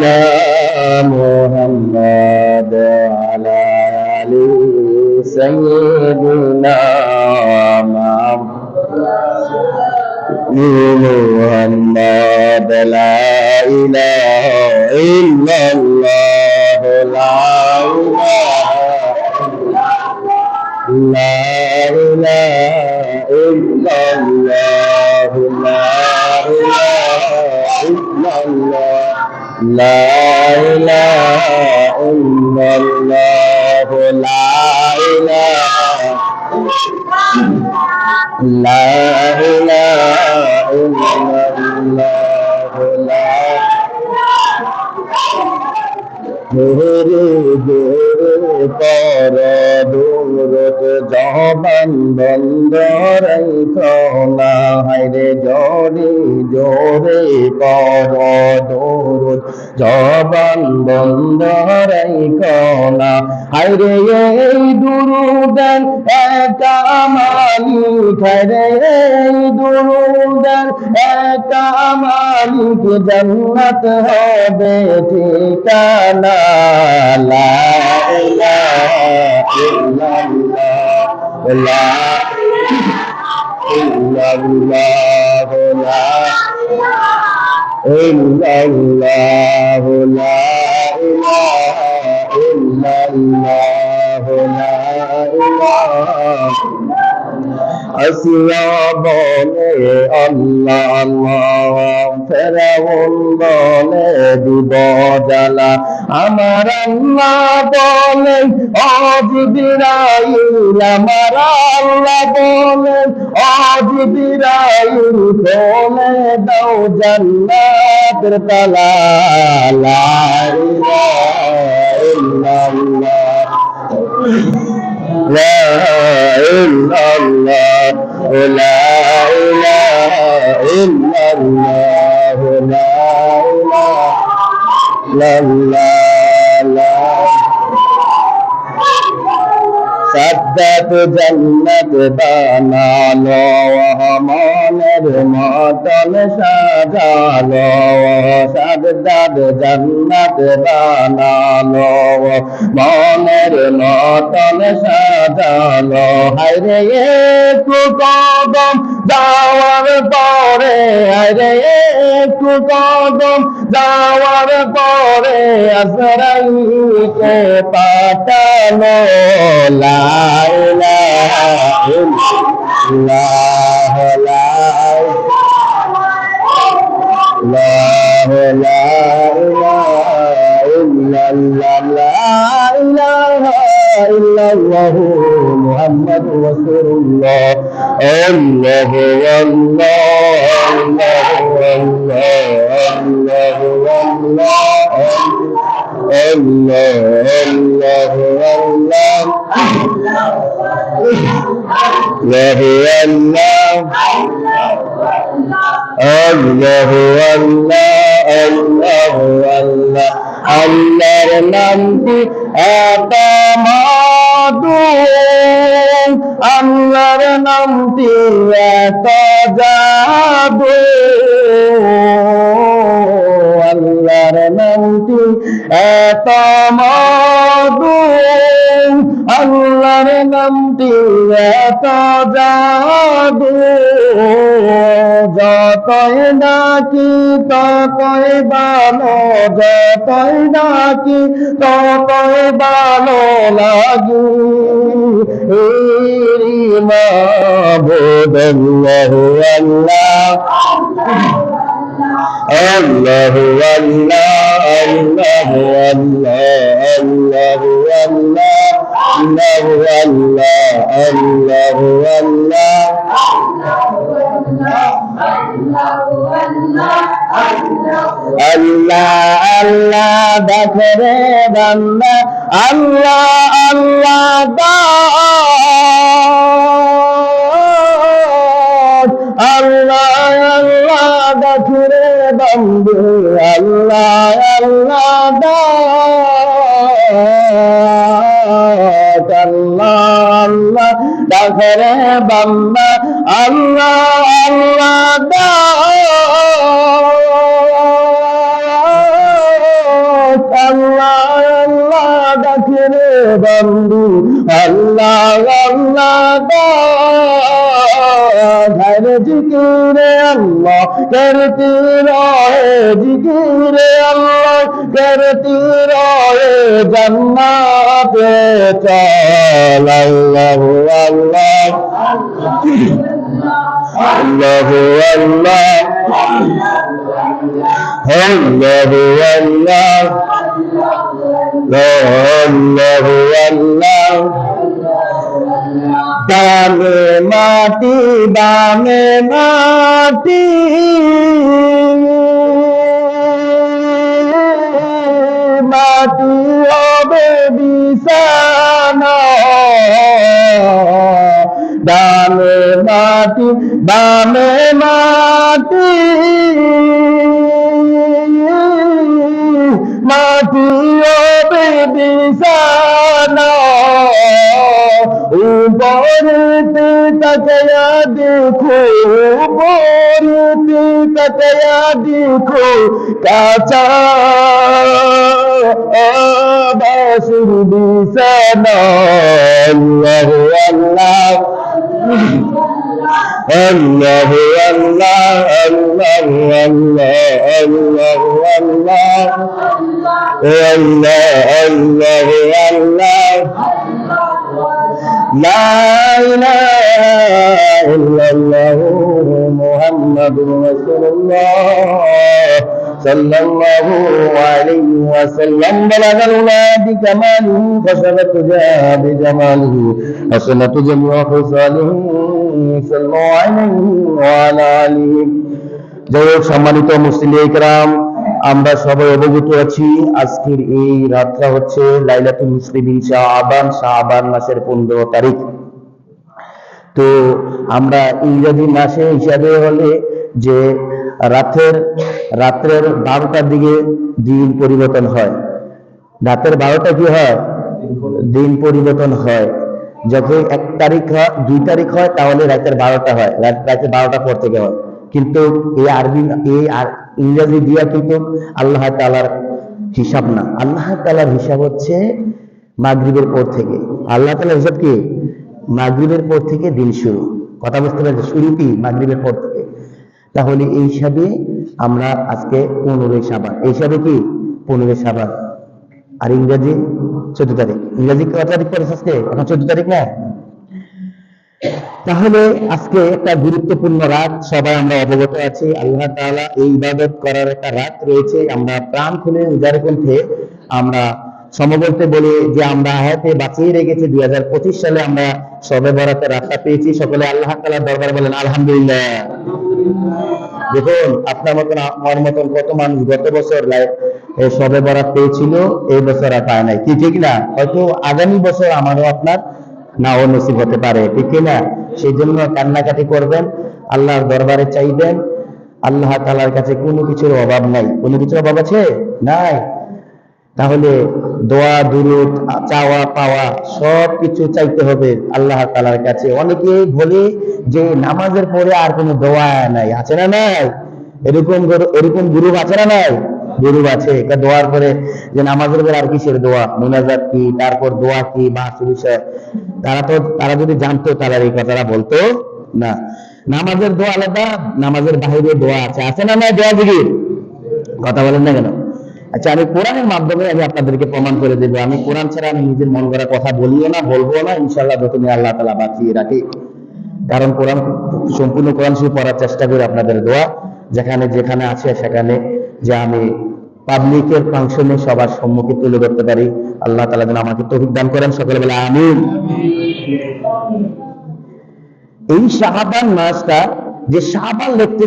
على محمد وعلى آل سيدنا محمد لا إله إلا الله لا إله إلا الله لا إله إلا الله لا إله إلا الله لا إله لا إله إلا الله لا ঘুরে ঘুরে পর দূরত জবান বন্ধ রেখো না হায়রে জোরে জোরে পর দূরত জবান বন্ধ রেখো না হায়রে এই দুরুদান একা মালিক হায়রে এই দুরুদান একা মালিক জান্নাত হবে ঠিকানা লা ইলাহা ইল্লাল্লাহ লা ইল্লাল্লাহ লা ইল্লাল্লাহ লা ইলাহা ইল্লাল্লাহ লা ইলাহা আসিয়া বলে আল্লাহ আল্লাহ ফেরাউন বলে দিব জ্বালা আমার আল্লাহ বলে ও জিবরাইল আমার আল্লাহ বলে ও জিবরাইল খোলে দাও জান্নাতের তালা লা ইলাহা ইল্লাল্লাহ لا إلا الله لا إله إلا الله لا إله إلا الله لا সাদ্দাত জান্নাত বানালো মনের মতন সাজালো সাদ্দাত জান্নাত বানালো মনের মতন সাজালো হায়রে একটু কদম যাওয়ার পরে হায়রে একটু কদম যাওয়ার পরে আজরাইলকে পাঠালো লা ইলাহা ইল্লাল্লাহ লা ইলাহা ইল্লাল্লাহ লা ইলাহা ইল্লাল্লাহ মুহাম্মাদুর রাসূলুল্লাহ আল্লাহু আল্লাহ আল্লাহু আল্লাহ আল্লাহু আল্লাহ আল্লাহর নামটি এত মধু আল্লাহর নামটি এত জাদু আল্লাহর নামটি এত মধু আল্লাহর নামটি এত জাদু যতই ডাকি ততই ভালো যতই ডাকি ততই ভালো লাগি মাবুদ আল্লাহু আল্লাহ আল্লাহু আল্লাহ আল্লাহু আল্লাহ আল্লাহু আল্লাহ আল্লাহু আল্লাহ আল্লাহু আল্লাহ আল্লাহ আল্লাহ দেখরে বান্দা আল্লাহ আল্লাহ আল্লাহ আল্লাহ দেখরে বান্দা আল্লাহ আল্লাহ আল্লাহ আল্লাহ দেখরে বান্দা আল্লাহ আল্লাহ আল্লাহ আল্লাহ ডাকে রে বন্ধু আল্লাহ আল্লাহ घर जिक्र अल्लाह करती रहे जिक्र अल्लाह करती रहे जन्नत चल अल्लाह अल्लाह अल्लाह अल्लाह अल्लाह अल्लाह बामे माटी माटी হবে বিছানা বামে মাটি মাটি হবে বিছানা উপরতে তাকায়া দেখো উপরতে তাকায়া দেখো কাঁচা বাসুর বিছানা আল্লাহ আল্লাহ अल्लाह अल्लाह अल्लाह अल्लाह अल्लाह अल्लाह अल्लाह अल्लाह ला इलाहा इल्लल्लाह मुहम्मदुर रसूलुल्लाह सल्लल्लाहु अलैहि वसल्लम बलगल उलादी कमालिhi फसबत जहा बिजमालिhi हसनत जमीअ खसालिhi सल्लल्लाहु अलैहि ওয়ালা আলিহি। যাই হোক, সম্মানিত মুসলিম ইকরাম, আমরা সবাই অবগত আছি আজকের এই রাতটা হচ্ছে লাইলাতুল মুসলিমিন শাবান মাসের 15 তারিখ। তো আমরা ইংরেজি মাসে হিসাবে হলে যে রাত্রের 12টার দিকে দিন পরিবর্তন হয়। রাতের 12টা কি হয়? দিন পরিবর্তন হয়। যখন 1 তারিখ হয় 2 তারিখ হয় তাহলে রাতের 12টা হয়, রাতের 12টা পর থেকে হয়। কিন্তু এই ইংরেজি দিয়া কিন্তু আল্লাহ তাআলার হিসাব না। আল্লাহ তাআলার হিসাব হচ্ছে মাগরিবের পর থেকে। আল্লাহ তাআলার হিসাব কি? মাগরিবের পর থেকে দিন শুরু। কথা বুঝতে পারছেন? শুরু কি? মাগরিবের পর থেকে। তাহলে এই হিসাবে আমরা আজকে 15 শাবান, এই হিসাবে কি 15 শাবান, আর ইংরেজি 14 তারিখ। ইংরেজি কত তারিখ পড়েছে আজকে? এখন 14 তারিখ না? তাহলে আজকে একটা গুরুত্বপূর্ণ রাত, সবাই আমরা অবগত আছি। আল্লাহ তাআলা এই ইবাদত করার একটা রাত রয়েছে। আমরা প্রাণ খুলে উজাড় কণ্ঠে আমরা সমবলতে বলি যে আমরা হায়াতে বাঁচিয়ে রেখেছি 2025 সালে আমরা শবে বরাতের রাতটা পেয়েছি। সকলে আল্লাহ তাআলার দরবারে বলেন আলহামদুলিল্লাহ। দেখুন, আপনার মতন আমার মতন কত মানুষ গত বছর শবে বরাত পেয়েছিল, এই বছর আর পায় নাই। কি ঠিক না? হয়তো আগামী বছর আমারও আপনার নাও নসিব হতে পারে, ঠিক না? সেই জন্য কান্নাকাটি করবেন, আল্লাহর দরবারে চাইবেন। আল্লাহ তাআলার কাছে কোনো কিছুর অভাব নাই। কোনো কিছুর অভাব আছে? নাই। তাহলে দোয়া দুরূদ চাওয়া পাওয়া সব কিছু চাইতে হবে আল্লাহ তাআলার কাছে। অনেকে বলে যে নামাজের পরে আর কোনো দোয়া নাই, আছে না নাই? এরকম গুরু আছে না নাই? গুরু আছে। দোয়ার পরে যে নামাজের পরে আর কিসের দোয়া, মুনাজাত কি, তারপর দোয়া কি, বাকি বিষয় তারা যদি জানতো তারা এই কথাটা বলতো না। নামাজের দোয়া আলাদা, নামাজের বাহিরে দোয়া আছে না নাই? দোয়া জিকির কথা বলেন না কেন? আচ্ছা, আমি কোরআনের মাধ্যমে আমি আপনাদেরকে প্রমাণ করে দেবো। আমি কোরআন ছাড়া আমি নিজের মন গড়া কথা বলিও না, বলবো না, ইনশাআল্লাহ যতদিন আল্লাহ তাআলা বাঁচিয়ে রাখে। কারণ কোরআন সম্পূর্ণ কোরআন শরীফ পড়ার চেষ্টা করি আপনাদের দোয়া যেখানে আছে সেখানে, যে আমি পাবলিকের ফাংশনে সবার সম্মুখে তুলে ধরতে পারি। আল্লাহ তাআলা যেন আমাকে তৌফিক দান করেন। সকলে বলে আমিন। এই শাবান মাসটা, যে শাবান লিখতে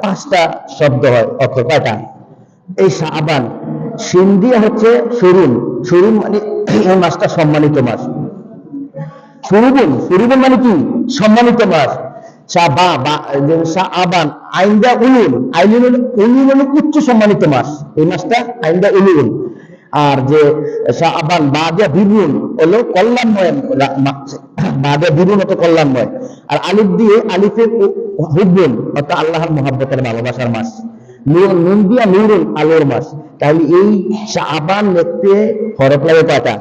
5টা শব্দ হয়, অর্থ কয়টা? এই শাবান শিন দিয়ে হচ্ছে শুরুন মানে এই মাসটা সম্মানিত মাস। শুরুন মানে কি? সম্মানিত মাস। শাবান আইন্দা উলুন উচ্চ সম্মানিত মাস। এই মাসটা আইন্দা উলুন। আর যে শাবান বাদে বিবুন হলো কল্যাণময়, বাদে বিবুন হতো কল্যাণময়। আর আলিফ দিয়ে আলিফে হুব্বুন অর্থাৎ আল্লাহর মহব্বতের ভালোবাসার মাস। নুন দিয়া নূরুন, আলোর মাস। তাহলে এই শাবান লিখতে হরফ লাগে কয়টা?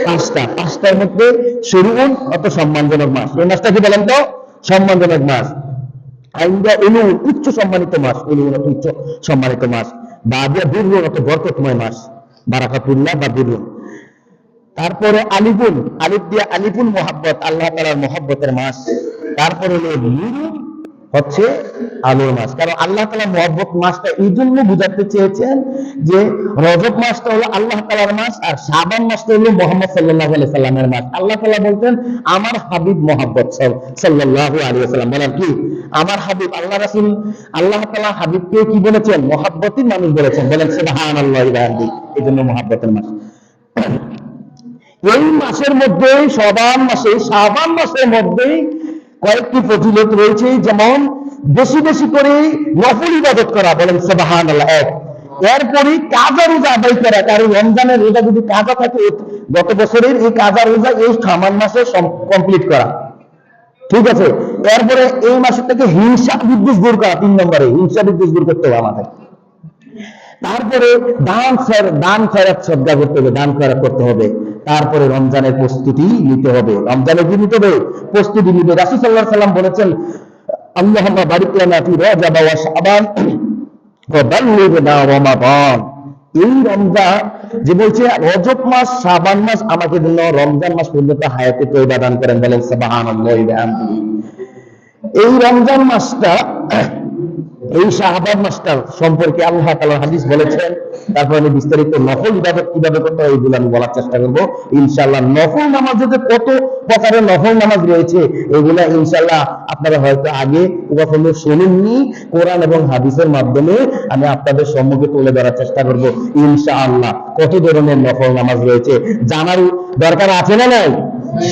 পাঁচটা। পাঁচটার মধ্যে শুরুন অত সম্মানজনক মাস। এই মাসটা কি বলেন তো? সম্মানজনক মাস। আইন্দা উলু, উচ্চ সম্মানিত মাস। উলু উচ্চ সম্মানিত মাস। বাদিয়া বুরুন, অত বরকতময় মাস। বারাকাতুল্লাহ বা বুরুন। তারপরে আলিফুন, আলিফ দিয়া আলিফুন মোহাব্বত, আল্লাহ তাআলার মোহাব্বতের মাস। তারপরে হলো নূরুন, হচ্ছে আলোর মাস। কারণ আল্লাহ তাআলা মোহাব্বত মাসটা এই জন্য বুঝাতে চেয়েছেন যে রজব মাসটা হলো আল্লাহ তাআলার মাস, আর শাবান মাসটা হলো মুহাম্মদ সাল্লাল্লাহু আলাইহি সাল্লামের মাস। আল্লাহ তাআলা বলতেন আমার হাবিব মোহাম্মদ সাল্লাল্লাহু আলাইহি ওয়াসাল্লাম, বলেন কি আমার হাবিব। আল্লাহ রাসূল, আল্লাহ তাআলা হাবিবকে কি বলেছেন? মোহাব্বতী মানুষ বলেছেন। বলেন সুবহানাল্লাহি ওয়া বিহামদিহি। এই জন্য মোহাব্বতের মাস। এই মাসের মধ্যে শাবান মাসের মধ্যে কয়েকটি ফজিলত রয়েছে, যেমন বেশি বেশি করে নফল ইবাদত করা। বলেন সুবহানাল্লাহ। এক, এরপরে কাজা রোজা আদায় করা। কারণ রমজানের রোজা যদি কাজা থাকে, গত বছরের এই কাজা রোজা এই শাবান মাসে কমপ্লিট করা। ঠিক আছে। এরপরে এই মাসের থেকে হিংসা বিদ্বেষ দূর করা। 3 নম্বরে হিংসা বিদ্বেষ দূর করতে হবে আমাদের। তারপরে দান খয়রাত সদকা করতে হবে, দান খয়রাত করতে হবে। তারপরে রমজানের প্রস্তুতি নিতে হবে। রমজানের কি নিতে হবে? প্রস্তুতি নিতে। রাসূল সাল্লাল্লাহু আলাইহি ওয়াসাল্লাম বলেছেন আল্লাহুম্মা বারিক লানা ফি রজব ওয়া শাবান ওয়া বাল্লিগনা রমাদান। এই রমজান যে বলছে রজব মাস, শাবান মাস, আমাকে যেন রমজান মাস পর্যন্ত হায়াতে তয়বা দান করেন। বলেন সুবহানাল্লাহি ওয়া বিহামদিহি। এই রমজান মাসটা, এই শাবান মাসটা সম্পর্কে আল্লাহ তাআলা হাদিস বলেছেন। তারপর আমি বিস্তারিত নফল ইবাদত কিভাবে করতে হয় এগুলো আমি বলার চেষ্টা করব ইনশাআল্লাহ। নফল নামাজে যে কত প্রকারের নফল নামাজ রয়েছে, এগুলা ইনশাআল্লাহ আপনারা হয়তো আগে কখনো শুনেননি। কোরআন এবং হাদিসের মাধ্যমে আমি আপনাদের সম্মুখে তুলে ধরার চেষ্টা করব ইনশাআল্লাহ। কত ধরনের নফল নামাজ রয়েছে জানার দরকার আছে না নাই?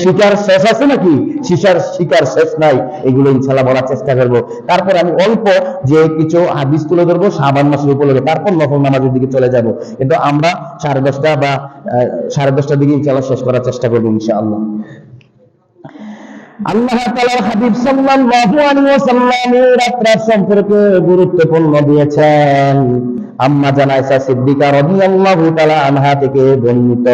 শিকার শেষ আছে নাকি? শিকার শেষ নাই। এগুলো ইনশাআল্লাহ বলার চেষ্টা করব। তারপর আমি অল্প যে কিছু হাদিস তুলে ধরবো শাবান মাসের উপলক্ষে, তারপর নফল নামাজের দিকে চলে যাব। কিন্তু আমরা 10:30 বা 10:30টার দিকে ইনশাআল্লাহ শেষ করার চেষ্টা করব ইনশাআল্লাহ। আল্লাহ তাআলার হাবিব সাল্লাল্লাহু আলাইহি ওয়াসাল্লাম রাত্রার সম্পর্কে গুরুত্বপূর্ণ দিয়েছেন। আম্মা জান আয়েশা সিদ্দিকা রাদিয়াল্লাহু তাআলা আনহা থেকে বর্ণিত,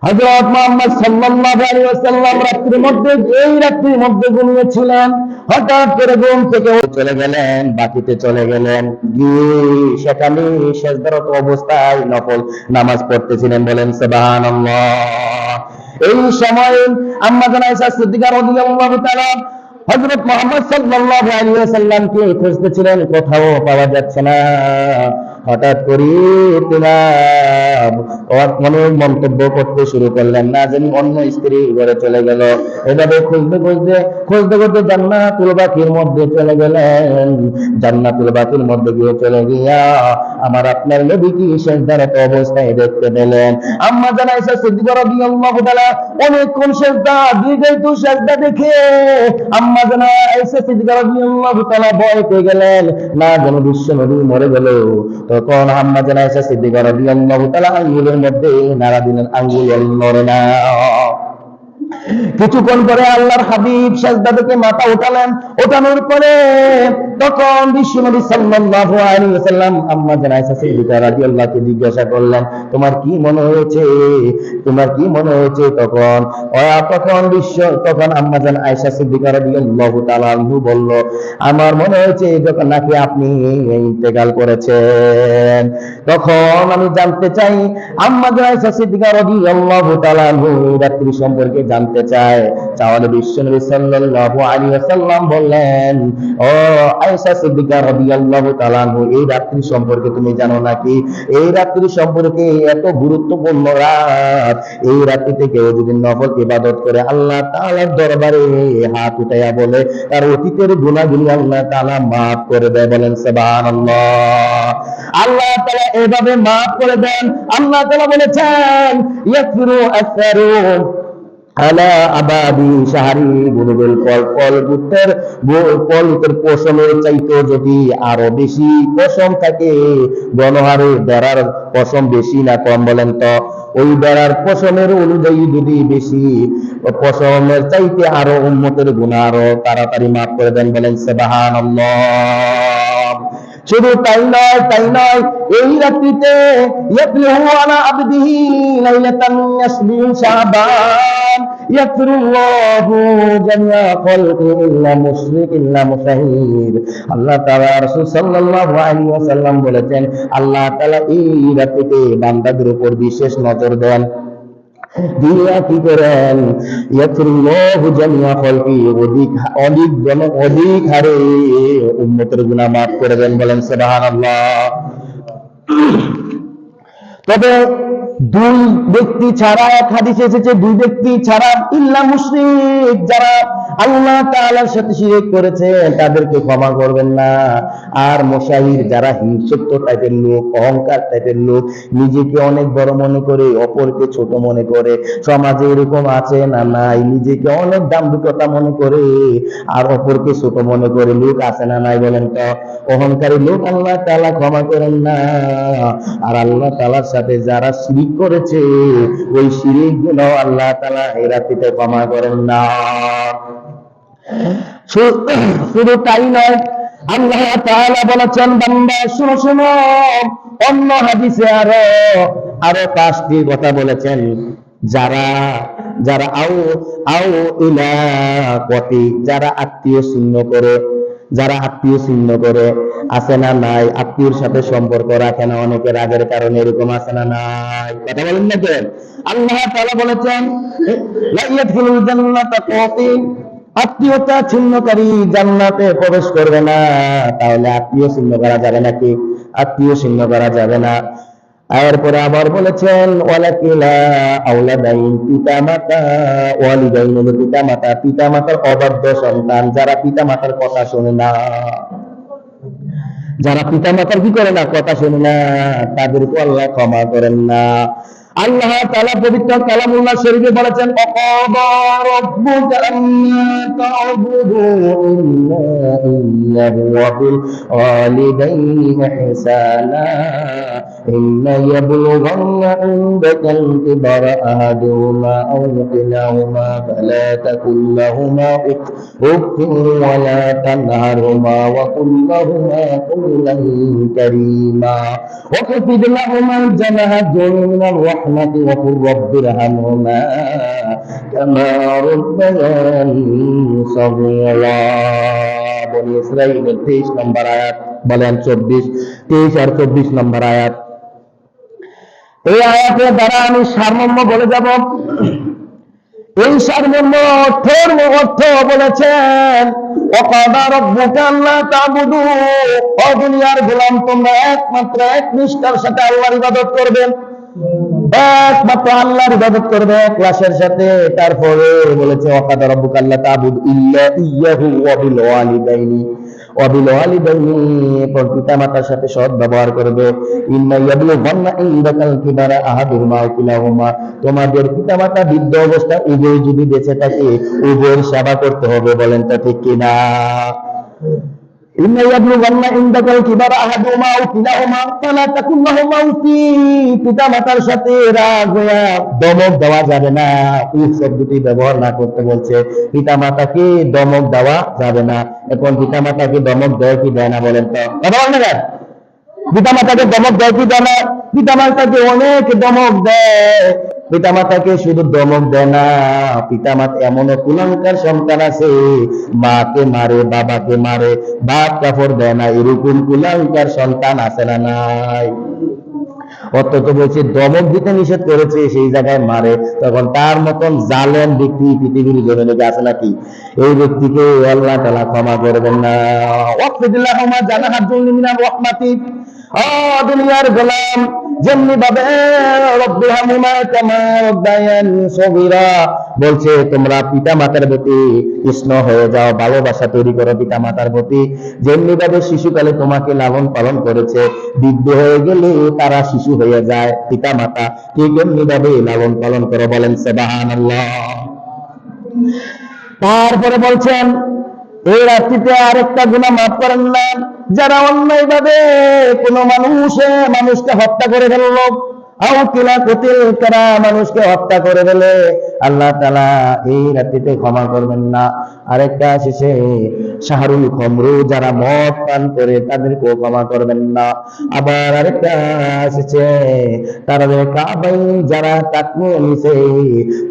হযরত মুহাম্মদ সাল্লাল্লাহু আলাইহি ওয়াসাল্লাম রাত্রির মধ্যে ঘুমিয়েছিলেন। হঠাৎ করে ঘুম থেকে চলে গেলেন, বাকিতে চলে গেলেন, গিয়ে সেখানে সেজদারত অবস্থায় নফল নামাজ পড়তেছিলেন। বলেন সুবহানাল্লাহ। এই সময় আম্মা জান আয়েশা সিদ্দিকা রাদিয়াল্লাহু তাআলা হযরত মুহাম্মদ সাল্লাল্লাহু আলাইহি ওয়াসাল্লামকে খুঁজতেছিলেন, কোথাও পাওয়া যাচ্ছে না। হঠাৎ করে মনে মন্তব্য করতে শুরু করলেন, না জানি অন্য স্ত্রী ঘরে চলে গেল। এভাবে খুঁজতে জান্নাতুল বাকির মধ্যে চলে গেলেন। জান্নাতুল বাকির মধ্যে চলে গিয়া আমার আপনার নবী কি সেজদারত অবস্থায় দেখতে পেলেন। আম্মা জান আয়েশা সিদ্দিকা রাদিয়াল্লাহু তাআলা অনেকক্ষণ দীর্ঘায়িত সেজদা দেখে আম্মা জান আয়েশা সিদ্দিকা রাদিয়াল্লাহু তাআলা ভয় পেয়ে গেলেন, না যেন বিশ্ব নবী মরে গেল। তখন আম্মা জান আয়েশা সিদ্দিকা রাদিয়াল্লাহু তাআলা আঙ্গুলের মধ্যে নাড়া দিলেন, আঙ্গুল নড়ে না। কিছুক্ষণ পরে আল্লাহর হাবিব সেজদা থেকে মাথা ওঠানোর পরে তখন বিশ্বনবী সাল্লাল্লাহু আলাইহি ওয়াসাল্লাম আম্মা জান আয়েশা সিদ্দিকা রাদিয়াল্লাহু তাআলাকে জিজ্ঞাসা করলেন, তোমার কি মনে হয়েছে? তখন আম্মা জান আয়েশা সিদ্দিকা রাদিয়াল্লাহু তাআলা বলল, আমার মনে হয়েছে যখন নাকি আপনি ইন্তেকাল করেছেন। তখন আমি জানতে চাই, আম্মা জান আয়েশা সিদ্দিকা রাদিয়াল্লাহু তাআলা রাত্রি সম্পর্কে জানতে চায়। তাহলে বিশ্বনবী সাল্লাল্লাহু আলাইহি ওয়াসাল্লাম বললেন, ও আয়েশা সিদ্দিকা রাদিয়াল্লাহু তাআলা, এই রাত্রি সম্পর্কে তুমি জানো নাকি? এই রাত্রি সম্পর্কে এত গুরুত্বপূর্ণ রাত। এই রাত্রিতে কেউ যদি নফল ইবাদত করে আল্লাহ তাআলার দরবারে হাত উঠাইয়া বলে, তার অতীতের গুনাহগুলো আল্লাহ তাআলা মাফ করে দেয়। বলেন সুবহানাল্লাহ। আল্লাহ তাআলা এভাবে মাফ করে দেন। আল্লাহ তাআলা বলেছেন, ইয়াগফিরু আসসারু আলা আবাদি শাহরি, গুনুবেল ফলের পশমের চাইতে যদি আরো বেশি পশম থাকে, গণহারে বেড়ার পশম বেশি না কম বলেন তো? ওই বেড়ার পশমের অনুযায়ী যদি বেশি পশমের চাইতে আরো উম্মতের গুনাহ আরো তাড়াতাড়ি মাফ করে দেন। বলেন সুবহানাল্লাহ। শুধু তাই নয়, এই রাত্রিতে ইয়াতলুহু আলা আবদিহি লাইলাতান নিসফি শাবান ইয়াতরুল্লাহু জামিআ খালকি ইল্লা মুশাহিদ। আল্লাহ তাআলা রাসূল সাল্লাল্লাহু আলাইহি ওয়াসাল্লাম বলেছেন, আল্লাহ তাআলা এই রাত্রিতে বান্দাদের উপর বিশেষ নজর দেন। দিয়া কি করেন? ইয়াতরুল্লাহু জামিআ খালকি, অধিক হারে উম্মতের গুনাহ মাফ করে দেন। বলেন সুবহানাল্লাহ। তবে দুই ব্যক্তি ছাড়া, এক হাদিসে এসেছে দুই ব্যক্তি ছাড়া, ইল্লা মুশরিক, যারা আল্লাহ তাআলার সাথে শিরক করেছে তাদেরকে ক্ষমা করবেন না। আর মুশাহিদ, যারা হিংসুক টাইপের লোক, অহংকার টাইপের লোক, নিজেকে অনেক বড় মনে করে অপরকে ছোট মনে করে, সমাজে এরকম আছে না নাই? নিজেকে অনেক দাম্ভিকতা মনে করে আর অপরকে ছোট মনে করে লোক আছে না নাই? বলেন তো। অহংকারী লোক আল্লাহ তাআলা ক্ষমা করেন না। আর আল্লাহ তাআলার সাথে যারা শিরক করেছে ওই শিরক গুলো আল্লাহ তাআলা এই রাত্রিতে ক্ষমা করেন না। শুধু তাই নয়, আল্লাহ তাআলা বলেছেন, বান্দা শোনো, অন্য হাদিসে আরো 5টি কথা বলেছেন, যারা আও ইলা কতি, যারা আত্মীয় ছিন্ন করে, আছে না নাই? আত্মীয়র সাথে সম্পর্ক রাখে না অনেকে রাগের কারণে, এরকম আছে না নাই? কথা বলেন না কেন? আল্লাহ তাআলা বলেছেন, লা ইয়াদখুলুল জান্নাতা কাতি, আত্মীয়তা ছিন্নকারী জান্নাতে প্রবেশ করবে না। তাহলে আত্মীয় ছিন্ন করা যাবে নাকি? আত্মীয় ছিন্ন করা যাবে না। এরপরে আবার বলেছেন, ওয়ালাকিলা আওলাদাইন, পিতামাতার অবাধ্য সন্তান, যারা পিতামাতার কথা শোনে না, যারা পিতামাতার কি করে না? কথা শোনে না, তাদেরকে আল্লাহ ক্ষমা করেন না। আল্লাহ তাআলা পবিত্র কালামুল্লাহ শরীফে বলেছেন, ওয়াকাদা রাব্বুকা আল্লা তা'বুদু ইল্লা ইয়্যাহু ওয়া বিল ওয়ালিদাইনি ইহসানা ইম্মা ইয়াবলুগান্না ইনদাকাল কিবারা আহাদুহুমা আও কিলাহুমা ফালা তাকুল লাহুমা উফফিন ওয়া লা তানহারহুমা ওয়া কুল লাহুমা কওলান কারীমা ওয়া খফিদ লাহুমা জানাহা যুল্লি মিনার রাহমাতি ওয়া কুর রাব্বির হামহুমা কামা রাব্বায়ানি সাগীরা। বনি ইসরাঈলের 23 নম্বর আয়াত। বলেন 23 আর 24 নম্বর আয়াত। এই আয়াতের দ্বারা আমি সারমর্ম বলে যাব। এই সারমর্ম অর্থ বলেছেন, ওয়াকাদা রাব্বুকা আল্লা তা'বুদু, ও দুনিয়ার গোলাম তোমরা একমাত্র এক নিষ্ঠার সাথে আল্লাহর ইবাদত করবে, একমাত্র আল্লাহর ইবাদত করবে ইখলাসের সাথে। তারপরে বলেছে, ওয়াকাদা রাব্বুকা আল্লা তা'বুদু ইল্লা ইয়্যাহু ওয়া বিল ওয়ালিদাইনি, পিতামাতার সাথে সৎ ব্যবহার করবে। ইম্মা ইয়াবলুগান্না ইনদাকাল কিবারা আহাদুহুমা আও কিলাহুমা, তোমাদের পিতামাতা বৃদ্ধ অবস্থা উভয় যদি বেঁচে থাকে উভয়ের সেবা করতে হবে। বলেন তো ঠিক কিনা? ইম্মা ইয়াবলুগান্না ইনদাকাল কিবারা আহাদুহুমা আও কিলাহুমা ফালা তাকুল লাহুমা উফি, পিতামাতার সাথে রাগ হয়ে দমক দেওয়া যাবে না। উফ শব্দটি ব্যবহার না করতে বলছে। পিতামাতাকে দমক দেওয়া যাবে না। এখন পিতামাতাকে দমক দেয় কি দেয় না? বলেন তো। কথা বলেন না? পিতামাতাকে দমক দেয় কি দেয় না? পিতামাতাকে অনেক দমক দেয়। পিতামাতাকে শুধু দমক দেয় না, পিতামাতা এমনও কুলাঙ্গার সন্তান আছে, মাকে মারে, বাবাকে মারে, ভাত কাপড় দেয় না, এরকম কুলাঙ্গার সন্তান আছে না নাই? অথচ বলছে দমক দিতে নিষেধ করেছে, সেই জায়গায় মারে। তখন তার মতন জালেম ব্যক্তি পৃথিবীর জমিনে আছে নাকি? এই ব্যক্তিকে আল্লাহ তাআলা ক্ষমা করবেন না। ওয়াকফিদুল্লাহুমা জানাহা যুল্লি মিনার রাহমাতি, দুনিয়ার গোলাম যেমনি ভাবে রব্বিরহামহুমা কামা রাব্বায়ানি সগীরা, বলছে তোমরা পিতামাতার প্রতি স্নেহ হয়ে যাও, ভালোবাসা তৈরি করো পিতামাতার প্রতি। যেমনি ভাবে শিশুকালে তোমাকে লালন পালন করেছে, বৃদ্ধ হয়ে গেলে তারা শিশু হয়ে যায় পিতামাতা, ঠিক এমনি ভাবে লালন পালন করো। বলেন সুবহানাল্লাহ। তারপরে বলছেন, এই রাত্রিতে আরেকটা গুনাহ মাফ করেন না, যারা অন্যায় ভাবে কোনো মানুষকে হত্যা করে ফেললো, মানুষকে হত্যা করে ফেলে, আল্লাহ তাআলা এই রাত্রিতে ক্ষমা করবেন না। আরেকটা শেষে শাহরুল খমরু, যারা মদ পান করে তাদেরকেও ক্ষমা করবেন না। আবার আরেকটা শেষে তাদের কাবাই, যারা টাকনো নিচে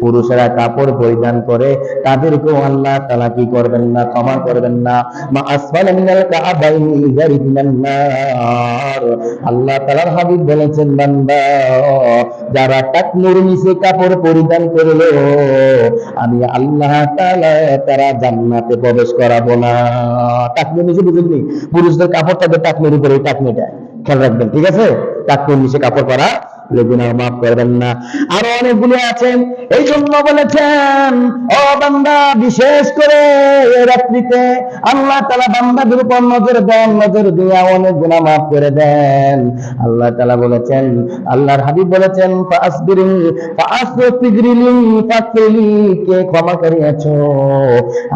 পুরুষেরা কাপড় পরিধান করে তাদেরকেও আল্লাহ তাআলা কি করবেন না, ক্ষমা করবেন না। মা আসফালা মিনাল কাবাইনি যারিমিনান নার। আল্লাহ তাআলার হাবিব বলেছেন, বান্দা যারা টাকনুর নিচে কাপড় পরিধান করলো আমি আল্লাহ তাআলা তারা জান্নাতে প্রবেশ করাবো না। টাকনুর নিচে বুঝলেন, পুরুষদের কাপড় থাকে টাকনুর উপরে, টাকনিটা খেয়াল রাখবেন, ঠিক আছে? টাকনুর নিচে কাপড় পরা গুনাহ মাফ করবেন না। আরো অনেকগুলো আছেন, এই জন্য বলেছেন ও বান্দা, বিশেষ করে রাত্রিতে আল্লাহ তাআলা বান্দাদের উপর নজর দেন, নজর দিয়ে অনেক গুনাহ মাফ করে দেন। আল্লাহ তাআলা বলেছেন, আল্লাহর হাবিব বলেছেন, কে ক্ষমা করিয়াছো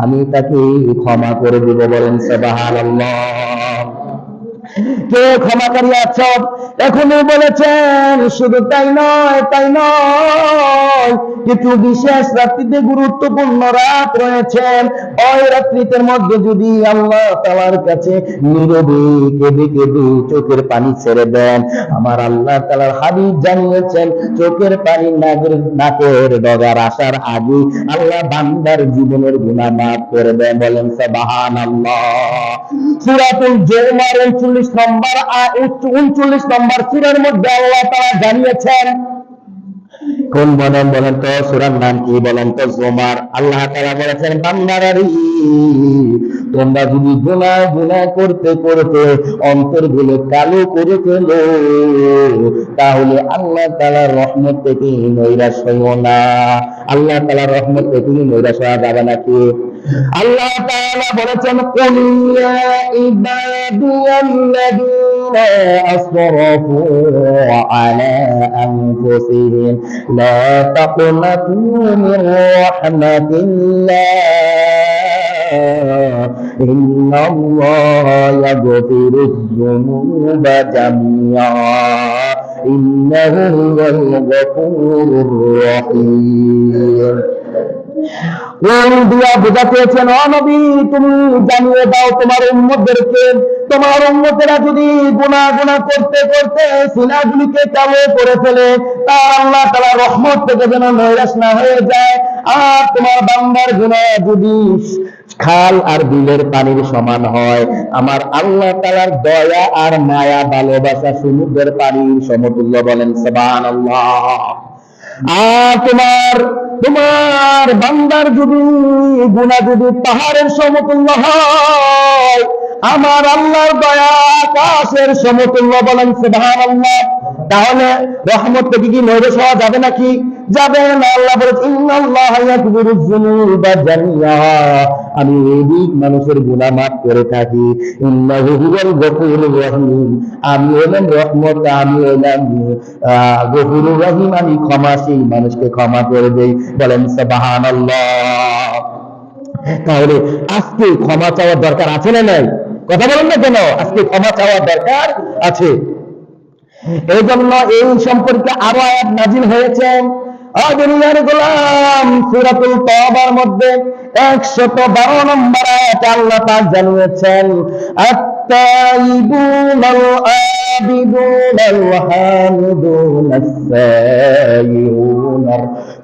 আমি তাকে ক্ষমা করে দিব। বলেন সুবহানাল্লাহ। কে ক্ষমাকারী আছো? এখনই বলেছেন, শুধু তাই নয়, তাই নয়, কিছু বিশেষ রাত্রিতে গুরুত্বপূর্ণ রাত রয়েছেন। ওই রাত্রিতের মধ্যে যদি আল্লাহ তাআলার কাছে নীরবে কেঁদে কেঁদে চোখের পানি ছেড়ে দেন, আমার আল্লাহ তাআলার হাবিব জানিয়েছেন, চোখের পানি নাকের ডগার আসার আগে আল্লাহ বান্দার জীবনের গুনাহ মাফ করে দেন। বলেন সুবহানাল্লাহ। সূরাতুল জুমার 39 নম্বর সূরার মধ্যে আল্লাহ তাআলা জানিয়েছেন, কোন বলেন তো সূরার নাম কি? বলেন তো জুমার। আল্লাহ তাআলা বলেছেন, বান্দারা তোমরা যদি গুনাহ করতে করতে অন্তরগুলো কালো করে ফেলো তাহলে আল্লাহ তাআলার রহমত থেকে নৈরাশ হইও না। আল্লাহ তাআলার রহমত থেকে নৈরাশ হওয়া যাবে নাকি? আল্লাহ তাআলা বলেছেন, কুল ইয়া ইবাদিয়াল্লাযীনা আসরাফু আলা আনফুসিহিম লা তাকনাতু মির রাহমাতিল্লাহ ইন্নাল্লাহা ইয়াগফিরুয যুনুবা জামিআ ইন্নাহু হুয়াল গফুরুর রহিম। বুঝা পেয়েছেন, ও নবী তুমি জানিয়ে দাও তোমার উম্মতদেরকে, তোমার উম্মতেরা যদি গুনাহ করতে করতে সিনাগুলিকে কালো করে ফেলে তার আল্লাহ তাআলার রহমত থেকে যেন নৈরাশ না হয়ে যায়। আর তোমার বান্দার গুনাহ যদি খাল আর বিলের পানির সমান হয়, আমার আল্লাহ তাআলার দয়া আর মায়া ভালোবাসা সমুদ্রের পানির সমতুল্য। বলেন সুবহানাল্লাহ। আর তোমার বান্দার যদি গুনাহ যদি পাহাড়ের সমতুল্য হয়, আমার আল্লাহর দয়া আকাশের সমতুল্য। বলেন সুবহানাল্লাহ। তাহলে রহমত থেকে কি নৈরাশ হওয়া যাবে নাকি? যাবে না। আল্লাহ বলেছেন, ইন্নাল্লাহা ইয়াগফিরুয যুনুবা জামিআ, আমি এদিক মানুষের গুনাহ মাফ করে থাকি। ইন্নাহু হুয়াল গফুরুর রহিম, আমি হলাম রহমত, আমি হলাম গফুরুর রহিম, আমি ক্ষমাশীল, মানুষকে ক্ষমা করে দেই। বলেন সুবহানাল্লাহ। তাহলে আজকে ক্ষমা চাওয়ার দরকার আছে না নাই? কথা বলেন না কেন? আজকে ক্ষমা চাওয়ার দরকার আছে। এই জন্য এই সম্পর্কে আরো আয়াত নাজিল হয়েছে। দুনিয়ার গোলাম, সূরাতুল তাওবার মধ্যে 112 নম্বর আয়াতে আল্লাহ পাক জানিয়েছেন, আত-তাইবুনাল আবিদুনাল হামিদুনাস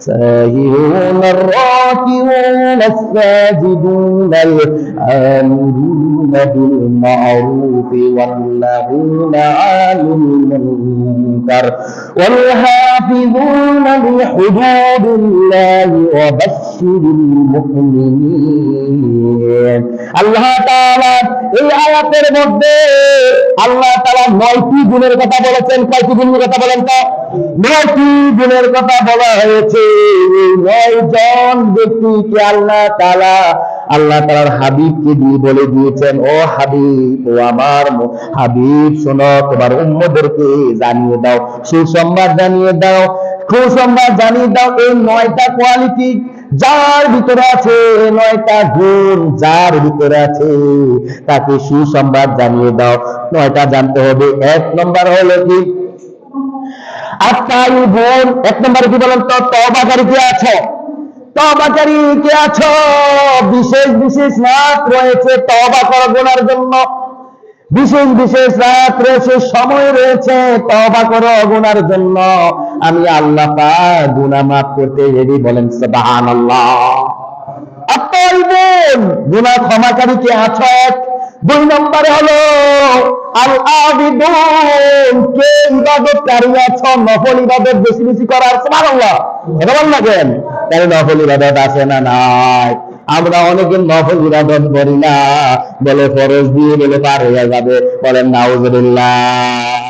সাইয়ুনার রাকিউনাস সাজিদুনাল আমিরুনা বিল মা'রুফি ওয়ান নাহিউনা আনিল মুনকার ওয়াল হাফিযুনা লিহুদুদিল্লাহি ওয়া বাশশিরিল মুমিনিন। আল্লাহ তাআলা এই আয়াতের মধ্যে আল্লাহ তাআলা 9টি গুণের কথা বলেছেন। কয়টি গুণের কথা বলেন তো? 9টি গুণের কথা বলা হয়েছে। এই 9 জন ব্যক্তিকে আল্লাহ তাআলার হাবিবকে দিয়ে বলে দিয়েছেন, ও হাবিব, ও আমার হাবিব, শোনো, তোমার উম্মতদেরকে জানিয়ে দাও, সুসংবাদ জানিয়ে দাও, সুসংবাদ জানিয়ে দাও এই 9টা কোয়ালিটি যার ভিতরে আছে, 9টা গুণ যার ভিতরে আছে, তাকে সুসংবাদ জানিয়ে দাও। 9টা জানতে হবে। 1 নম্বর হলো কি? আত-তাইবুন, 1 নম্বরে কি বলেন তো? তওবাকারী কে আছো? তওবাকারী কে আছো? বিশেষ বিশেষ রাত রয়েছে তওবা করো গুনার জন্য, বিশেষ বিশেষ রাত রয়েছে, সময় রয়েছে তওবা করো গুনার জন্য। আমি আল্লাহ পাক গুনাহ মাফ করতে রেডি, বলেন সুবহানাল্লাহ। আত-তাইবুন, গুনাহ ক্ষমাকারী কে আছো? 2 নম্বরে হলো আল-আবিদুন, কে ইবাদতকারী আছো? নফল ইবাদত বেশি বেশি করার, সুবহানাল্লাহ। এটা বল না কেন? তাহলে নফল ইবাদত আছে না নাই? আমরা অনেকে নফল ইবাদত করি না, বলে ফরজ দিয়ে বলে পার হয়ে যাবে, বলেন নাউজুবিল্লাহ।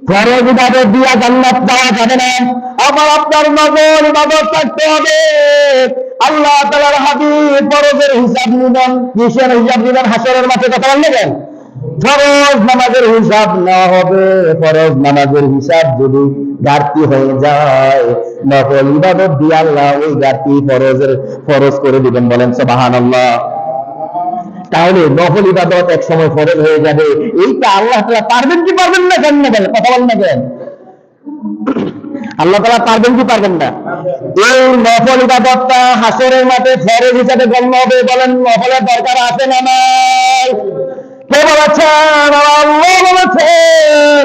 ফরজ ইবাদত দিয়া জান্নাত পাওয়া যাবে না, আমার আপনার নফল ইবাদত করতে হবে। আল্লাহ তাআলার হাবিব ফরজের হিসাব নিবেন, কিসের হিসাব নিবেন? হাসরের মাঠে। কথা বললেন, ফরজ নামাজের হিসাব না হবে, ফরজ নামাজের হিসাব যদি ঘাটতি হয়ে যায়, নফল ইবাদত দিয়ে আল্লাহ ওই ঘাটতি ফরজ করে দিবেন, বলেন সুবহানাল্লাহ। তাহলে নফল ইবাদত এক সময় ফরজ হয়ে যাবে, এইটা আল্লাহ তাআলা পারবেন কি পারবেন না? কেন বলেন, কথা বলেন না কেন? আল্লাহ তাআলা পারবেন কি পারবেন না? এই নফল ইবাদতটা হাসরের মাঠে ফরজ হিসাবে গণ্য হবে, বলেন নফলের দরকার আছে না নাই? কে বলেছেন? আল্লাহ বলেছেন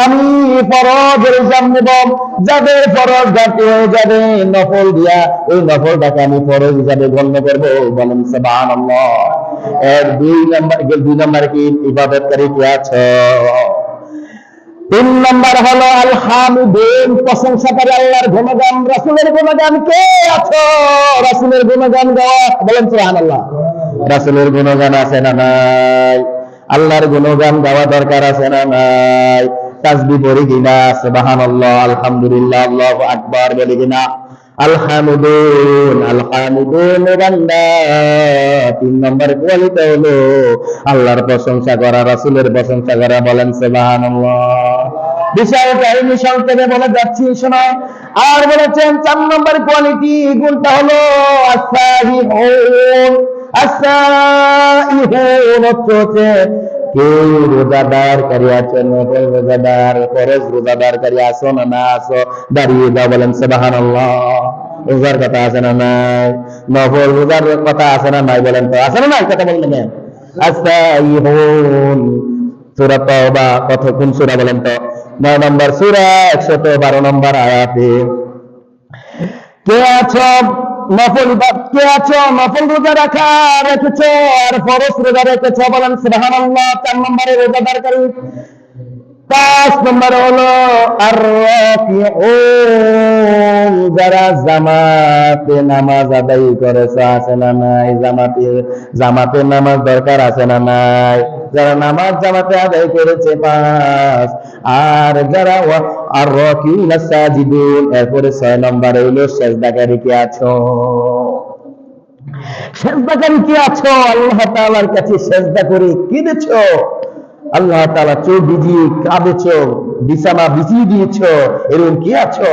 আমি ফরজের হিসাব নেব, যাদের ফরজ ঘাটতি হয়ে যাবে নফল দিয়া, ওই নফলটাকে আমি ফরজ হিসাবে গণ্য করবো, বলেন সুবহানাল্লাহ। এর 2 নম্বরে কি ইবাদতকারী কে আছো? 3 নম্বর হলো আল হামিদুন, প্রশংসাকারী, আল্লাহর গুণগান রাসূলের গুণগান কে আছো? রাসূলের গুণগান গাওয়া, বলেন সুবহানাল্লাহ। রাসূলের গুণগান আছে না নাই? আল্লাহর গুণগান গাওয়া দরকার আছে না নাই? তাসবিহ পড়ি কিনা? সুবহানাল্লাহ, আলহামদুলিল্লাহ, আল্লাহু আকবার বলি কিনা? আল হামিদুন, আল হামিদুন বান্দা। 3 নম্বর কোয়ালিটি হলো আল্লাহর প্রশংসা করা, রাসূলের প্রশংসা করা, বলেন সুবহানাল্লাহ। বিষয়টা আমি সংক্ষেপে বলে যাচ্ছি, শোনো। আর বলেছেন 4 নম্বর কোয়ালিটি, গুণটা হলো আস-সাহিহুন। আস-সাহিহুন হচ্ছে কেউ রোজাদারকারী আছো, নফল রোজাদার, ফরজ রোজাদারকারী আছো না না আছো? দাঁড়িয়ে দাও, বলেন সুবহানাল্লাহ। রোজার কথা আছে না নাই? নফল রোজার কথা আছে না নাই? বলেন তো আছে না নাই? কথা বললেন কেন? আস-সাহিহুন, সূরা তাওবা, কত কোন সূরা বলেন তো? 9 নম্বর সূরা, 112 নম্বর আয়াতে। কে আছো নফল ইবাদত, কে আছো নফল রোজা রেখেছো আর ফরজ রোজা রেখেছো, বলেন সুবহানাল্লাহ। 4 নম্বরে রোজাদারকারী। 5 নম্বরে হলো আর-রাকিউন, যারা জামাতে নামাজ আদায় করেছে, আছে না নাই? জামাতে নামাজ দরকার আছে না নাই? যারা নামাজ জামাতে আদায় করেছে 5, আর যারা আর-রাকিউন আস-সাজিদুন। এরপরে 6 নম্বরে হলো সিজদাকারী কে আছো? সিজদাকারী কে আছো? আল্লাহ তাআলার কাছে সিজদা করে কেঁদেছো, আল্লাহ তাআলা চোখ ভিজিয়ে কাঁদেছো, বিছানা বিছিয়ে দিয়েছো, এরকম কি আছো?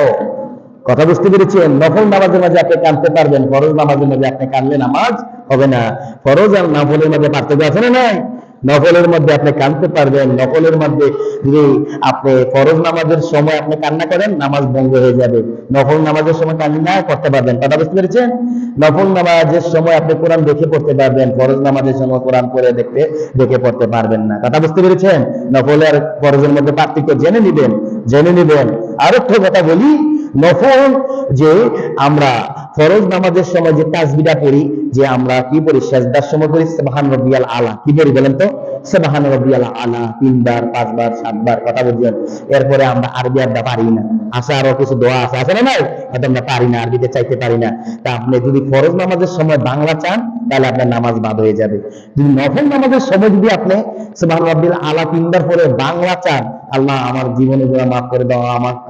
কথা বুঝতে পেরেছেন? নফল নামাজের মাঝে আপনি কাঁদতে পারবেন, ফরজ নামাজের মাঝে আপনি কাঁদলে নামাজ হবে না। ফরজ আর নফলের মধ্যে পার্থক্য আছে না নাই? নফলের মধ্যে আপনি কাঁদতে পারবেন, নফলের মধ্যে যদি আপনি ফরজ নামাজের সময় আপনি কান্না করেন, নামাজ ভঙ্গ হয়ে যাবে। নফল নামাজের সময় কান্না করতে পারবেন। কথা বুঝতে পেরেছেন? নফল নামাজের সময় আপনি কোরআন দেখে পড়তে পারবেন, ফরজ নামাজের সময় কোরআন পড়ে দেখে পড়তে পারবেন না। কথা বুঝতে পেরেছেন? নফল আর ফরজের মধ্যে পার্থক্য জেনে নিবেন। আর একটা কথা বলি, নফল যে আমরা ফরজ নামাজের সময় যে তাসবিহটা পড়ি, যে আমরা কি পড়ি সিজদার সময় পড়ি সুবহান রাব্বিয়াল আলা, কি পড়ি বলেন তো? সুবহান রাব্বিয়াল আলা 3 বার 5 বার 7 বার। কথা বুঝছেন? এরপরে আমরা আরবি আড্ডা পারি না, আছে আরো কিছু দোয়া আছে না নাই? হয়তো আমরা পারি না, আরবিতে চাইতে পারি না। তা আপনি যদি ফরজ নামাজের সময় বাংলা চান, তাহলে আপনার নামাজ বাদ হয়ে যাবে। যদি নফল নামাজের সময় যদি আপনি সুবহান রাব্বিয়াল আলা 3 বার পরে বাংলা চান, আল্লাহ আমার জীবনে গুনাহ মাফ করে দাও,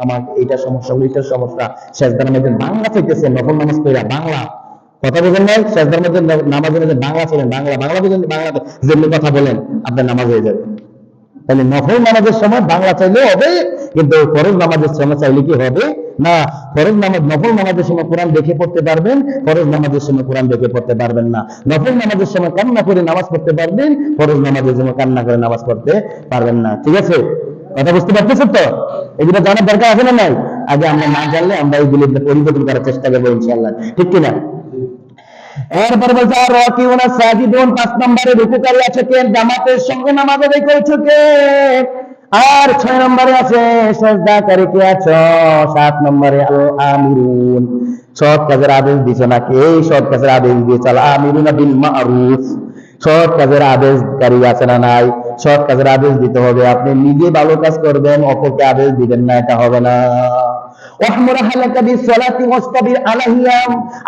আমার এইটা সমস্যা ওইটার সমস্যা, সিজদার মধ্যে বাংলা চাইতেছে, নফল নামাজ পড়া বাংলা। কথা বুঝেন নাই? সিজদার মধ্যে নামাজের মধ্যে বাংলা চলেন, বাংলা বুঝেন, বাংলাতে যেমনি কথা বলেন আপনার নামাজ হয়ে যাবে। তাহলে নফল নামাজের সময় বাংলা চাইলেও হবে, কিন্তু ফরজ নামাজের সময় চাইলে কি হবে না? নফল নামাজের সময় কোরআন দেখে পড়তে পারবেন, ফরজ নামাজের সময় কোরআন দেখে পড়তে পারবেন না। নফল নামাজের সময় কান্না করে নামাজ পড়তে পারবেন, ফরজ নামাজের সময় কান্না করে নামাজ পড়তে পারবেন না। ঠিক আছে? কথা বুঝতে পারতেছেন তো? এগুলো জানার দরকার আছে না নাই? আগে আমরা না জানলে আমরা এইগুলো পরিবর্তন করার চেষ্টা করবো ইনশাআল্লাহ, ঠিক কিনা? এরপর বলছে আর রাকিউনা সাজিদুন, 5 নম্বরে রুকুকারী আছে কে? জামাতের সঙ্গে নামাজ আদায় করেছো কে? আর 6 নম্বরে আছে সাজদাকারী কে আছো? 7 নম্বরে আল আমিরুন, সৎ কাজের আদেশ দিছো নাকি? এই সৎ কাজের আদেশ দিয়েছো, আল আমিরুনা বিল মারুফ, সৎ কাজের আদেশকারী আছে না নাই? সৎ কাজের আদেশ দিতে হবে। আপনি নিজে ভালো কাজ করবেন, অপরকে আদেশ দিবেন না, এটা হবে না।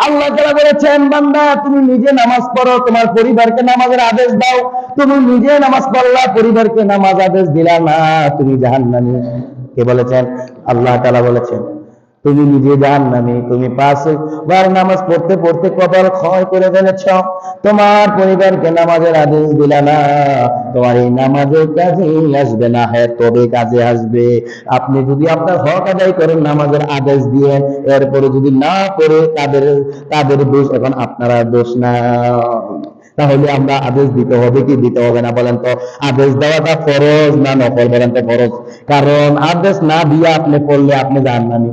আল্লাহ তাআলা বলেছেন, বান্দা তুমি নিজে নামাজ পড়ো, তোমার পরিবারকে নামাজের আদেশ দাও। তুমি নিজে নামাজ পড়লা, পরিবারকে নামাজ আদেশ দিলা না, তুমি জাহান্নামী। কে বলেছেন? আল্লাহ তাআলা বলেছেন তুমি নিজে জাহান্নামী। তুমি 5 বার নামাজ পড়তে পড়তে কপাল ক্ষয় করে ফেলেছ, তোমার পরিবারকে নামাজের আদেশ দিলা না, তোমার এই নামাজের কাজে আসবে না। হ্যাঁ, তবে কাজে আসবে। আপনি যদি আপনার হক আদায় করেন, নামাজের আদেশ দিয়ে, এরপরে যদি না করে তাদের দোষ, এখন আপনারা দোষ না। তাহলে আমরা আদেশ দিতে হবে কি দিতে হবে না বলেন তো? আদেশ দেওয়াটা ফরজ না নফল বলেন তো? ফরজ। কারণ আদেশ না দিয়ে আপনি পড়লে আপনি জাহান্নামী।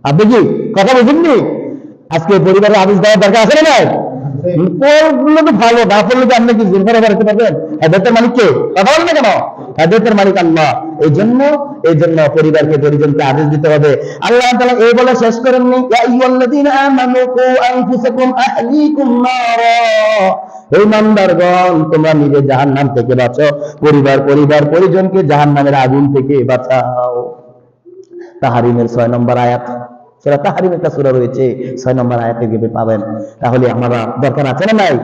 আপনি কি কথা বুঝেননি? আজকে পরিবারের আদেশ দেওয়ার দরকার আছে না? পড়লে তো ভালো, না পড়লে তো আপনি কি জোর করে বাড়াতে পারবেন? হেদায়েতের মালিক কে? কথা বলেন না কেন? হেদায়েতের মালিক আল্লাহ। এই জন্য পরিবারকে, পরিজনকে আদেশ দিতে হবে। আল্লাহ তাআলা এই বলে শেষ করেননি, ইয়া আইয়ুহাল্লাযীনা আমানু কু আনফুসাকুম আহলিকুম নারা, হে ইমানদারগণ তোমরা নিজে জাহান্নাম থেকে বাঁচো, পরিজনকে জাহান্নামের আগুন থেকে বাঁচাও। তাহরিমের 6 নম্বর আয়াত, সূরা তাহরিম একটা সূরা রয়েছে, 6 নম্বর আয়াতে গিয়ে পাবেন। তাহলে আমরা দরকার আছে না নাই?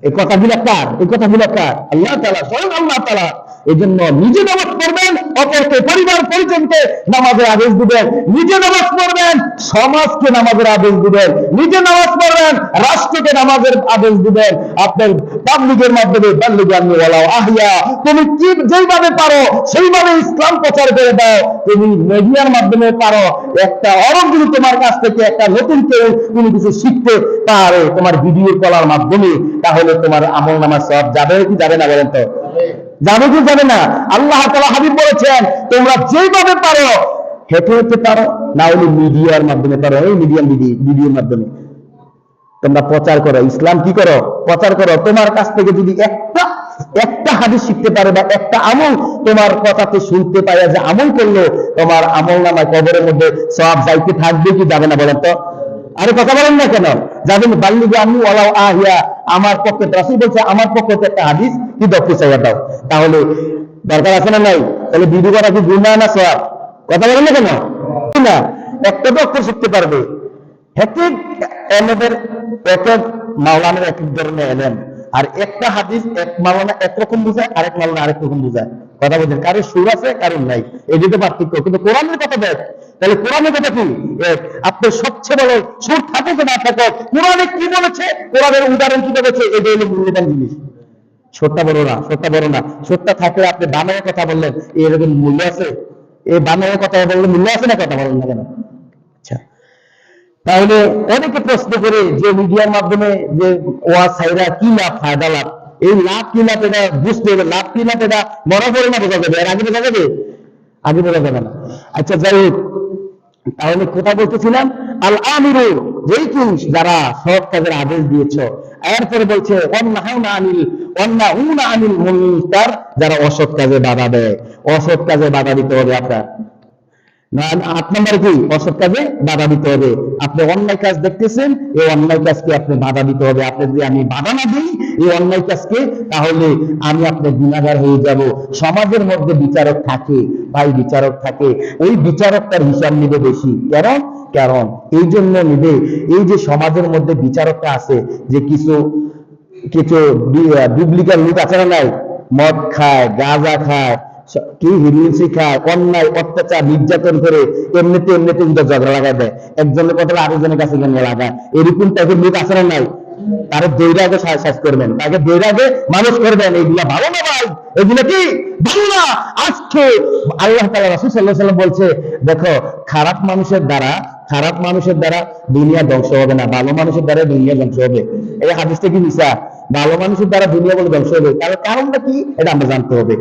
এই কথাগুলো কার? এই কথাগুলো কার? আল্লাহ তাআলা, স্বয়ং আল্লাহ তাআলা। এই জন্য নিজে নামাজ পড়বেন, অপরকে, পরিবার পরিজনকে নামাজের আদেশ দিবেন। নিজে নামাজ পড়বেন, সমাজকে নামাজের আদেশ দিবেন। নিজে নামাজ পড়বেন, রাষ্ট্রকে নামাজের আদেশ দিবেন। আপনার তাবলীগের মাধ্যমে, বাল্লিগ আন্নী ওয়ালাউ আহিয়া, তুমি কি যেইভাবে পারো সেইভাবে ইসলাম প্রচার করে দাও। তুমি মিডিয়ার মাধ্যমে পারো, একটা অরব যদি তোমার কাছ থেকে একটা নতুন কেউ তুমি কিছু শিখতে পারে তোমার ভিডিও কলার মাধ্যমে, তাহলে তোমার আমলনামার সওয়াব যাবে কি যাবে না বলেন তো? যাবে কি যাবে না? আল্লাহ তাআলা হাবিব বলেছেন, তোমরা যেভাবে পারো হেঁটে হেঁটে পারো, না হলে মিডিয়ার মাধ্যমে পারো। এই ভিডিওর মাধ্যমে তোমরা প্রচার করো, ইসলাম কি করো? প্রচার করো। তোমার কাছ থেকে যদি একটা হাদিস শিখতে পারে বা একটা আমল তোমার কথাতে শুনতে পারে, যে আমল করলো, তোমার আমলনামায় কবরের মধ্যে সওয়াব যাইতে থাকবে কি যাবে না বলেন তো? আরে কথা বলেন না কেন? যাবেন বাল্লিগ আন্নী ওয়ালাউ আহিয়া, আমার পক্ষে রাসূল বলছে, আমার পক্ষে একটা হাদিস কি দক্ষ চাইয়া দাও। তাহলে দরকার আছে না নাই? তাহলে ভিডিও করা কি গুনাহ না সওয়াব? কথা বলেন না কেন? না, একটা তো অক্ষর শিখতে পারবে। এক মাওলানার এক ধরনের এলেম, আর একটা হাদিস এক মাওলানা একরকম বুঝায়, আরেক মাওলানা আরেক রকম বুঝায়। কথা বলছেন, কারোর সুর আছে কারোর নাই, এই দুটো পার্থক্য। কিন্তু কোরআনের কথা দেখ, তাহলে কোরআনের কথা কি? আপনার সবচেয়ে বড় সুর থাকে যে না থাকে, কোরআনে কি বলেছে, কোরআনের উদাহরণ কি বলেছে, এটা হলো মূল্যবান জিনিস। সুরটা বড় না, সুরটা বড় না। সুরটা থাকলে আপনি বানায় কথা বললেন, এরকম মূল্য আছে? এই বানায় কথা বললে মূল্য আছে না? কথা বলেন না কেন? আচ্ছা, তাহলে অনেকে প্রশ্ন করে যে মিডিয়ার মাধ্যমে যে ওয়াজ ছাইরা কি লাভ, ফায়দা লাভ, এই লাভ কি লাভ এটা বুঝতে হবে। লাভ কি লাভ এটা মনে পড়ে না বোঝা যাবে, এর আগে বোঝা যাবে? আগে বোঝা যাবে না। আচ্ছা, যাই হোক, তাহলে কোথায় বলতেছিলাম? আল আমিরু, যেই তুমি যারা সৎ কাজের আদেশ দিয়েছ। এরপরে বলছে ওয়ান্নাহুনা আনিল মুনকার, যারা অসৎ কাজে বাধা দেয়। অসৎ কাজে বাধা দিতে হবে আপনার। 8 নম্বরে কি? অসৎ কাজে বাধা দিতে হবে। আপনি অন্যায় কাজ দেখতেছেন, এই অন্যায় কাজকে আপনি বাধা দিতে হবে। আপনি যদি আমি বাধা না দিই এই অন্যায় কাজকে, তাহলে আমি আপনার গুনাহগার হয়ে যাব। সমাজের মধ্যে বিচারক থাকে, ভাই বিচারক থাকে, ওই বিচারকটার হিসাব নিবে বেশি। কারণ এই জন্য নিবে, এই যে সমাজের মধ্যে বিচারকটা আছে, যে কিছু ডুপ্লিকেট লোক আছে না নাই, মদ খায়, গাঁজা খায়, কি হিরোইন খায়, অন্যায় অত্যাচার নির্যাতন করে এমনিতে ঝগড়া লাগাই দেয়, একজনের কথা আরেকজনের কাছে গিয়ে লাগায়, এরকম টাইপের লোক আছে না নাই? তারা দৈরা আগে শেষ করবেন, তাকে দৈরা আগে মানুষ করবেন। এইগুলা ভালো না ভাই, এগুলো কি ভালো না? আজকে আল্লাহ তাআলা, রাসূল সাল্লাল্লাহু আলাইহি ওয়াসাল্লাম বলছে, দেখো খারাপ মানুষের দ্বারা দুনিয়া ধ্বংস হবে না, ভালো মানুষের দ্বারা দুনিয়া ধ্বংস হবে। এই হাদিসটা কি মিছা? ভালো মানুষের দ্বারা দুনিয়া বলে ধ্বংস হবে, তার কারণটা কি এটা আমরা জানতে হবে।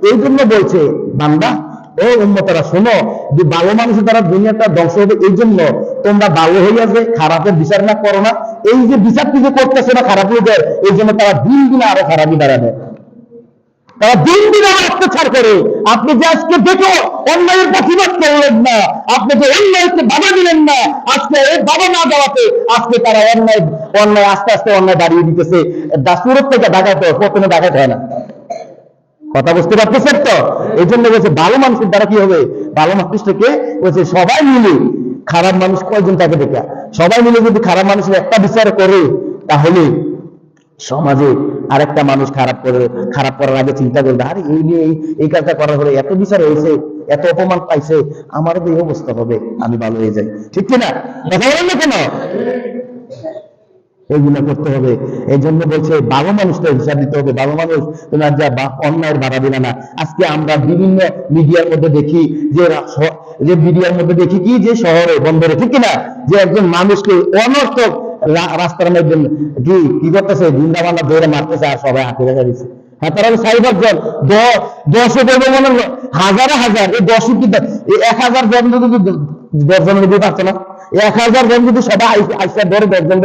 এই জন্য বলছে, বান্দা ও উম্মতেরা শোনো, যে ভালো মানুষের দ্বারা দুনিয়াটা ধ্বংস হবে, এই জন্য তোমরা ভালো হইয়া যে খারাপের বিচার না করো না। এই যে বিচার যে করতেছে না খারাপ হয়ে যায়, এই জন্য তারা দিন দিন আরো খারাপই দাঁড়াবে, তারা দিন দিন আরো অত্যাচার করে। আপনি যে আজকে দেখো অন্যায়ের প্রতিবাদ করলেন না, আপনি যে অন্যায়কে বাধা দিলেন না, আজকে এই বাধা না দেওয়াতে আজকে তারা অন্যায় অন্যায় আস্তে আস্তে অন্যায় দাঁড়িয়ে দিতেছে। সুরত থেকে ঢাকাতে প্রথমে ঢাকাতে হয় না। কথা বুঝতে পারতেছেন তো? এই জন্য বলছে ভালো মানুষের দ্বারা কি হবে, ভালো মানুষটাকে বলছে সবাই মিলে, খারাপ মানুষ কয়জন থাকে দেখা, সবাই মিলে যদি খারাপ মানুষের একটা বিচার করে, তাহলে সমাজে আরেকটা মানুষ খারাপ করার আগে চিন্তা করবে, আরে এই নিয়ে এই কাজটা করার পরে এত বিচার হয়েছে, এত অপমান পাইছে, আমারও তো এই অবস্থা হবে, আমি ভালো হয়ে যাই। ঠিক কিনা? কথা বলেন না কেন? এইগুলো করতে হবে। এই জন্য বলছে ভালো মানুষটা হিসাব দিতে হবে। ভালো মানুষ তোমার যা অন্যায়ের বাধা দিলে না। আজকে আমরা বিভিন্ন মিডিয়ার মধ্যে দেখি যে মিডিয়ার মধ্যে দেখি কি, যে শহরে বন্দরে, ঠিক কিনা, যে একজন মানুষকে অনর্থক রাস্তার মধ্যে কি করতেছে, গুন্ডা বান্ডা ধরে মারতেছে, আর সবাই হাতে রেখে দিচ্ছে। হ্যাঁ, তারা 4-5 জন, 10 বলবো মনে হাজারে হাজার, এই 10 কি 1000 জন যদি 10 জনের দিতে পারছে না, 1000 জন যদি সবাই আইসা ধরে 10 জন,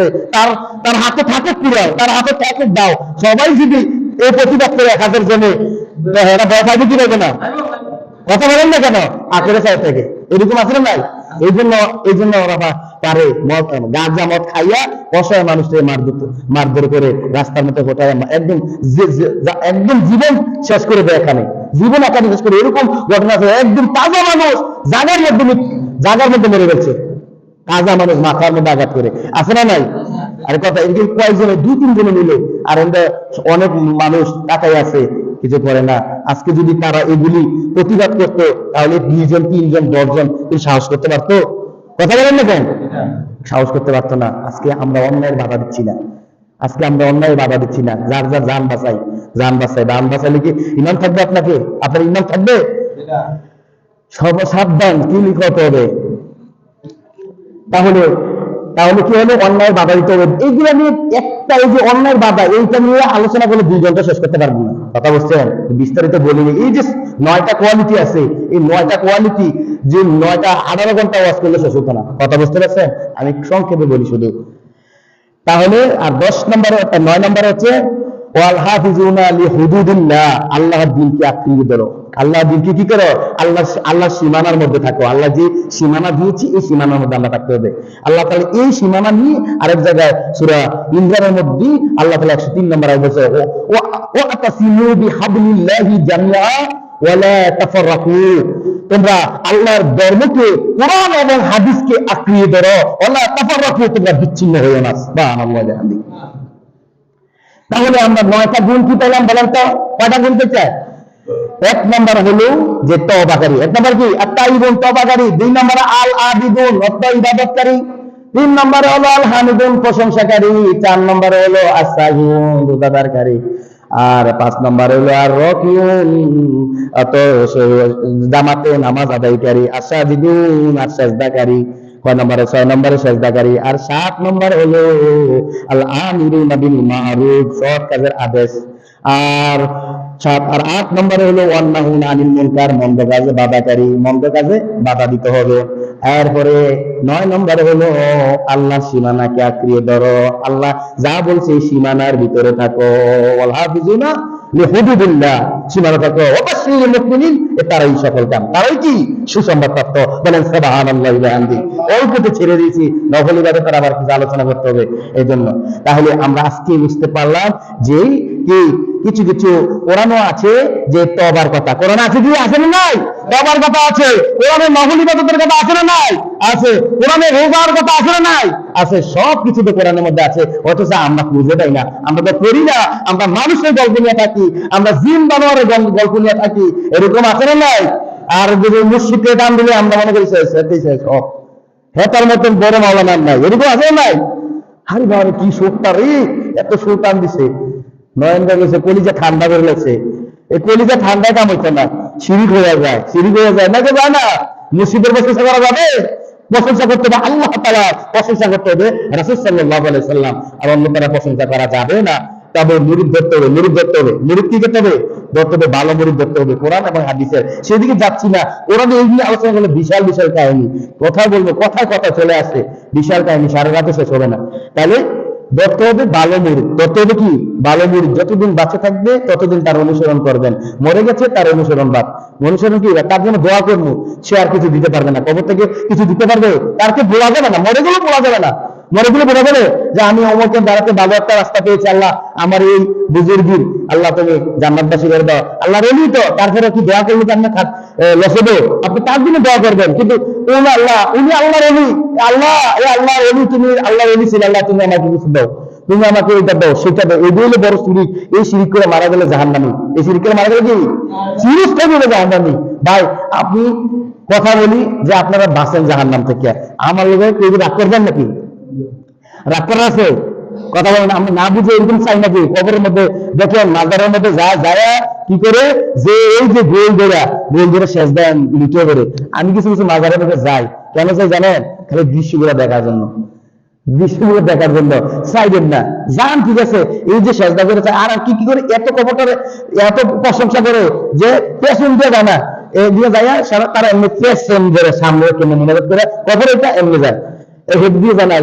তার হাতে থাকে কুড়াও, তার হাতে থাকে দাও, সবাই যদি এই প্রতিবাদ করে 1000 জনে, এরা ভয় পাইবে কি পাইবে না? কথা বলেন না কেন? আখেরে সাইড থেকে এরকম আছে না নাই? এই জন্য ওরা পারে গাঁজা মদ খাইয়া অসহায় মানুষকে মারধর করে রাস্তার মধ্যে গোটায় একদম জীবন শেষ করে দেয়। এখানে জীবন এখানে শেষ করে এরকম ঘটনা আছে। একদম তাজা মানুষ জায়গার মধ্যে মরে গেছে, তাজা মানুষ মাথার মধ্যে আঘাত করে, আছে না নাই? আরে কথা এরকম কয়েকজনে 2-3 জনে মিলে, আর অনেক মানুষ টাকাই আছে, কিছু করে না। আজকে যদি তারা এগুলি প্রতিবাদ করতো, তাহলে 2 জন 3 জন 10 জন সাহস করতে পারতো? কথা বলেন না কেন? সাহস করতে পারতো না। আজকে আমরা অন্যায়ের বাধা দিচ্ছি না, যার যার জান বাঁচাই, জান বাঁচাইলে কি ইমান থাকবে? আপনার ইমান থাকবে? সাবধান, কি লিখতে হবে। তাহলে কি হলো, অন্যায়ের বাধা দিতে হবে। এইগুলো নিয়ে একটা, এই যে অন্যায়ের বাধা, এইটা নিয়ে আলোচনা করলে 2 ঘন্টা শেষ করতে পারবো না। কথা বুঝছেন? বিস্তারিত বলিনি। এই যে 9টা কোয়ালিটি আছে, এই 9টা কোয়ালিটি যে 18 ঘন্টা ওয়াজ করলে শেষ হতো না। কথা বুঝতে পারছেন? আমি সংক্ষেপে বলি শুধু। তাহলে আর 9 নম্বরে হচ্ছে ওয়াল হাফিজুনা লিহুদুদিল্লাহ, আল্লাহর দ্বীনকে আঁকড়িয়ে ধরো। আল্লাহর দ্বীনকে কি করো? আল্লাহ সীমানার মধ্যে থাকো। আল্লাহ যে সীমানা দিয়েছি, এই সীমানার মধ্যে আমরা থাকতে হবে। আল্লাহ তাআলা এই সীমানা নিয়ে আরেক জায়গায় সূরা ইমরানের মধ্যে আল্লাহ তাআলা 103 নম্বর আয়াতে বলেছে, ওয়াতাসিমু বিহাবলিল্লাহি জামিআ ওয়ালা তাফাররাকু, তোমরা আল্লাহর ধর্মকে, কোরআন এবং হাদিসকে আঁকড়িয়ে ধরো, ওয়ালা তাফাররাকু, তোমরা বিচ্ছিন্ন হইও না। সুবহানাল্লাহ। তাহলে আমরা 9টা গুণ কি পেলাম বলেন তো? কয়টা গুণ পেতে চাই? 1 নম্বর হলো যে তওবাকারী। 1 নম্বর কি? আত-তাইবুন, তওবাকারী। 2 নম্বরে আল আবিদুন, অর্থ ইবাদতকারী। 3 নম্বরে হলো আল হামিদুন, প্রশংসাকারী। 4 নম্বরে হলো আস-সাহিউন, রোজাদারকারী। আর 5 নম্বরে হলো আর রাকিউন, জামাতে নামাজ আদায়কারী। আস-সাজিদুন, আর সাজদাকারী। 6 নম্বরে সাজদাকারী। আর 7 নম্বর হলো আল আমিরুনা বিল মারুফ, সৎ কাজের আদেশ। আর 8 নম্বরে হলো ওয়ান্নাহুনা আনিল মুনকার, মন্দ কাজে বাধাকারী, মন্দ কাজে বাধা দিতে হবে। এরপরে 9 নম্বরে হলো আল্লাহ সীমানাকে আঁকড়িয়ে ধরো, আল্লাহ যা বলছে সীমানার ভিতরে থাকো। ওয়াল হাফিজুনা লিহুদুদিল্লাহ, সীমানা থাকো। ওয়াবাশশিরিল মুমিনিন, তারাই সফল কাম, তারাই কি সুসংবাদ প্রাপ্ত। বলেন সুবহানাল্লাহি ওয়া বিহামদিহি। অল্পতে ছেড়ে দিয়েছি, নফল ইবাদতের আবার কিছু আলোচনা করতে হবে এই জন্য। তাহলে আমরা আজকে বুঝতে পারলাম যে কিছু কোরআনও আছে যে তওবার কথা। কোরআন আছে কি? আছে না নাই? তওবার কথা আছে। কোরআনে নফল ইবাদতের কথা আছে না নাই? আছে। কোরআনে রোজার কথা আছে না নাই? আছে। সব কিছু তো কোরআনের মধ্যে আছে, অথচ আমরা খুঁজে পাই না, আমরা তো করি না। আমরা মানুষের গল্প নিয়ে থাকি, আমরা জিন জানোয়ারের গল্প নিয়ে থাকি, এরকম আছে না নাই? আর যদি মুশরিককে দান দিলে আমরা মনে করি হেতার মতন বড় মাওলানা নাই, এরকম আছে নাই? হারি বাবা, কি সুরটা রে, এত সুর টান দিছে, নয়ন গেছে, কলিজা ঠান্ডা করে গেছে। এই কলিজা ঠান্ডায় কাম হচ্ছে না, শিরিক হয়ে যায় না, যায় না। মুর্শিদের প্রশংসা করা যাবে? প্রশংসা করতে হবে আল্লাহ তাআলার, প্রশংসা করতে হবে রাসূল সাল্লাল্লাহু আলাইহি সাল্লাম, আর অন্য তারা প্রশংসা করা যাবে না। তবে মুরিদ ধরতে হবে। মুরিদ কি করতে হবে? ধরতে হবে, ভালো মরিদ ধরতে হবে কোরআন এবং হাদিসের, সেদিকে যাচ্ছি না। কোরআনে এইগুলি আলোচনা করলে বিশাল বিশাল কাহিনী, কথা বলবো, কথায় কথা চলে আসে, বিশাল কাহিনী, সারা রাতে শেষ হবে না। তাহলে ধরতে হবে ভালো মুরিদ, ধরতে হবে কি ভালো মুরিদ, যতদিন বাঁচে থাকবে ততদিন তার অনুসরণ করবেন, মরে গেছে তার অনুসরণ বাদ। অনুসরণ কি, তার জন্য দোয়া করবো, সে আর কিছু দিতে পারবে না, কবর থেকে কিছু দিতে পারবে, তারকে বলা যাবে না, মরে গেলেও বলা যাবে না। মরে গেলে বোঝা যাবে যে আমি অমুকের দ্বারাতে ভালো একটা রাস্তা পেয়েছি, আল্লাহ আমার এই বুজুর্গির আল্লাহ তুমি জান্নাতবাসী করে দাও, আল্লাহ রলি তো, তারপরে কি দোয়া করলে আপনি লসবে, আপনি তার জন্য দোয়া করবেন, কিন্তু উনি আল্লাহ রলি, আল্লাহ আল্লাহ রলি, তুমি আল্লাহ রলি ছিল, আল্লাহ তুমি আমাকে কিছু দাও, তুমি আমাকে এটা দাও সেটা দাও, এগুলো হলো বড় শিরিক। এই শিরিক করে মারা গেলে জাহান্নামী, এই শিরিক করে মারা গেলে কি চিরস্থায়ী হলো জাহান্নামী। ভাই আপনি কথা বলি যে আপনারা বাঁচেন জাহান্নাম থেকে, আমার লোকের কেউ রাগ করবেন নাকি? রাগ করা আছে? কথা বলেন, আমরা না বুঝে এরকম চাই নাকি? কবরের মধ্যে দেখেন মাজারের মধ্যে যায় কি করে, যে এই যে গোল ধরে শেষ দেন লিটে করে। আমি কিছু কিছু মাজারের মধ্যে যাই, কেন চাই জানেন? খালি দৃশ্যগুলো দেখার জন্য, দৃশ্যগুলো দেখার জন্য চাইবেন না, যান ঠিক আছে, এই যে সেজদা করে চাই, আর কি কি করে এত কবরটারে এত প্রশংসা করে যে পেছন দিয়ে যায় না, এদিকে যায় তারা এমনি পেছন ধরে সামনে কেমন মনে করে কবর, এটা এমনি যায় হেড দিয়ে জানা।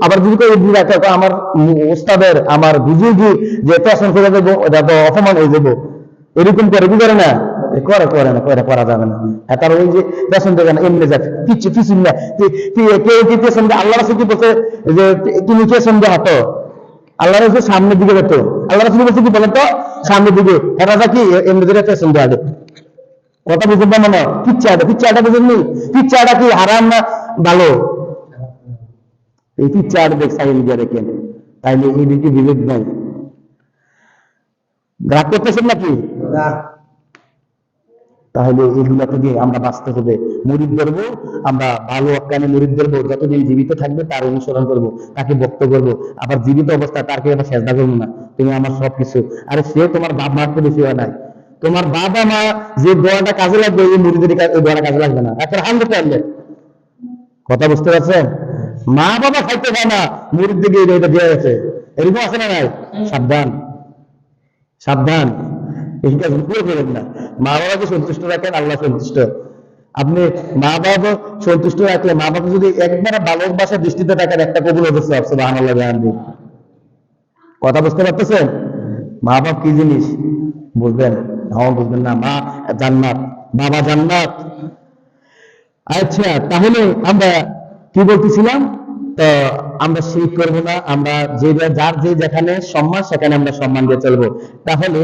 আবার যদি আমার ওস্তাদের আমার বুঝিয়ে যে পেছন করে দেবো, ওটা তো অপমান হয়ে যাবো, এরকম করে কি করে না, করা যাবে না। তার ওই যে পেছন দেবে না, এমনি যায় পিছু না, কেউ কি পেছন দিয়ে, আল্লাহ রাসূল কি বলছে যে তুমি পেছন দিয়ে হাঁটো, আল্লাহ রাসূল সামনের দিকে যেত, আল্লাহ রাসূল বলছে কি বলেন তো, সামনের দিকে, এরা কি এমনি ধরে পেছন দিয়ে হাঁটে। কথা বুঝতে পারবো না, পিচ্ছাটা বুঝেননি? পিচ্ছাটা কি হারাম না ভালো? এই পিচ্ছাটা দেখেন, তাইলে এই দিকে বিবেক নাই, রাগ করতেছেন নাকি? তাহলে এইগুলা থেকে আমরা বাঁচতে হবে। মুরিদ ধরবো, আমরা ভালো আক্কানে মুরিদ ধরবো, যতদিন জীবিত থাকবে তার অনুসরণ করব, তাকে বক্ত করব, আবার জীবিত অবস্থা তারকে আবার সেজদা করবো না, তুমি আমার সবকিছু। আরে সে তোমার বাপ মার তো বেশি হয় নাই, তোমার বাবা মা যে দোয়াটা কাজে লাগবে, এই মুরিদের এই দোয়াটা কাজে লাগবে না, একটা 100%। কথা বুঝতে পারছেন? মা বাবা খাইতে পায় না, মুরিদ দিকে এটা দেওয়া গেছে, এরকম আছে না নাই? সাবধান সাবধান, এই কাজ ভুল করবেন না। মা বাবাকে সন্তুষ্ট রাখেন, আল্লাহ সন্তুষ্ট। আপনি মা বাবা সন্তুষ্ট রাখলে, মা বাবা যদি একবার ভালোবাসার দৃষ্টিতে রাখেন, একটা কবুল হতে সুবহানাল্লাহ বিহামদিহি। কথা বুঝতে পারতেছেন? মা বাপ কি জিনিস বুঝবেন? হ্যাঁ বুঝবেন না, মা জান্নাত, বাবা জান্নাত। আচ্ছা, তাহলে আমরা কি বলতেছিলাম? তো আমরা শিরক করব না, আমরা যার যে যেখানে সম্মান সেখানে আমরা সম্মান দিয়ে চলবো। তাহলে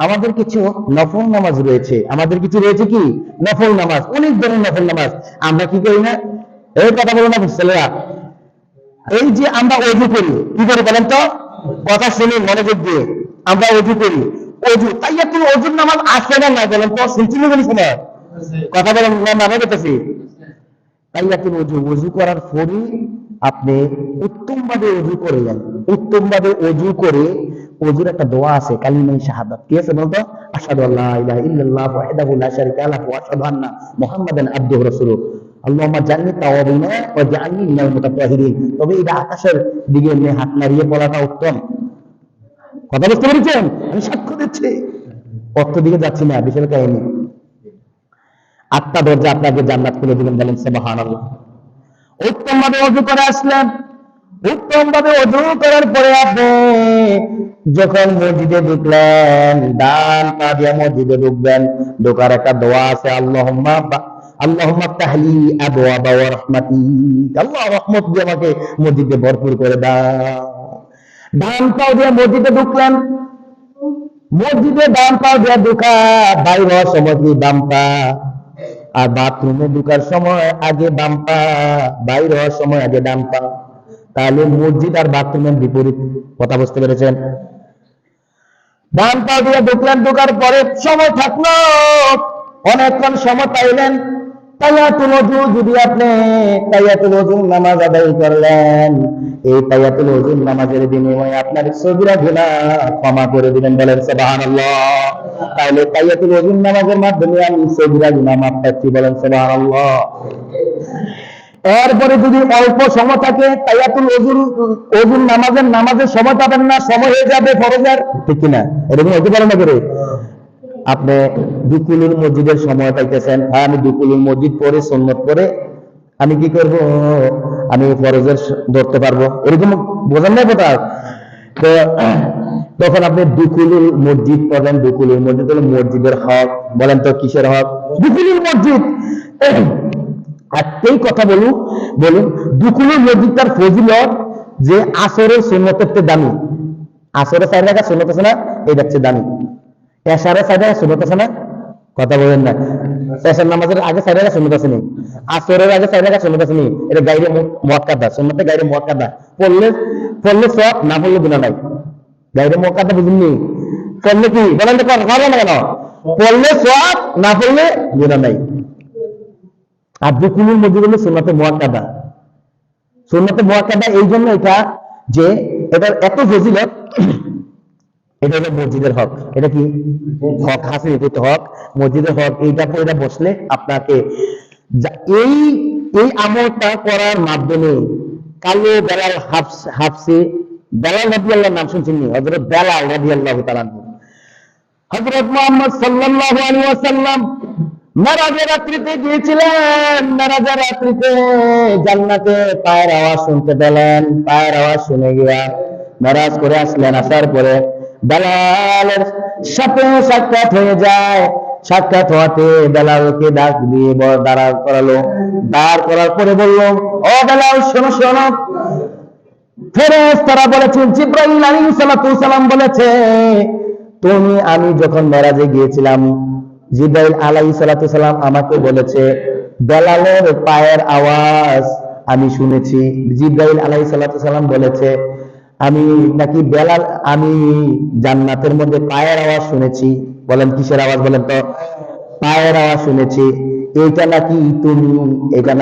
আমাদের কিছু নফল নামাজ রয়েছে, আমাদের কিছু রয়েছে কি নফল নামাজ, অনেক ধরনের নফল নামাজ। আমরা কি করি না, এই কথা বলো না ছেলেরা, এই যে আমরা ওযু করি, কি করে বলেন তো? কথা শুনুন মনোযোগ দিয়ে, আমরা ওযু করি, ওযু তাইয়াতুল ওযুর নামাজ আছে না নাই বলেন তো? শুনছি না বলিস না, কথা বলেন না, আমি বলতেছি তাইয়াতুল ওযু, ওযু করার পরে আপনি উত্তম ভাবে ওযু করলেন, উত্তম ভাবে ওযু করে ওযুর একটা দোয়া আছে, কালিমা শাহাদাত, কি আছে বলতো? আশহাদু আল্লা ইলাহা ইল্লাল্লাহ ওয়াহদাহু লা শারীকা লাহু ওয়া আশহাদু আন্না মুহাম্মাদান আবদুহু ওয়া রাসূলুহু আল্লাহুম্মা জান্নি তাওয়াবিনা ওয়া জাআলনি মিনাল মুতাতাহহিরিন। তবে এটা আকাশের দিকে এমনি হাত নাড়িয়ে পড়াটা উত্তম। কথা বুঝতে পেরেছেন? আমি সাক্ষ্য দিচ্ছি, অর্থ দিকে যাচ্ছি না, বিশাল কাহিনী। 8টা দরজা আপনাকে জান্নাত খুলে দিবেন, বলেন সুবহানাল্লাহ। উত্তম ভাবে ওযু করে আসলেন, উত্তম ভাবে ওযু করার পরে আপনি যখন মসজিদে ঢুকলেন, ডান পা দিয়ে মসজিদে ঢুকবেন, ঢোকার একটা দোয়া আছে, আল্লাহুম্মা তাহলি আবওয়াবা ওয়া রাহমাতি, আল্লাহ রহমত দিয়ে আমাকে মসজিদে ভরপুর করে দাও। ডান পা দিয়ে মসজিদে ঢুকলেন, মসজিদে ডান পা দিয়ে ঢোকা, বাইরে হওয়ার সময় কি বাম পা, আর বাথরুমে ঢোকার সময় আগে বাম পা, বাইরে হওয়ার সময় আগে ডান পা। তাহলে মসজিদ আর বাথরুমের বিপরীত। কথা বুঝতে পেরেছেন? ডান পা দিয়ে ঢুকলেন, ঢোকার পরে সময় থাকলো, অনেকক্ষণ সময় পাইলেন, তাইয়াতুল ওযু যদি আপনি তাইয়াতুল ওযু নামাজ আদায় করলেন, এই তাইয়াতুল ওযু নামাজের বিনিময়ে আপনার সগীরা গুনাহ ক্ষমা করে দিবেন, বলেন সুবহানাল্লাহ। তাহলে তাইয়াতুল ওযু নামাজের মাধ্যমে আমি সগীরা গুনাহ মাফ পাচ্ছি, বলেন সুবহানাল্লাহ। এরপরে যদি অল্প সময় থাকে, তাইয়াতুল ওযুর নামাজের সময় পাবেন না, সময় হয়ে যাবে ফরজের, ঠিক কিনা? এরকম হতে পারে না করে আপনি দুকুলুল মসজিদের সময় পাইতেছেন, হ্যাঁ আমি দুকুলুল মসজিদ পড়ে সুন্নত পড়ে আমি কি করব, আমি ফরজের ধরতে পারবো, এরকম বোঝেন না কথা। তো তখন আপনি দুকুলুল মসজিদ পড়বেন। দুকুলুল মসজিদ হলো মসজিদের হক। বলেন তো কিসের হক? দুকুলুল মসজিদ। আর এই কথা বলুন দুকুলুল মসজিদ তার ফজিলত যে আসরের সুন্নতের চেয়ে দামি। আসরের 4 রাকাত সুন্নত আছে না, এটা হচ্ছে দামি। এশারের 4 রাকাত সুন্নত আছে না, কথা বলেন না। এশার নামাজের আগে 4 রাকাত সুন্নত আছে নি, আসরের আগে 4 রাকাত সুন্নত আছে নি, এটা গায়রে মুআক্কাদা, সুন্নতে গায়রে মুআক্কাদা। পড়লে সওয়াব, না পড়লে গুনাহ নাই। গায়রে মুআক্কাদা বুঝুননি? পড়লে কি বলেন তো, পারবে না কেন? পড়লে সওয়াব, না পড়লে গুনাহ নাই। আর দুকুলুল মসজিদ হলো সুন্নতে মুআক্কাদা। সুন্নতে মুআক্কাদা এই জন্য এটা যে এটার এত ফজিলত, এটা হলো মসজিদের হক। এটা কি হক? হাসিল করতে হক, মসজিদের হক। এইটা পড়ে বসলে আপনাকে এই এই আমলটা করার মাধ্যমে কালো বেলাল হাফসি, বেলাল রাদিয়াল্লাহু নাম শুনছেন নি? হযরত বেলাল রাদিয়াল্লাহু তাআলা, হযরত মুহাম্মদ সাল্লাল্লাহু আলাইহি ওয়াসাল্লাম মেরাজের রাত্রিতে গিয়েছিলেন। মেরাজের রাত্রিতে জান্নাতে পায়ের আওয়াজ শুনতে পেলেন। পায়ের আওয়াজ শুনে গিয়া মেরাজ করে আসলেন। আসার পরে বেলালের সাথে সাক্ষাৎ হয়ে যায়। সাক্ষাৎ হওয়াতে বেলালকে ডাক দিয়ে দাঁড় করালো। দাঁড় করার পরে বলল, ও বেলাল শোনো শোনো, ফেরেশতারা বলেছেন, জিবরাইল আলাইহিস সালাম বলেছে, আমি যখন মেরাজে গিয়েছিলাম, জিবরাইল আলাইহিস সালাম আমাকে বলেছে বেলালের পায়ের আওয়াজ আমি শুনেছি। জিবরাইল আলাইহিস সালাম বলেছে আমি নাকি বেলাল, আমি জান্নাতের মধ্যে পায়ের আওয়াজ শুনেছি। বলেন কিসের আওয়াজ? বলেন তো। পায়ের আওয়াজ শুনেছি। এটা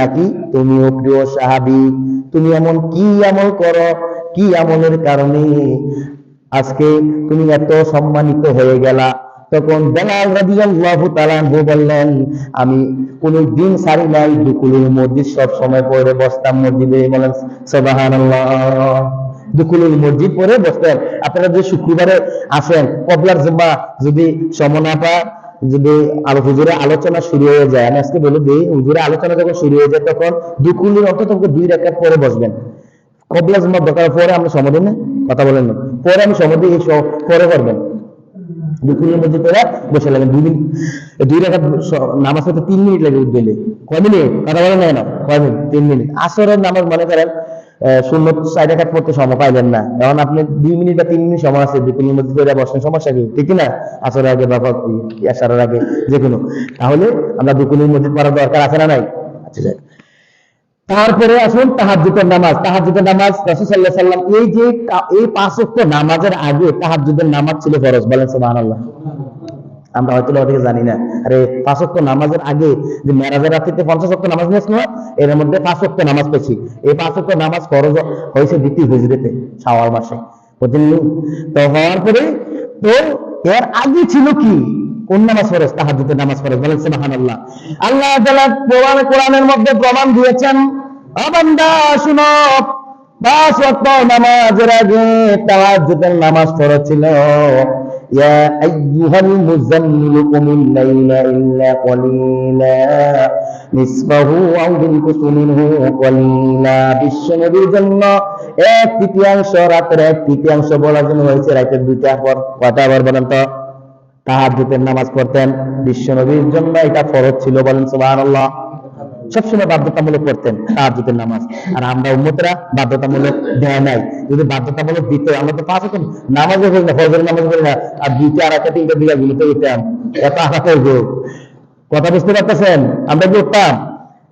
নাকি তুমিও প্রিয় সাহাবী, তুমি এমন কি আমল করো, কি আমলের কারণে আজকে তুমি এত সম্মানিত হয়ে গেলা? তখন বেলাল রাদিয়াল্লাহু তাআলা বললেন, আমি কোনদিন সারি নাই, দুকুলুল মসজিদ সব সময় পড়ে বসতাম মসজিদে। বলেন সুবহানাল্লাহ। দুকুলুল মসজিদ পড়ে বসতেন। আপনারা যদি শুক্রবারে আসেন, কবলার জুম্মা যদি সমনাপা যদি হুজুরের আলোচনা শুরু হয়ে যায়, আমি আজকে বলে দিই, হুজুরের আলোচনা যখন শুরু হয়ে যায় তখন দুকুলুল অন্তত 2 রাকাত পরে বসবেন। কবলা জুম্মা দরকার পরে আমরা সমাধান কথা বলেন না, পরে আমি সমাধি পরে করবেন। দুকুলুল মসজিদ পড়ে বসে লাগেন 2 মিনিট, 2 রাকাত নামাজ পড়তে 3 মিনিট লাগে। উদ্বেলে কয় মিনিট? কথা বলেন না, কয় মিনিট? 3 মিনিট। আসরের নামাজ মনে করেন সুন্নত 4 রাকাত পড়তে সময় পাইলেন না, এখন আপনি 2 মিনিট বা 3 মিনিট সময় আছে, দুকুলুল মসজিদ পড়ে বসেন, সমস্যা কি? ঠিক না? আসরের আগে বা এশারের আগে যে কোনো, তাহলে আমরা দুকুলুল মসজিদ পড়ার দরকার আছে না নাই? আচ্ছা যাক। তারপরে আসুন তাহাজ্জুদের নামাজ। তাহাজ্জুদের নামাজ রাসূল সাল্লাল্লাহু আলাইহি ওয়াসাল্লাম এই 5 ওয়াক্ত নামাজের আগে তাহাজ্জুদের নামাজ ছিল ফরজ। বলেন সুবহানাল্লাহ। আমরা হয়তো ওটাকে জানি না। আরে 5 ওয়াক্ত নামাজের আগে যে মেরাজের রাত্রিতে 50 ওয়াক্ত নামাজ নিয়েছিল, এর মধ্যে 5 ওয়াক্ত নামাজ পেয়েছি। এই 5 ওয়াক্ত নামাজ ফরজ হয়েছে দ্বিতীয় হিজরিতে, শাওয়াল মাসে, বুঝলেন? তো হওয়ার পরে তো এর আগে ছিল কি? কোন নামাজ ফরজ? তাহাজ্জুদের নামাজ ফরজ। বলেন সুবহানাল্লাহ। আল্লাহ তাআলা কোরআনের মধ্যে প্রমাণ দিয়েছেন, ও বান্দা শুনো, 5 ওয়াক্ত নামাজের আগে তাহাজ্জুদের নামাজ ফরজ ছিল। ইয়া আইয়ুহাল মুযাম্মিল কুমিল লাইলা ইল্লা কলিলা নিসফাহু আও ইনকুস মিনহু কলিলা। বিশ্বনবীর জন্য 1/3 রাতের 1/3 বলার জন্য হয়েছে রাতের 2টা পর। কয়টা বার বলেন তো? তাহাজ্জুদের নামাজ পড়তেন বিশ্বনবীর জন্য, এটা ফরজ ছিল। বলেন সুবহানাল্লাহ। সবসময় বাধ্যতামূলক করতেন তাহাজ্জুদের নামাজ, আর আমরা উম্মতরা বাধ্যতামূলক দেয় নাই। যদি বাধ্যতামূলক দিত, আমরা তো 5 ওয়াক্ত নামাজও করি না, ফজরের নামাজ করি না, আর 2টা আর 3টা দিকে গুলোতে উঠতাম। এত আলাদা কথা বুঝতে পারতেছেন? আমরা কি উঠতাম?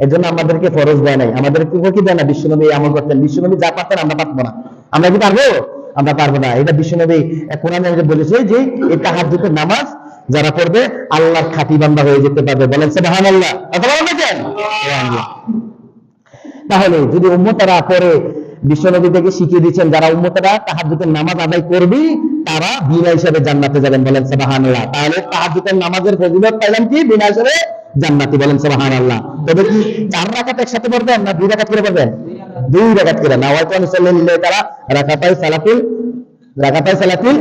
এর জন্য আমাদেরকে ফরজ দেয় নাই। আমাদেরকে কি দেয় না? বিশ্বনবী আমল করতেন। বিশ্বনবী যা পারতেন আমরা পারবো না। আমরা কি পারবো? আমরা পারবো না। এটা বিশ্বনবী কোরআনে বলেছে যে এই তাহাজ্জুদের নামাজ যারা পড়বে আল্লাহর খাঁটি বান্দা হয়ে যেতে পারবে। বলেন সুবহানাল্লাহ। তাহলে যদি উম্মতেরা পরে বিশ্বনবী থেকে শিখিয়ে দিচ্ছেন, যারা উম্মতেরা তাহাজ্জুদের নামাজ আদায় করবে তারা বিনা হিসাবে জান্নাতে যাবেন। বলেন সুবহানাল্লাহ। তাহলে তাহাজ্জুদের নামাজের ফজিলত পাইলাম কি? বিনা হিসাবে জান্নাতি। বলেন সুবহানাল্লাহ। তবে কি 4 রাকাত একসাথে পড়বেন না 2 রাকাত করে পড়বেন? 2 রাকাত করে। নাওয়াইতু আন সাল্লাল্লাহু তাআলা রাকাতাই সালাতুল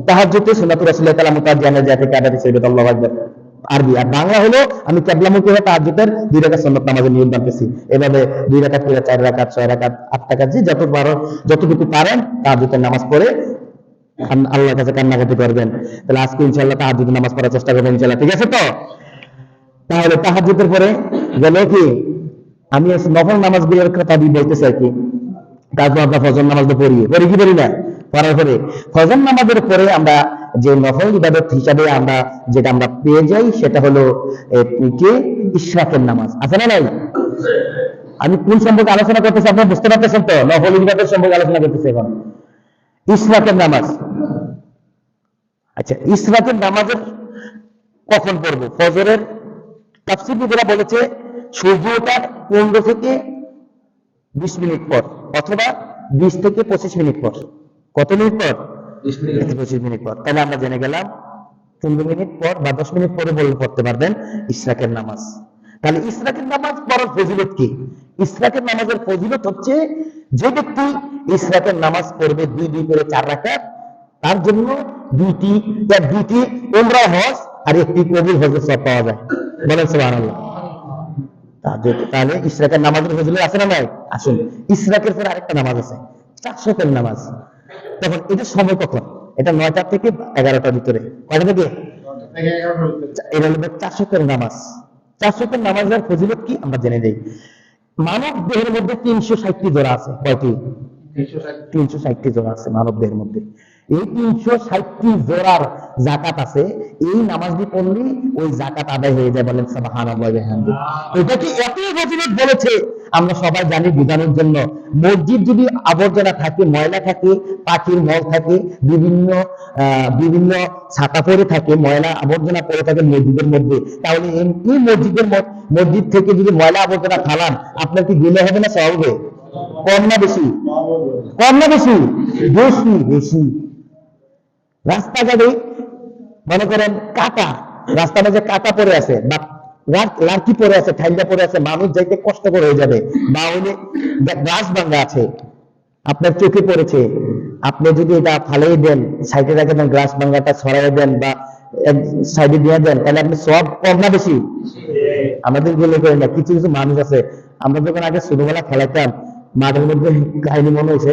তাহাজ্জুদে সুন্নাতুর রাসূলুল্লাহ তাআলা মুতাজ্জিয়ানা যায় থেকে আদায় হিসেবে আল্লাহু আকবার আরবি, আর বাংলা হলো আমি কিবলামুখী হয়ে তাহাজ্জুদের 2 রাকাত সুন্নাত নামাজের নিয়ম জানতেছি। এভাবে 2 রাকাত করে 4 রাকাত 6 রাকাত 8 রাকাত যে যতটুকু পারেন তাহাজ্জুদের নামাজ পড়ে আল্লাহর কাছে কান্নাকাটি করবেন। তাহলে আজকে ইনশাআল্লাহ তাহাজ্জুদের নামাজ পড়ার চেষ্টা করবেন ইনশাআল্লাহ, ঠিক আছে তো? তাহলে তাহাজ্জুদের পরে গেল কি আমি নফল নামাজগুলোর কথা বলতেছি আর কি। তারপর আমরা ফজর নামাজ তো পড়ি কি পড়ি না? পড়ার পরে ফজর নামাজের পরে আমরা যে নফল ইবাদত হিসাবে যেটা আমরা পেয়ে যাই সেটা হলো কি ইশরাকের নামাজ, আছে না নাই? আমি কোন সম্পর্কে আলোচনা করতেছি আপনারা বুঝতে পারতেছেন তো? নফল ইবাদত সম্পর্কে আলোচনা করতেছি এখন, ইশরাকের নামাজ। আচ্ছা, ইশরাকের নামাজের কখন পড়বো? ফজরের তাফসীরবিদরা বলেছে সূর্য ওঠার 15 থেকে 20 মিনিট পর, অথবা 20 থেকে 25 মিনিট পর। কত মিনিট পর? 25 মিনিট পর। তাহলে আমরা জেনে গেলাম 15 মিনিট পর বা 10 মিনিট পরে বললে পড়তে পারবেন ইশরাকের নামাজ। তাহলে ইশরাকের নামাজ পড়ার ফজিলত কি? ইশরাকের নামাজের ফজিলত হচ্ছে যে ব্যক্তি ইশরাকের নামাজ পড়বে 2 করে 4 রাকাত, তার জন্য দুইটি উমরা হজ আর একটি কবুল হজের সওয়াব পাওয়া যায়। বলেন সুবহানাল্লাহ। তাহলে ইশরাকের নামাজের ফজিলত আছে না নাই? আসুন, ইশরাকের পরে আরেকটা নামাজ আছে চারশতের নামাজ। তখন এটা সময় কখন? এটা 9টা থেকে 11টার ভিতরে। কয়টা থেকে? এটা হলো চারশতের নামাজ। চারশতের নামাজের ফজিলত কি আমরা জেনে নেই। মানব দেহের মধ্যে 360টি জোড়া আছে। কয়টি? 360টি জোড়া আছে মানব দেহের মধ্যে। এই 360টি জোড়ার যাকাত আছে। এই নামাজটি পড়লে ওই যাকাত আদায় হয়ে যায়। বলেন সুবহানাল্লাহ ওয়া বিহামদিহি। এটা কি এত ফজিলত বলেছে আমরা সবাই জানি বোঝানোর জন্য। মসজিদ যদি আবর্জনা থাকে, ময়লা থাকে, পাখির মল থাকে, বিভিন্ন ছাতা পড়ে থাকে, ময়লা আবর্জনা পড়ে থাকে মসজিদের মধ্যে, তাহলে এই মসজিদ থেকে যদি ময়লা আবর্জনা ফালান, আপনার কি গুনাহ হবে না সওয়াব হবে? কম না বেশি? কম না বেশি? বেশি। রাস্তাঘাটে মনে করেন কাটা, রাস্তার মাঝে কাটা পড়ে আছে বা লাঠি পড়ে আছে, ঠান্ডা পড়ে আছে, মানুষ যাইতে কষ্টকর হয়ে যাবে, বা ওই গাছ ভাঙা আছে, আপনার চোখে পড়েছে, আপনি যদি এটা ফালিয়ে দেন, সাইডে রেখে দেন, গ্লাস ভাঙাটা ছড়াই দেন বা সাইডে দিয়ে দেন, তাহলে আপনি সব কম না বেশি? আমাদের গুলো করেন না। কিছু কিছু মানুষ আছে, আমরা যখন আগে ছোটবেলা খেলাতাম, মাঠের মধ্যে কাহিনী মনে হয়েছে,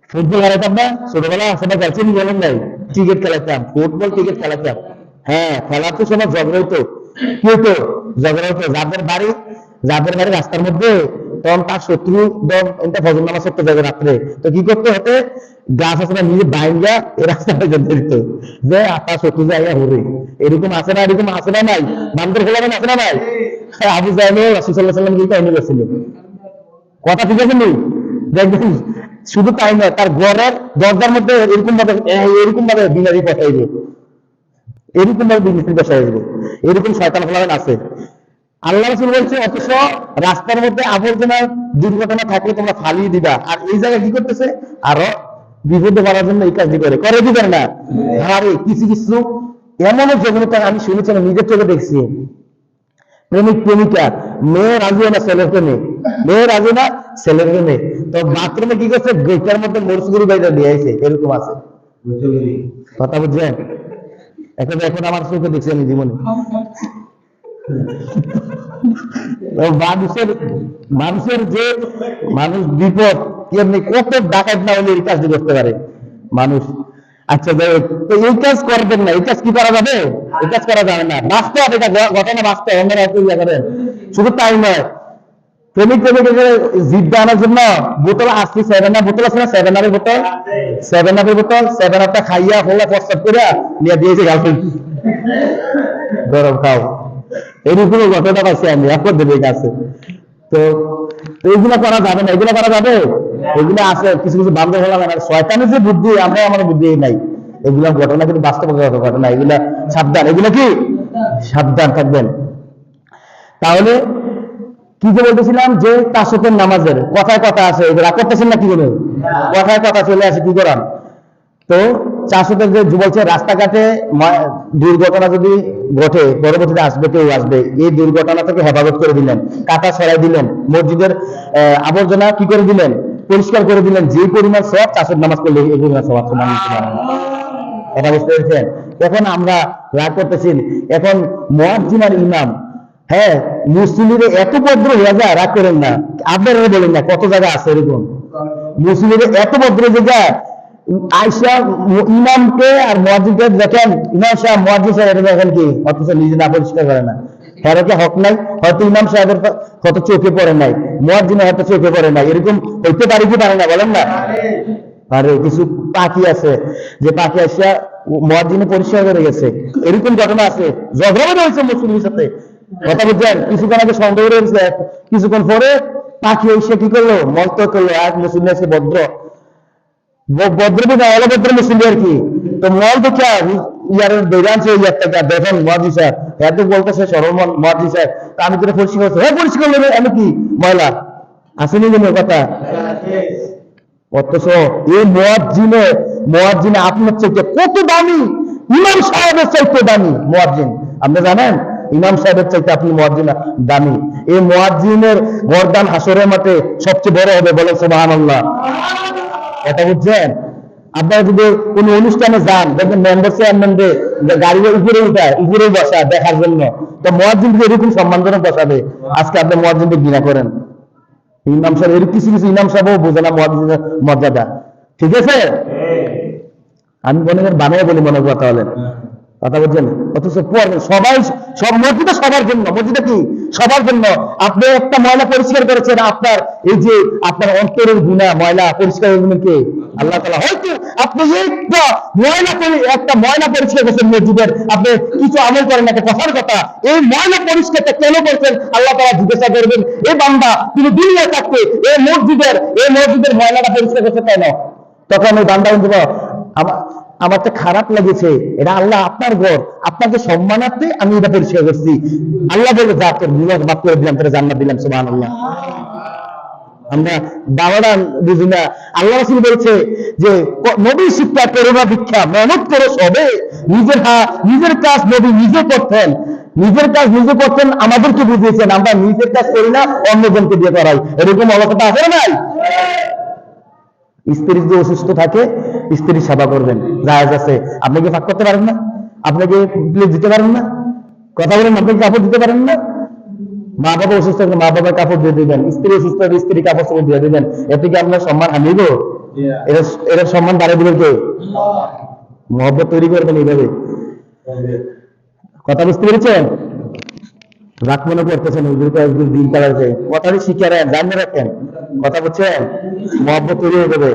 ফুটবল খেলাতাম না ছোটবেলা, আসলে গেছেন বলেন নাই, ক্রিকেট খেলাতাম, ফুটবল ক্রিকেট খেলাতাম। হ্যাঁ, খেলার তো সময় ঝগড়া হতো, কি হতো? ঝগড়া হতো। যাদের বাড়ি রাস্তার মধ্যে, তখন তার শত্রু এটা ফজর নামাজ পড়তে যাবে রাত্রে, তো কি করতে হতে? গাছ আছে না, নিজে বাইঙ্গা এই রাস্তাটা যেতে দিত, যে তার শত্রু জায়গা হরে। এরকম আছে না? এরকম আছে না নাই? বান্দর খোলাবেন আছে না নাই? আবু জাহেল রাসূল সাল্লাল্লাহু আলাইহি ওয়াসাল্লাম কি কাহিনী করছিল? কথা ঠিক আছে নি? দেখবেন শুধু তাই নয়, তার ঘরের দরজার মধ্যে এরকম ভাবে বিনারি পাঠাইবে, এরকম ভাবে বিনারি বসাইবে, এরকম শয়তান ফলাবেন আছে। আল্লাহ রাসূল বলছে, অথচ রাস্তার মধ্যে আবর্জনা দুর্ঘটনা থাকলে তোমরা ফালিয়ে দিবা, আর এই জায়গায় কি করতেছে? আরো বিপদে পড়ার জন্য এই কাজটি করে দিবেন না। আরে কিছু এমনও জঘন্যতা আমি শুনেছি, নিজের চোখে দেখছি। প্রেমিকা, মেয়ে রাজি না ছেলের প্রেমে, মেয়ে রাজি না ছেলের প্রেমে, তো বাথরুমে কি করছে? গেটের মধ্যে মরসুগুরি বাইরে দিয়ে আসে, এরকম আছে। কথা বুঝছেন? এখন আমার চোখে দেখছি আমি জীবনে। মানুষের যে মানুষ বিপদ, এমনি কত ডাকাত না হলে এই কাজটি করতে পারে মানুষ। আচ্ছা, এই কাজ করবেন না। এই কাজ কি করা যাবে? এই কাজ করা যাবে না। বাস্তব, এটা ঘটনা বাস্তব, অন্যরা করেন। শুধু তাই নয়, প্রেমিক জিদ্দা আনার জন্য বোতল আসছি, 7 আপ বোতল আছে না, 7 আপের বোতল, 7 আপটা খাইয়া হলা প্রস্তাব করে নিয়ে দিয়েছে গার্লফ্রেন্ড, গরম খাও। এরকম ঘটনা পাচ্ছি আমি আপনাদের কাছে। তো এইগুলো করা যাবে না। এগুলো করা যাবে? এগুলো আছে কিছু বান্ধব হলাম না। শয়তানের যে বুদ্ধি, আমরা আমার বুদ্ধি নাই। এগুলা ঘটনা কিন্তু বাস্তব ঘটনা, এগুলা সাবধান, এগুলো কি সাবধান থাকবেন। তাহলে কি যে বলতেছিলাম, যে তাশাহুদের নামাজের কথায় কথা আছে, এগুলা করতেছেন না? কি করে কথায় কথা চলে আসে, কি করান? তো তাশাহুদের যে বলছে, রাস্তাঘাটে দুর্ঘটনা যদি ঘটে, পরবর্তীতে কেউ আসবে, এই দুর্ঘটনা থেকে হেফাজত করে দিলেন, কাটা ছড়াই দিলেন, মসজিদের আবর্জনা কি করে দিলেন? পরিষ্কার করে দিলেন। যে পরিমাণ সওয়াব তাশাহুদ নামাজ পড়লে এই পরিমাণ সওয়াব কথা বুঝতে পেরেছেন? এখন আমরা রাগ করতেছি, এখন মুয়াজ্জিন আর ইমাম, হ্যাঁ মুসলিমে এত ভদ্র হয়ে যায়, রাগ করেন না, আপনারা বলেন না কত জায়গা আছে এরকম মুসলিমে এত ভদ্র জায়গা, আয়সা ইমামকে আর মুয়াজ্জিনকে দেখেন, ইমাম সাহেব মুয়াজ্জিন সাহেব এটা দেখেন কি, অথচ নিজে না পরিষ্কার করে না, হেরাকে হক নাই, হয়তো ইমাম সাহেবের হয়তো চোখে পড়ে নাই, মুয়াজ্জিনের হয়তো চোখে পড়ে নাই, এরকম হইতে পারে কি পারে না বলেন না? আরে কিছু পাখি আছে যে পাখি আসা মুয়াজ্জিনে পরিষ্কার করে গেছে, এরকম ঘটনা আছে, ঝগড়া হয়েছে মুসলিমের সাথে, কথা বুঝছেন? কিছুক্ষণ আগে সন্দেহ রয়েছে, কিছুক্ষণ পরে পাখি এসে কি করলো, মলত্যাগ করলো, আর মুসলিম এসে ভদ্র ভদ্র অলভদ্র মুসলিম আর কি, তো মল দেখে ইয়ার বেগানছে ওই একটা দেখেন মুয়াজ্জিন সাহেব এত বলতেছে সরল মুয়াজ্জিন সাহেব, তা আমি তোরা পরিষ্কার করছি, হ্যাঁ পরিষ্কার করলে আমি কি ময়লা আসেনি কেন কথা, অথচ এই মুয়াজ্জিনে আপনার চাইতে কত দামি, ইমাম সাহেবের চাইতে দামি মুয়াজ্জিন, আপনি জানেন ইমাম সাহেবের চাইতে আপনি মুয়াজ্জিন দামি, এই মুয়াজ্জিনের গর্দান হাসরের মাঠে সবচেয়ে বড় হবে, বলেন সুবহানাল্লাহ। এটা বুঝছেন? আপনারা যদি কোন অনুষ্ঠানে যান, দেখবেন মেম্বার চেয়ারম্যানদের গাড়ির উপরে উঠায়, উপরে বসা দেখার জন্য, তো মুয়াজ্জিনকে এরকম সম্মানজনক বসাবে, আজকে আপনি মুয়াজ্জিনকে ঘৃণা করেন, ইমাম সাহেব এর কিছু কিছু ইমাম সাহেবও বোঝে না মুয়াজ্জিনের মর্যাদা, ঠিক আছে? আমি মনে করেন বানায় বলি মনে কথা হলেন, কথা বলছেন, অথচ সবাই সব মসজিদে সবার জন্য, মসজিদে কি সবার জন্য, আপনি একটা ময়লা পরিষ্কার করেছেন, আপনার এই যে আপনার অন্তরের গুনাহ ময়লা পরিষ্কার করবেন কে? আল্লাহ তাআলা। হয়তো আপনি একটা ময়লা পরিষ্কার করছেন মসজিদের, আপনি কিছু আমল করেন, একটা কথার কথা, এই ময়লা পরিষ্কারটা কেন করছেন আল্লাহ তাআলা জিজ্ঞাসা করবেন, এই বান্দা তুমি দুনিয়া থাকতে এই মসজিদের ময়লাটা পরিষ্কার করতে কেন? তখন ওই বান্দা বলবে আমার তো খারাপ লেগেছে, এটা আল্লাহ আপনার ঘর, আপনাকে সম্মানার্থে আমি এটা পরিষ্কার করছি, আল্লাহ বলে যা তোর গুনাহ মাফ করে দিলাম, তোর জান্নাত দিলাম, সুবহানাল্লাহ। আমরা বাবারা বুঝি না, আল্লাহ রাসূল বলছে যে নবী শিক্ষা করোনা ভিক্ষা, মেহনত করো সবে, নিজের কাজ নবী নিজে করতেন, আমাদেরকে বুঝিয়েছেন, আমরা নিজের কাজ করি না, অন্যজনকে দিয়ে করাই, এরকম অবস্থা আছে না নাই? স্ত্রী যদি অসুস্থ থাকে স্ত্রীর সেবা করবেন, জায়েজ আছে, আপনি কি ফাঁক করতে পারেন না? আপনাকে প্লেট দিতে পারেন না? কথা বলেন, আপনি কাপড় দিতে পারেন না? মা বাবা অসুস্থ হলে মা বাবার কাপড় দিয়ে দিবেন, স্ত্রী অসুস্থ হলে স্ত্রী কাপড় চোপড় দিয়ে দিবেন, এতে কি আপনার সম্মান হানিব? এর সম্মান বাড়িয়ে দিবেন কে? মহব্বত তৈরি করবেন এইভাবে, কথা বুঝতে পেরেছেন? রাগ মনে করতেছেন দিন কালাচ্ছে, কথাটি শিখে রাখেন, জানিয়ে রাখেন, কথা বলছেন, মহব্বত তৈরি হয়ে যাবে।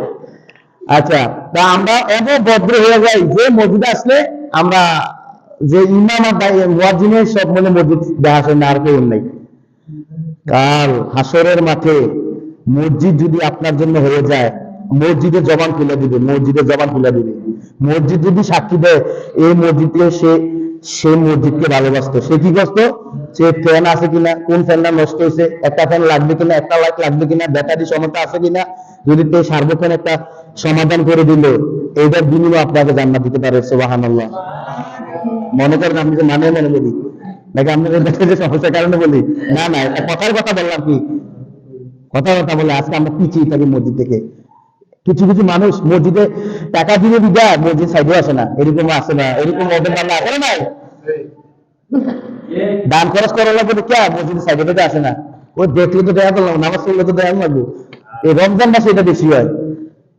আচ্ছা, তা আমরা এত ভদ্র হয়ে যাই যে মসজিদে আসলে আমরা যে ইমাম আর মুয়াজ্জিনের সব মনে মসজিদ দেখা আসে না, আর কেউ নাই। কাল হাসরের মাঠে মসজিদ যদি আপনার জন্য হয়ে যায়, মসজিদের জবান খুলে দিবে, মসজিদ যদি সাক্ষী দেয় এই মসজিদে সে মসজিদকে ভালোবাসতো, সে কি করতো, সে ফ্যান আছে কিনা, কোন ফ্যানটা নষ্ট হয়েছে, একটা ফ্যান লাগবে কিনা, একটা লাইট লাগবে কিনা, ব্যাটারি সমস্যা আছে কিনা, যদি তো সার্বক্ষণ একটা সমাধান করে দিল, এইটার বিনিময়ে আপনাকে জান্নাত দিতে পারে, সুবহানাল্লাহ। মনে করেন আপনি যে মনে বলি নাকি আপনাদের দেখে যে সমস্যার কারণে বলি, না একটা কথার কথা বললাম, কি কথা বলে আজকে আমরা পিছিয়ে থাকি মসজিদ থেকে। কিছু মানুষ মসজিদে টাকা দিয়ে যায়, মসজিদ সাইডে আসে না, এরকম আসে না, এরকম ওদের বাংলা করে নাই, দান খরচ করা লাগবে কে, মসজিদের সাইডে থেকে আসে না, ওই দেখলে তো দেখা করলাম, নামাজ পড়লে তো দেখা লাগবে। এই রমজান মাসে এটা বেশি হয়,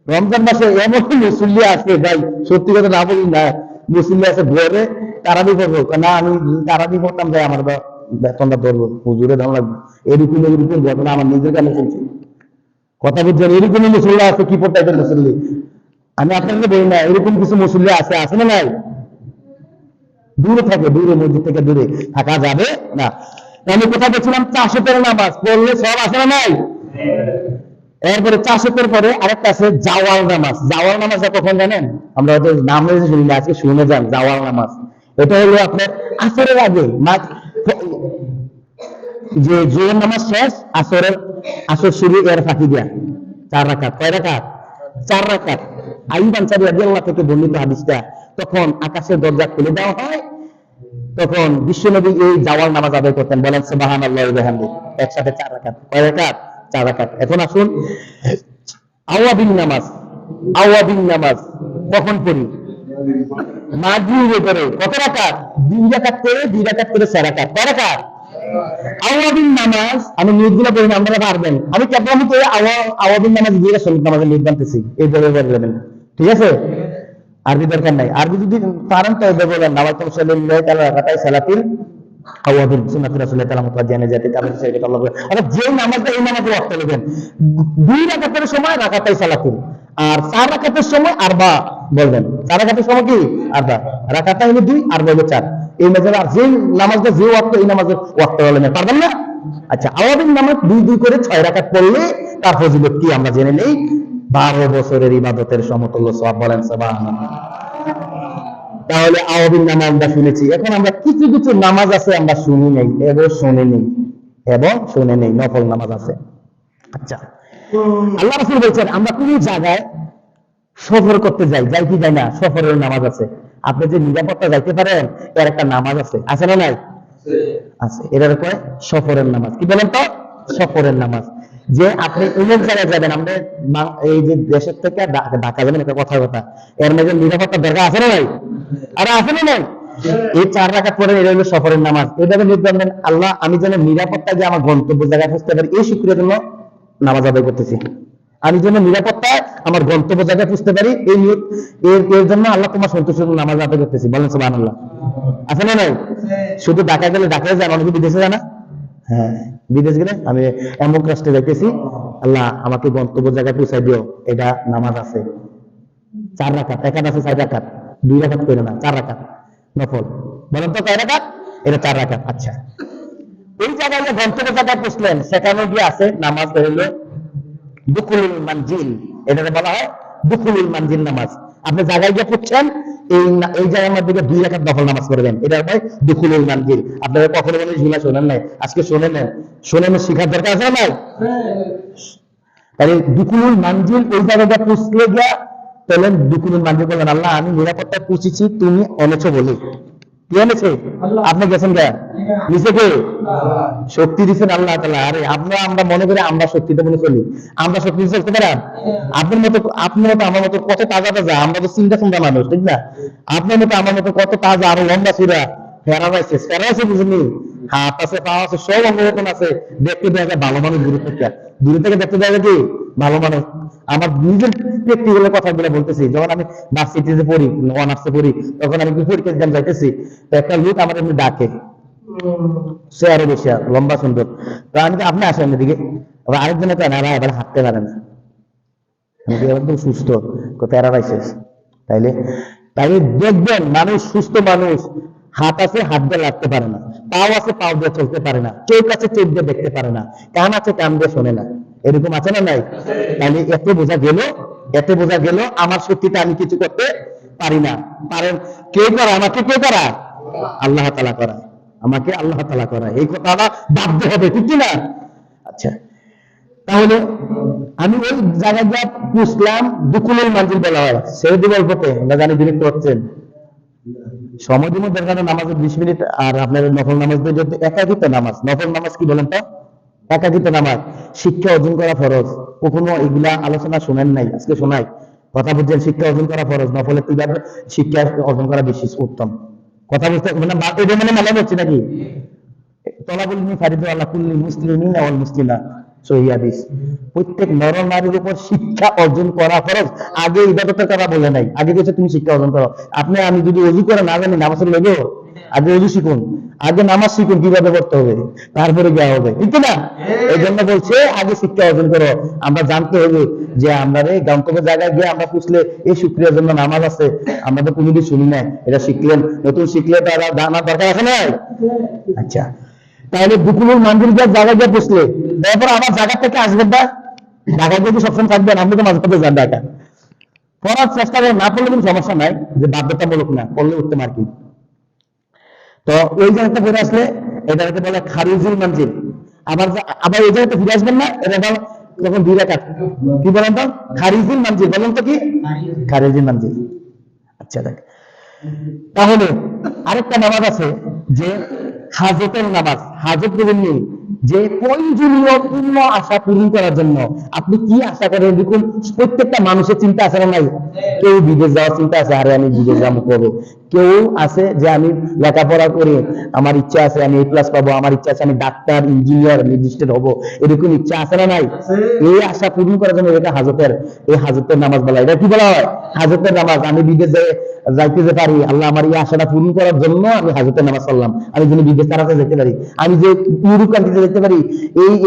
রমজান মাসে এমন মুসল্লি আছে ভাই, সত্যি কথা না বলি না, মুসল্লি আছে ভোরে তারাবি করবো না, আমি তারাবি করতাম যাই, আমার বেতনটা ধরবো, হুজুরে দাম লাগবে, এরকম ঘটনা আমার নিজের কানে শুনছি, কথা বুঝছেন? এরকম মুসল্লি আছে, কি টাইপের মুসল্লি, আমি আপনাকে বলি না, এরকম কিছু মুসল্লি আছে না নাই? দূরে থাকে, মসজিদ থেকে দূরে থাকা যাবে না। আমি কোথায় বলছিলাম, চাষের নামাজ পড়লে সব আছে না নাই? এরপরে চাষের পরে আরেকটা আছে জাওয়াল নামাজটা কখন জানেন? আমরা হয়তো নাম শুনি না, আজকে শুনে যান জাওয়াল নামাজ। এটা হলো আপনার আসরের আগে, যে জোহর নামাজ শেষ, আসর শুরু, এর ফাঁকি দেয়া 4 রাকাত, কয় রাকাত? 4 রাকাত। আইয়ুব আনসারী রাদিয়াল্লাহু থেকে বর্ণিত হাদিসটা, তখন আকাশের দরজা খুলে দেওয়া হয়, তখন বিশ্বনবী এই জাওয়াল নামাজ আদায় করতেন, বলেন সুবহানাল্লাহি ওয়া বিহামদিহি, একসাথে 4 রাকাত, কয় রাকাত? 4 রাকাত। এখন আসুন আওয়াবিন নামাজ কখন পড়ি? মাগরিবের পরে কত রাকাত? 2 রাকাত করে 2 রাকাত করে 4 রাকাত। কয় রাকাত? আওয়াবিন নামাজ আমি নিয়তগুলো বলি না, আপনারা পারবেন। আমি কেবল করে আওয়াবিন নামাজ দিয়ে সুন্নাত নামাজের নিয়ত বানতেছি, এই ধরে বলবেন, ঠিক আছে? আরবি দরকার নাই, আরবি যদি পারেন তো এই বলেন নাওয়াইতুম সাল্লাল্লাহু তাআলা রাকাতাই সালাতিল আওয়াবিন সুন্নাত রাসূলুল্লাহ তাআলা মুতাওয়াজ্জিহ জানে যেতে তাদের সাথে আল্লাহ বলে, অর্থাৎ যে নামাজটা এই নামাজের ওয়াক্ত নেবেন 2 রাকাতের সময় রাকাতাই সালাতিল, আর 4 রাকাতের সময় আরবা বলবেন। 4 রাকাতের সময় কি আরবা, রাকাতা হলো 2 আরবা হলো 4, এই মাঝে আর যে নামাজটা যে ওয়াক্ত এই নামাজের ওয়াক্ত হলো না, পারবেন না? আচ্ছা, আওয়াবিন নামাজ 2 করে 6 রাকাত পড়লে তার ফজিলত কি আমরা জেনে নেই। 12 বছরের ইবাদতের সমতুল্য সওয়াব, বলেন সুবহানাল্লাহ। তাহলে আওয়াবিন নামাজ আমরা শুনেছি, এখন আমরা কিছু কিছু নামাজ আছে আমরা শুনি নাই এবং শুনে নেই নফল নামাজ আছে। আচ্ছা, আল্লাহ রাসূল বলছেন আমরা কোন জায়গায় সফর করতে যাই কি যাই না, সফরের নামাজ আছে। আপনি যে নিরাপত্তা যাইতে পারেন এর একটা নামাজ আছে, আছে না নাই? আছে, এটার কয় সফরের নামাজ। কি বলেন তো? সফরের নামাজ। যে আপনি অমুক জায়গায় যাবেন, আমরা এই যে দেশের থেকে ঢাকা যাবেন, একটা কথা এর মধ্যে নিরাপত্তা দরকার আছে না নাই? আরে আছে না নাই? এই 4 রাকাত পরে এটা হলো সফরের নামাজ। এইভাবে নির্ধারণ, আল্লাহ আমি যেন নিরাপত্তা যে আমার গন্তব্য জায়গায় পৌঁছতে পারি, এই শুকরিয়ার জন্য নামাজ আদায় করতেছি। আমি যেন নিরাপত্তায় আমার গন্তব্য জায়গায় পৌঁছতে পারি, এই নিয়ত এর জন্য আল্লাহ তোমার সন্তুষ্টির জন্য নামাজ আদায় করতেছি, বলেন সুবহানাল্লাহ। আছে না নাই? শুধু ঢাকা গেলে ঢাকায় যান, অনেকে বিদেশে জানা। হ্যাঁ, বিদেশ গেলে আমি এমন রাষ্ট্রে যাইতেছি, আল্লাহ আমাকে গন্তব্য জায়গায় পৌঁছাই দিও, এটা নামাজ আছে 4 রাকাত, একাত আছে 4 রাকাত, 2 রাকাত করে না 4 রাকাত নফল, বলেন তো কয় রাকাত? এটা 4 রাকাত। আচ্ছা, এই জায়গায় যে গন্তব্য জায়গায় পৌঁছলেন সেখানে গিয়ে আছে নামাজ হলো দুখুলুল মানজিল, এটাকে বলা হয় দুখুলুল মানজিল নামাজ। আপনি জায়গায় গিয়ে পড়ছেন, এই জায়গার মধ্যে 2 রাকাত নফল নামাজ পড়বেন, এটার হয় দুখুলুল মানজিল। আপনারা কখনো মনে ঝুলা শোনেন নাই, আজকে শুনে নেন, শিখার দরকার আছে না? তাহলে দুখুলুল মানজিল ওই জায়গায় পৌঁছলে গিয়া তাহলে দুখুলুল মানজিল বললেন আল্লাহ আমি নিরাপত্তায় পৌঁছেছি, তুমি এনেছো বলে। কি এনেছে? আপনি গেছেন গা নিচে কে শক্তি দিচ্ছেন আল্লাহ তাআলা। আরে আমরা মনে করি আমরা শক্তিতে মনে চলি, আমরা শক্তি চলতে পারেন? আপনার মতো আমার মতো কত তাজা তাজা, আমরা তো চিন্তা চিন্তা মানুষ, ঠিক না? আপনার মতো আমার মতো কত তাজা, আরো লম্বা চূড়া, ফেরা আছে বুঝলি, হাত আছে, পা আছে, সব অঙ্গন আছে, দেখতে দেখা যায় ভালো মানুষ। দূরে থেকে দেখতে দেখা কি ভালো মানুষ। আমার নিজের ব্যক্তিগত কথাগুলো বলতেছি, যখন আমি ভার্সিটিতে পড়ি, অনার্সে পড়ি, তখন আমি পরীক্ষা এক্সাম যাইতেছি, তো একটা লোক আমার এমনি ডাকে, সে আরো বেশি লম্বা সুন্দর, তো আমি আপনি আসেন এদিকে, আরেকজনে তো না এবার হাঁটতে পারে না, একদম সুস্থ, প্যারালাইসিস। তাইলে দেখবেন মানুষ সুস্থ মানুষ, হাত আছে হাত দিয়ে লাগতে পারে না, পাও আছে পাও দিয়ে চলতে পারে না, চোখ আছে চোখ দিয়ে দেখতে পারে না, কান আছে কান দিয়ে শোনে না, এরকম আছে না নাই? তাহলে এত বোঝা গেল আমার শক্তিতে আমি কিছু করতে পারি না। পারেন কে করা? আমাকে কে করা? আল্লাহ তাআলা করা, আমাকে আল্লাহ তাআলা করা, এই কথাটা বাধ্য হবে, ঠিক না? আচ্ছা, তাহলে আমি ওই জায়গায় যা পুষলাম দুকুলের মানজিল বলা হয়, ছেড়ে দিব অল্পতে, আমরা জানি বিরক্ত হচ্ছেন, সময় দিব দরকার নামাজের 20 মিনিট, আর আপনার নফল নামাজ যদি একাকিত্ব নামাজ, নফল নামাজ কি বলেন তো? একাকিত্ব নামাজ, শিক্ষা অর্জন করা ফরজ। কখনো এগুলা আলোচনা শোনেন নাই, আজকে শোনাই, কথা বুঝছেন? শিক্ষা অর্জন করা ফরজ, নফলের তুই শিক্ষা অর্জন করা বেশি উত্তম। কথা বুঝতে মানে মালাম হচ্ছে নাকি? তলাবুল ফারিদু আল্লাহ কুল্লি মুসলিমিন ওয়াল মুসলিমাত, সহিহ হাদিস। প্রত্যেক নর নারীর উপর শিক্ষা অর্জন করা ফরজ। আগে ইবাদতের কথা বলে নাই, আগে কিছু তুমি শিক্ষা অর্জন করো। আপনি আমি যদি ওযু করে না জানি নামাজ পড়লে, আগে ওযু শিখুন, আগে নামাজ শিখুন কিভাবে পড়তে হবে, তারপরে গিয়া হবে, ঠিক না? এই জন্য বলছে আগে শিক্ষা অর্জন করো। আমরা জানতে হবে যে আমরা গন্তব্য জায়গায় গিয়ে আমরা পুছলে এই শুকরিয়ার জন্য নামাজ আছে, আমরা তো কোনোদিন শুনি না, এটা শিখলেন, নতুন শিখলে তো জানার দরকার আছে না? আচ্ছা, তাহলে দুকুলুল মানজিল জায়গায় গিয়ে পুছলে, তারপর আমার জায়গা থেকে আসবেন না, ঢাকায় যদি সবসময় থাকবেন, আপনি তো মাঝে মাঝে যান ঢাকা, পড়ার চেষ্টা করেন, না পড়লে কোনো সমস্যা নাই, যে বাধ্যতামূলক না, পড়লে উঠতে আর কি। তো ওই জায়গাটা ফিরে আসলে এটাকে বলে খারিজুল মানজিল। আবার এই জায়গাটা ফিরে আসবেন না, এটা বল তখন 2 রাকাত, কি বলেন তো? খারিজুল মানজিল, বলেন তো কি? খারিজুল মানজিল। আচ্ছা, দেখ তাহলে আরেকটা নামাজ আছে যে হাজতের নামাজ, হাজত বুঝেননি, যে প্রয়োজনীয় পূর্ণ আশা পূরণ করার জন্য আপনি কি আশা করেন? দেখুন, প্রত্যেকটা মানুষের চিন্তা আছে না নাই? কেউ বিদেশ যাওয়ার চিন্তা আছে, আরে আমি বিদেশ যাবো কবে। কেউ আছে যে আমি লেখাপড়া করে আমার ইচ্ছা আছে আমি A+ পাবো, আমার ইচ্ছা আছে আমি ডাক্তার, ইঞ্জিনিয়ার, ম্যাজিস্ট্রেট হবো, এরকম ইচ্ছা আছে না নাই? এই আশা পূরণ করার জন্য এটা হাজতের, এই হাজতের নামাজ বলা। এটা কি বলা হয়? হাজতের নামাজ। আমি বিদেশ যাইতে যে পারি, আল্লাহ আমার এই আশাটা পূরণ করার জন্য আমি হাজতের নামাজ পড়লাম। আমি যদি বিদেশ তাড়াতে যেতে পারি, আমি যে ইউরোপ কান্ট্রিতে যেতে পারি,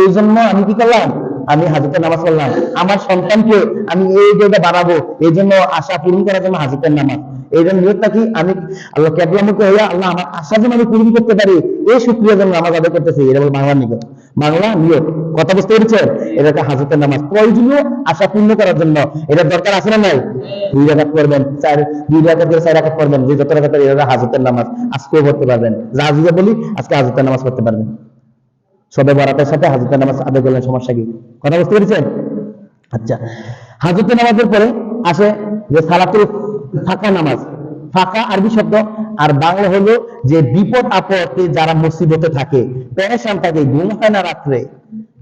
এই জন্য আমি কি করলাম? আমি হাজতের নামাজ পড়লাম। আমার সন্তানকে আমি এই জায়গায় বাড়াবো, এই জন্য আশা পূরণ করার জন্য হাজতের নামাজ। এই জন্য নিয়তটা কি? আমি আল্লাহ কেবলামুখে হইয়া আল্লাহ আমার আশা যেন আমি পূরণ করতে পারি, এই শুকরিয়ার জন্য নামাজ আদায় করতেছি। এটা বলে বাংলা নিয়ত, বাংলা নিয়ত। কথা বুঝতে পেরেছেন? এটা হাজতের নামাজ, প্রয়োজনীয় আশা পূর্ণ করার জন্য। এটা দরকার আছে না নাই? 2 রাকাত করবেন, 2 রাকাত করে 4 রাকাত করবেন, যে যত রাকাত এটা হাজতের নামাজ। আজকেও পড়তে পারবেন, যা আজকে বলি আজকে হাজতের নামাজ পড়তে পারবেন। সবে বরাতের সাথে হাজতের নামাজ আদায় করলেন, সমস্যা কি? কথা বুঝতে পেরেছেন? আচ্ছা, হাজতের নামাজের পরে আসে যে সালাতুল ফাঁকা নামাজ। ফাঁকা আরবি শব্দ, আর বাংলা হলো যে বিপদ আপদে যারা মুসিবতে থাকে, পেরেশান থাকে, ঘুম হয় না রাত্রে,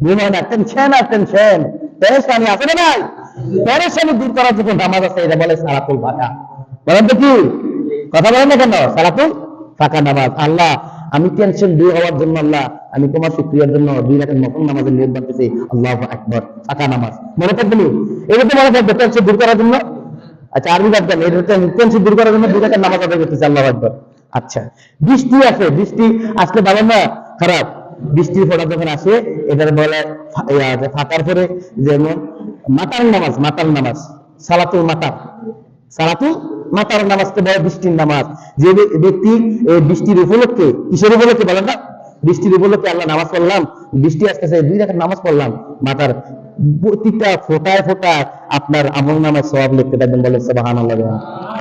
ঘুম হয় না, টেনশন আর টেনশন, পেরেশানি আছে না নাই? পেরেশানি দূর করার জন্য নামাজ আছে, এটা বলে সালাতুল ফাঁকা। বলেন তো কি? কথা বলেন না কেন? সালাতুল ফাঁকা নামাজ। আল্লাহ আমি টেনশন দূর হওয়ার জন্য, আল্লাহ আমি তোমার শুকরিয়ার জন্য 2 রাকাত নফল নামাজের নিয়ত বানতেছি। আল্লাহু আকবার, ফাঁকা নামাজ। মনে থাকবে নি? এটা তো মনে থাকবে, টেনশন দূর করার জন্য। আচ্ছা, আরবি বাদ দেন, এটা টেনশন দূর করার জন্য 2 রাকাত নামাজ আদায় করতেছি। আল্লাহু আকবার। আচ্ছা, বৃষ্টি আছে, বৃষ্টি আজকে ভালো না খারাপ? বৃষ্টির ফোঁটা যখন আসে এটার বলে ফাঁকার পরে যেমন মাতার নামাজ, মাতার নামাজ, সালাতুল মাতার, সালাতুল মাতার নামাজকে বলে বৃষ্টির নামাজ। যে ব্যক্তি বৃষ্টির উপলক্ষে, কিসের উপলক্ষে বলেন না? বৃষ্টির উপলক্ষে আল্লাহ নামাজ পড়লাম, বৃষ্টি আসতেছে, 2 রাকাত নামাজ পড়লাম, মাতার প্রতিটা ফোঁটায় ফোঁটায় আপনার আমল নামায় সওয়াব লিখতে থাকবেন। বলে সুবহানাল্লাহ।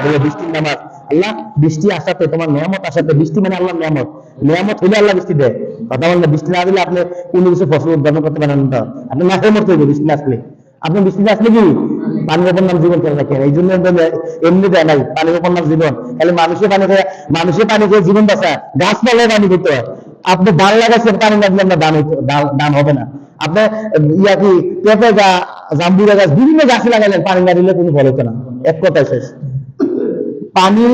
বলে বৃষ্টির নামাজ। আল্লাহ বৃষ্টি আসাতে, তোমার নিয়ামত আসাতে, বৃষ্টি মানে আল্লাহর নিয়ামত, নিয়ামত হলে আল্লাহ বৃষ্টি দেয়। কথা বলেন না? বৃষ্টি না দিলে আপনি কোনো কিছু ফসল উৎপাদন করতে পারেন না, আপনি না খেয়ে মরতে হইবে। বৃষ্টি না আসলে, আপনি বৃষ্টি না আসলে কি পানির উপর নাম জীবন করে রাখেন, এই জন্য এমনি দেয় নাই, পানির উপর নাম জীবন। তাহলে মানুষের পানি খেয়ে, মানুষের পানি খেয়ে জীবন বাঁচা, গাছ পালে পানি খেতে হয়। আপনি ধান লাগাচ্ছেন, পানি না দিলে আপনার ধান হবে না। আপনি ইয়া কি পেঁপে গাছ, জাম্বুরা গাছ, বিভিন্ন গাছ লাগালেন, পানি না দিলে কোনো ফল হতো না। এক কথায় শেষ। পানি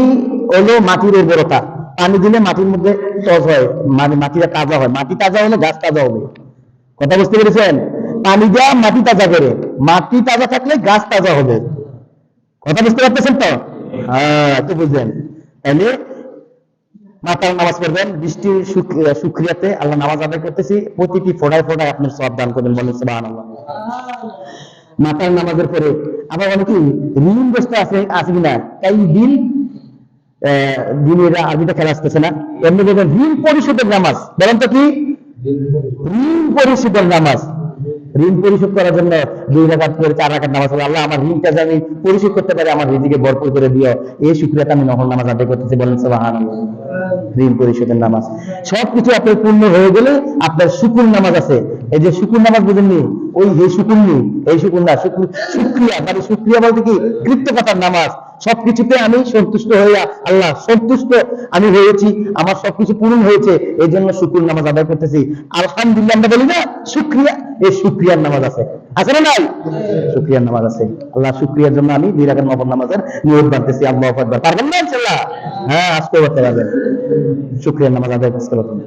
হলো মাটির উর্বরতা, পানি দিলে মাটির মধ্যে সহজ হয়, মানে মাটিটা তাজা হয়, মাটি তাজা হলে গাছ তাজা হবে। কথা বুঝতে পেরেছেন? পানি দেওয়া মাটি তাজা করে, মাটি তাজা থাকলে গাছ তাজা হবে। কথা বুঝতে পারতেছেন তো? হ্যাঁ, তো বুঝলেন। তাহলে মাতার নামাজ পড়বেন, বৃষ্টির শুকরিয়াতে আল্লাহ নামাজ আদায় করতেছি, প্রতিটি ফোঁটায় ফোঁটায় আপনার সওয়াব দান করবেন। বলেন সুবহানাল্লাহ। মাতার নামাজের পরে আবার অনেকে ঋণগ্রস্ত আছে কিনা, তাই দিনের আরবিটা খেলা আসতেছে না, এমনি বলবেন ঋণ পরিশোধের নামাজ। বলেন তো কি? ঋণ পরিশোধের নামাজ। ঋণ পরিশোধ করার জন্য 2 রাকাত করে 4 রাকাত নামাজ পড়ে, আল্লাহ আমার ঋণটা যে আমি পরিশোধ করতে পারি, আমার রিজিকে ভরপুর করে দিও, এই শুকরিয়াতে আমি নফল নামাজ আদায় করতেছি। বলেন সুবহানাল্লাহ। ঋণ পরিশোধের নামাজ। সবকিছু আপনার পূর্ণ হয়ে গেলে আপনার শুকুর নামাজ আছে। এই যে শুকুর নামাজ বুঝেননি? ওই যে শুকুর নেই, এই শুকুর না, শুকরিয়া, মানে শুকরিয়া বলতে কি? কৃতজ্ঞতার নামাজ। সবকিছুতে আমি সন্তুষ্ট হইয়া, আল্লাহ সন্তুষ্ট আমি হয়েছি, আমার সবকিছু পূরণ হয়েছে, এই জন্য শুকুর নামাজ আদায় করতেছি। আলহামদুলিল্লাহ আমরা বলি না, শুকরিয়া, এই শুকরিয়ার নামাজ আছে, আছে না নাই? শুকরিয়ার নামাজ আছে। আল্লাহ শুকরিয়ার জন্য আমি 2 রাকাত নফল নামাজের নিয়ত বাঁধতেছি। আল্লাহু আকবার। পারবেন না ইনশাআল্লাহ? হ্যাঁ, আজকে করতে পারবেন, শুকরিয়ার নামাজ আদায় করতে পারবেন।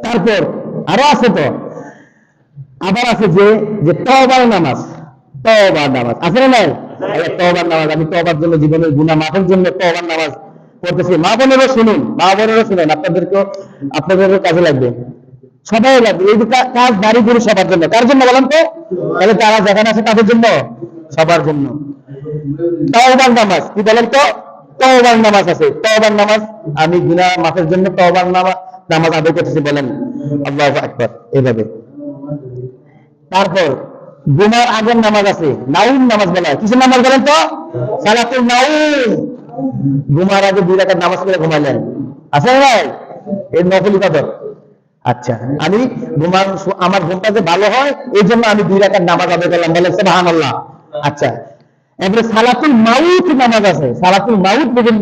তারপর আরো আছে তো, আবার আছে যে তওবার নামাজ, তওবার নামাজ আছে না নাই? তওবার নামাজ, আমি তওবার জন্য, জীবনের গুনাহ মাফের জন্য তওবার নামাজ পড়তেছি। মা বোনেরা শুনুন, মা বোনেরা শুনুন, আপনাদেরও কাজে লাগবে, সবাই লাগবে। এই কাজ নারী পুরুষ সবার জন্য। কার জন্য বলেন তো? তাহলে তারা যেখানে আছে তাদের জন্য, সবার জন্য। তওবার নামাজ কি বলেন তো? তওবার নামাজ আছে, তওবার নামাজ। আমি গুনাহ মাফের জন্য তওবার নামাজ আদায় করতেছি। বলেন আল্লাহু আকবার, এভাবে। তারপর ঘুমার আগের নামাজ আছে, নাউম নামাজ বলা হয়। কিসের নামাজ বলেন তো? সালাতুল নাউম। ঘুমার আগে 2 রাকাত নামাজ পড়ে ঘুমাইলেন, আছে না? এর নফল ইবাদত। আচ্ছা, আমি আমার ঘুমটা যে ভালো হয় এই জন্য আমি 2 রাকাত নামাজ আদায় করলাম। বলেন সুবহানাল্লাহ। আচ্ছা, এবারে সালাতুল মাউত নামাজ আছে। সালাতুল মাউত বুঝেন?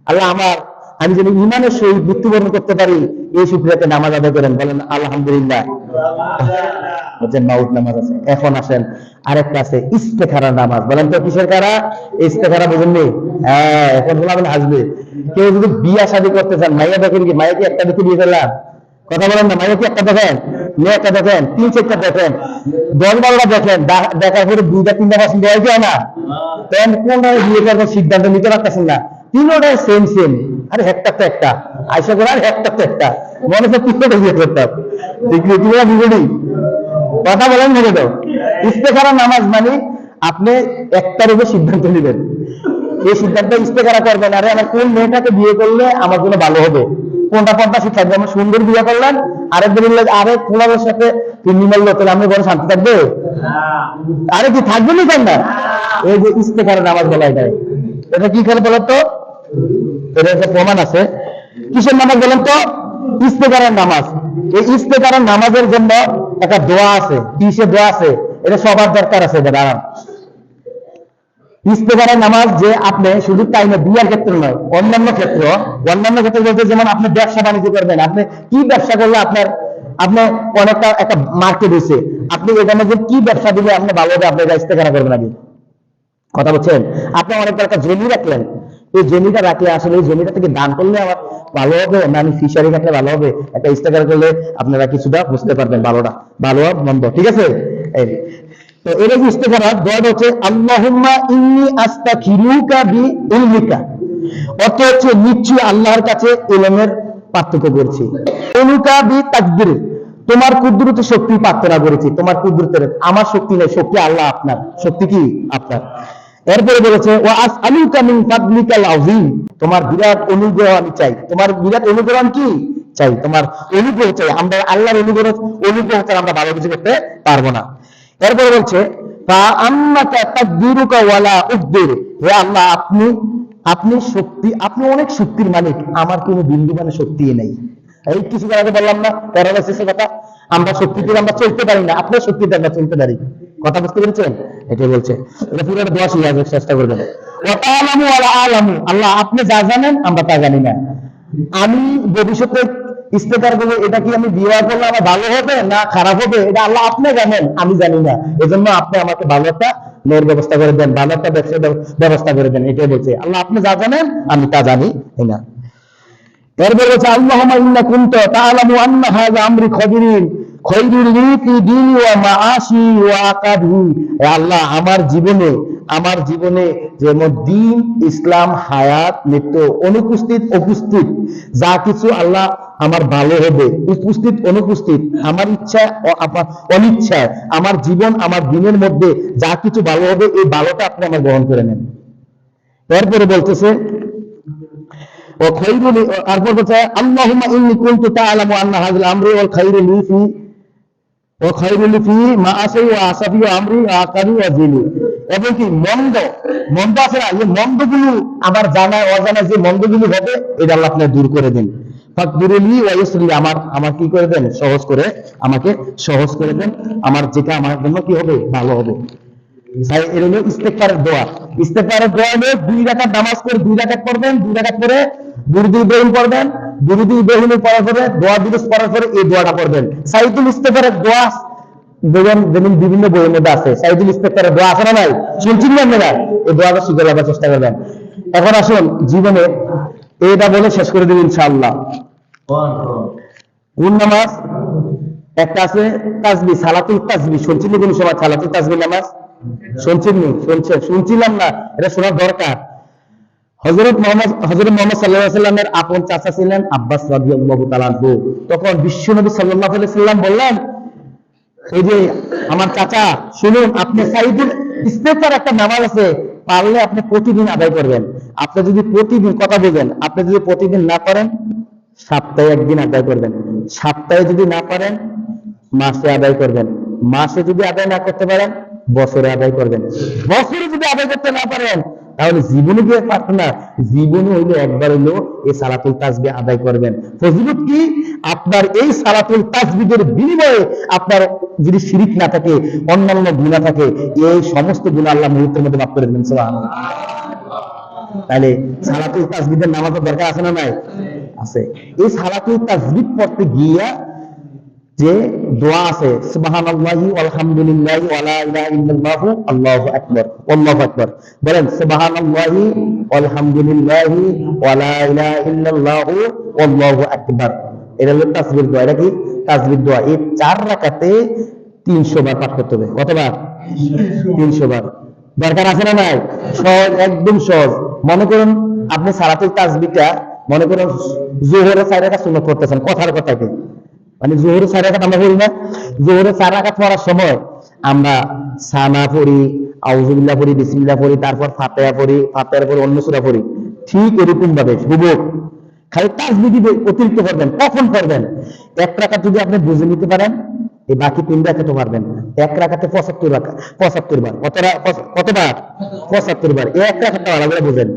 আল্লাহ আমার আমি যেন ইমানের সহিত মৃত্যুবরণ করতে পারি, এই শুকরিয়াতে নামাজ আদায় করেন, বলেন আলহামদুলিল্লাহ। মাউত নামাজ আছে। এখন আসেন আরেকটা আছে ইস্তেখারা নামাজ, বলেন তো কিসের কারা? ইস্তেখারা বুঝেননি? হ্যাঁ, এখন বলবেন হাসবে। কেউ যদি বিয়া শাদী করতে চান, মাইয়া দেখেন কি? মাইয়া কি একটা দেখে বিয়ে করলাম? কথা বলেন না, মাইয়া কি একটা দেখেন? মেয়ে একটা দেখেন? 3-4টা দেখেন, 10-12টা দেখেন, দেখার পরে 2-3টা পছন্দ হয় কি না? তখন কোনটা বিয়ে করবেন সিদ্ধান্ত নিতে পারতেছেন না, তিনটাই সেম সেম। আরে একটা তো একটা আয়সা করে, আর একটা তো একটা মনে হচ্ছে তিনটা বিয়ে করতাম। কথা বলেন না তো। ইস্তেখারা নামাজ মানে আপনি একটার উপর সিদ্ধান্ত নেবেন, এই সিদ্ধান্ত ইস্তেখারা করবেন, আরে আমার কোন মেয়েটাকে বিয়ে করলে আমার জন্য ভালো হবে, কোনটা কোনটা শিক্ষা থাকবে। আমার সুন্দর বিয়ে করলেন, আরেকদিন আরেক পোলারের সাথে তিনি মারলো, তাহলে আমি বড় শান্তি থাকবে? আরে কি থাকবে না কেন না? এই যে ইস্তেখারা নামাজ বলা যায়, এটা কি করে বলেন তো? এটা একটা প্রমাণ আছে। কিসের নামাজ বলেন তো? ইস্তেখারার নামাজ। এই ইস্তেখারার নামাজের জন্য একটা দোয়া আছে। কিসের দোয়া আছে? এটা সবার দরকার আছে। এটা দাঁড়ান, ইস্তেখারার নামাজ যে আপনি শুধু তাই না, বিয়ার ক্ষেত্রে নয়, অন্যান্য ক্ষেত্রে বলতে, যেমন আপনি ব্যবসা বাণিজ্য করবেন, আপনি কি ব্যবসা করলে আপনার অনেকটা একটা মার্কেট হয়েছে, আপনি এটার মধ্যে কি ব্যবসা দিলে আপনি ভালো হবে, আপনি ইস্তেখারা করবেন আগে। কথা বলছেন? আপনি অনেক বড় একটা জমি রাখলেন, এই জমিটা রাখলে আসলে এই জমিটা থেকে দান করলে আমার ভালো হবে না আমি ফিশারি কাটলে ভালো হবে, একটা ইস্তেখারা করলে আপনারা কিছুটা বুঝতে পারবেন ভালো মন্দ। ঠিক আছে? তো এর যে ইস্তেখারা দোয়া হচ্ছে আল্লাহুম্মা ইন্নী আস্তাগফিরুকা বিইলমিকা, অর্থ হচ্ছে নিশ্চয়ই আল্লাহর কাছে ইলমের পার্থক্য করেছি, অনুকা বিতাকদির, তোমার কুদরতের শক্তি প্রার্থনা করেছি। তোমার কুদরতের, আমার শক্তি নেই, শক্তি আল্লাহ, আপনার শক্তি কি? আপনার। এরপরে বলেছে ওয়া আসআলুকা মিন ফাদলিকাল আযীম, তোমার বিরাট অনুগ্রহ আমি চাই, তোমার বিরাট অনুগ্রহ কি চাই? তোমার অনুগ্রহ চাই। আমরা আল্লাহর অনুগ্রহ ছাড়া আমরা ভালো কিছু করতে পারবো না। এরপরে বলছে ফা আন্নাকা তাকদিরুকা ওয়ালা উকদির, হে আল্লাহ আপনি শক্তি, আপনি অনেক শক্তির মালিক, আমার কোনো বিন্দু মানে শক্তি নেই। এই কিছু আগে বললাম না প্যারালাইসিসের কথা, আমরা শক্তিতে আমরা চলতে পারি না, আপনার শক্তিতে আমরা চলতে পারি। কথা বুঝতে পেরেছেন? এটাই বলছে। এটা পুরো দোয়া শিখাবে, চেষ্টা করবেন। ওয়া তাআলামু ওয়া আ'লামু, আল্লাহ আপনি যা জানেন আমরা তা জানি না। আমি ভবিষ্যতে ইস্তেখারা করব, এটা কি আমি বিয়ে করলে আমার ভালো হবে না খারাপ হবে, এটা আল্লাহ আপনি জানেন, আমি জানি না। এজন্য আপনি আমাকে ভালো একটা মেয়ের ব্যবস্থা করে দেন, ভালো একটা ব্যবসার ব্যবস্থা করে দেন। এটাই বলছে, আল্লাহ আপনি যা জানেন আমি তা জানি না। এরপরে বলছে আল্লাহুম্মা ইন্না কুনতা তা'লামু আন্না হাযা আমরি খায়রুল লি ফি দীনি ওয়া মাআশি ওয়া আকাবি, হে আল্লাহ আমার জীবনে যেমন দিন, ইসলাম, হায়াত, মৃত্যু, উপস্থিত যা কিছু আল্লাহ আমার ভালো হবে, উপস্থিত অনুপস্থিত, আমার ইচ্ছা অনিচ্ছায়, আমার জীবন আমার দিনের মধ্যে যা কিছু ভালো হবে, এই ভালোটা আপনি আমার গ্রহণ করে নেন। এরপরে বলতেছে তারপর বলছে আল্লাহুম্মা ইন্নী কুনতু তা'লামু আন্না হাযাল আমরি ওয়াল খায়রু লি ফি মাআসি ওয়া আসাফি ওয়া আমরি ওয়া আকাবি ওয়া যিলি, এবং কি মন্দ আছে না, এই মন্দগুলো আমার জানা অজানা যে মন্দগুলো হবে, এটা আল্লাহ আপনি দূর করে দেন। ফাকদিরলি ওয়া ইয়াসরি, আমার কি করে দেন? আমাকে সহজ করে দেন, আমার যেটা আমার জন্য কি হবে? ভালো হবে। তাই এর হলো ইস্তেগফারের দোয়া। ইস্তেগফারের দোয়া হলো 2 রাকাত নামাজ করে 2 রাকাত পড়বেন, 2 রাকাত পরে দুরূদ ইব্রাহিম পড়বেন, দুরূদ ইব্রাহিম পড়ার পরে দোয়া দিবস পড়ার পরে এই দোয়াটা পড়বেন। সাইদুল ইস্তেগফারের দোয়া যেমন বিভিন্ন বইয়ের মধ্যে আছে, সাইদুল ইস্তেগফারের দোয়া আছে না নাই? শুনছেন না আপনারা? এই দোয়াটা শিখে নেওয়ার চেষ্টা করবেন। এখন আসুন জীবনে এটা বলে শেষ করে দেব ইনশাআল্লাহ। কোন নামাজ? একটা আছে তাসবিহ, সালাতুল তাসবিহ। শুনছেন কোন সময় সালাতুল তাসবিহ নামাজ? শুনছিলাম না, এটা শোনার দরকার। হযরত মুহাম্মদ সাল্লাল্লাহু আলাইহি ওয়াসাল্লামের আপন চাচা ছিলেন আব্বাস রাদিয়াল্লাহু তাআলা আনহু। তখন বিশ্বনবী সাল্লাল্লাহু আলাইহি ওয়াসাল্লাম বললেন, এই যে আমার চাচা শুনুন, আপনি সাইদুল ইস্তেগফার একটা নামাজ আছে, পারলে আপনি প্রতিদিন আদায় করবেন। আপনি যদি প্রতিদিন, কথা বলবেন, আপনি যদি প্রতিদিন না করেন, সপ্তাহে একদিন আদায় করবেন। সপ্তাহে যদি না পারেন, মাসে আদায় করবেন। মাসে যদি আদায় না করতে পারেন, বছরে আদায় করবেন। বছরে যদি আদায় করতে না পারেন, তাহলে জীবনে গিয়ে পারতেন না, জীবনে হইলে একবার হইলো এই সালাতুল তাসবিহ আদায় করবেন। ফজিলত কি? আপনার এই সালাতুল তাসবিহের বিনিময়ে আপনার যদি শিরিক না থাকে, অন্যান্য গুনাহ থাকে, এই সমস্ত গুনাহ আল্লাহ মুহূর্তের মধ্যে মাফ করে দেবেন। সুবহানাল্লাহ। তাহলে সালাতুল তাসবিহের নামাজের দরকার আছে না নাই? আছে। এই সালাতুল তাসবিহ পড়তে গিয়া যে দোয়া আছে, সুবহানাল্লাহি আলহামদুলিল্লাহি ওয়া লা ইলাহা ইল্লাল্লাহু আল্লাহু আকবার, আল্লাহু আকবার বলেন, সুবহানাল্লাহি আলহামদুলিল্লাহি ওয়া লা ইলাহা ইল্লাল্লাহু আল্লাহু আকবার। এটা হলো তাসবিহ দোয়া। এটা কি তাসবিহ দোয়া? এই 4 রাকাতে 300 বার পাঠ করতে হবে। কতবার? 300 বার। দরকার আছে না নাই? সহজ, একদম সহজ। মনে করুন আপনি সালাতুল তাসবিহটা মনে করুন যোহরের 4 রাকাত সুন্নাত করতেছেন, কথার কথাকে, মানে যোহরের 4 রাকাত আমরা পড়ি না? যোহরের 4 রাকাত পড়ার সময় আমরা সানা পড়ি, আউযুবিল্লাহ পড়ি, বিসমিল্লাহ পড়ি, তারপর ফাতিহা পড়ি, ফাতিহার পরে অন্য সূরা পড়ি। ঠিক এরকম ভাবে হুবহু খালি তাসবিহ অতিরিক্ত করবেন। কখন করবেন? 1 রাকাত যদি আপনি বুঝে নিতে পারেন, এই বাকি 3 রাকাতও পারবেন। 1 রাকাতে 75 রাকাত, 75 বার। কতবার? 75 বার। এই 1 রাকাতটা ভালো করে বুঝেন।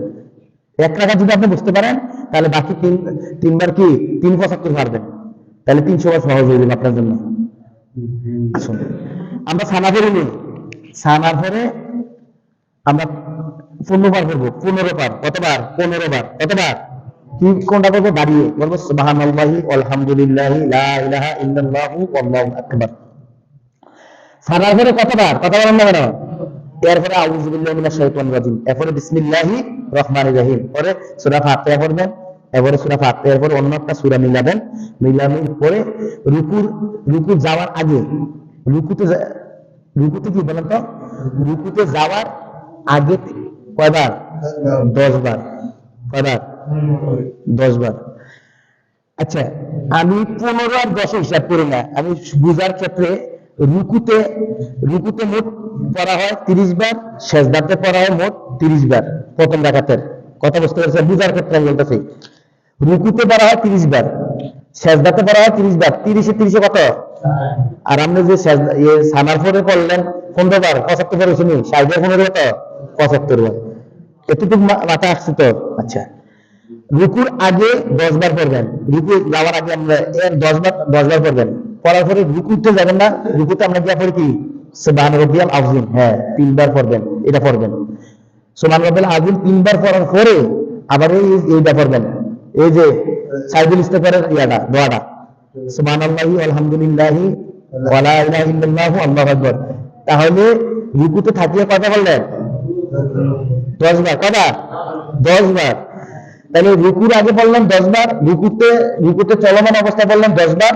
1 রাকাত যদি আপনি বুঝতে পারেন, তাহলে বাকি 3 বার কি 375 পারবেন। তাহলে 300 বার সহজ হয়ে যাবে আপনার জন্য। আসুন আমরা সানা পড়ি নি, সানার পরে আমরা 15 বার করবো, 15 বার। কতবার? 15 বার। কতবার? কি কোনটা করবো? দাঁড়িয়ে বলবো সুবহানাল্লাহি আলহামদুলিল্লাহি লা ইলাহা ইল্লাল্লাহু আল্লাহু আকবার। সানার পরে কতবার? কথা বলেন না কেন? এরপরে আউযু বিল্লাহি মিনাশ শাইতানির রাজিম, এরপরে বিসমিল্লাহির রহমানির রহিম, পরে সূরা ফাতিহা পড়বেন, এরপরে সূরা ফাতিহার পরে অন্য একটা সূরা মিলাবেন, মিলানোর পরে রুকু যাওয়ার আগে, রুকুতে কি বলেন তো? রুকুতে যাওয়ার আগে কয়বার? 10 বার। কয়বার? 10 বার। আচ্ছা, আমি 15 আর 10 হিসাব করি না, আমি বুঝার ক্ষেত্রে রুকুতে মোট পড়া হয় 30 বার, সেজদাতে পড়া হয় মোট 30 বার প্রথম রাকাতের। কথা বুঝতে পারছেন? বুঝার ক্ষেত্রে আমি বলতেছি, রুকুতে পড়া হয় 30 বার, সেজদাতে পড়া হয় 30 বার। 30 কত? আর আপনি যে সানার পরে পড়লেন 15 বার, 75 বার হয়েছে নি? 60 15 কত? 75 বার। এতটুকু মাথা আসছে তো? আচ্ছা, রুকুর আগে 10 বার পড়বেন, রুকু যাওয়ার আগে আমরা 10 বার পড়বেন। পড়ার পরে রুকুতে যাবেন না, রুকুতে আমরা গিয়ে পড়ি কি সুবহান রাব্বিয়াল আযীম, হ্যাঁ 3 বার পড়বেন, এটা পড়বেন সুবহান রাব্বিয়াল আযীম 3 বার পড়ার পরে আবার এইটা পড়বেন, এই যে সাইদুল ইস্তিগফারের ইয়াটা, দোয়াটা, সুবহানাল্লাহি আলহামদুলিল্লাহি ওয়া লা ইলাহা ইল্লাল্লাহু আল্লাহু আকবার। তাহলে রুকুতে থাকিয়ে কয়টা বললেন? 10 বার। কয়টা? 10 বার। তাহলে রুকুর আগে বললাম 10 বার, রুকুতে চলমান অবস্থায় বললাম 10 বার,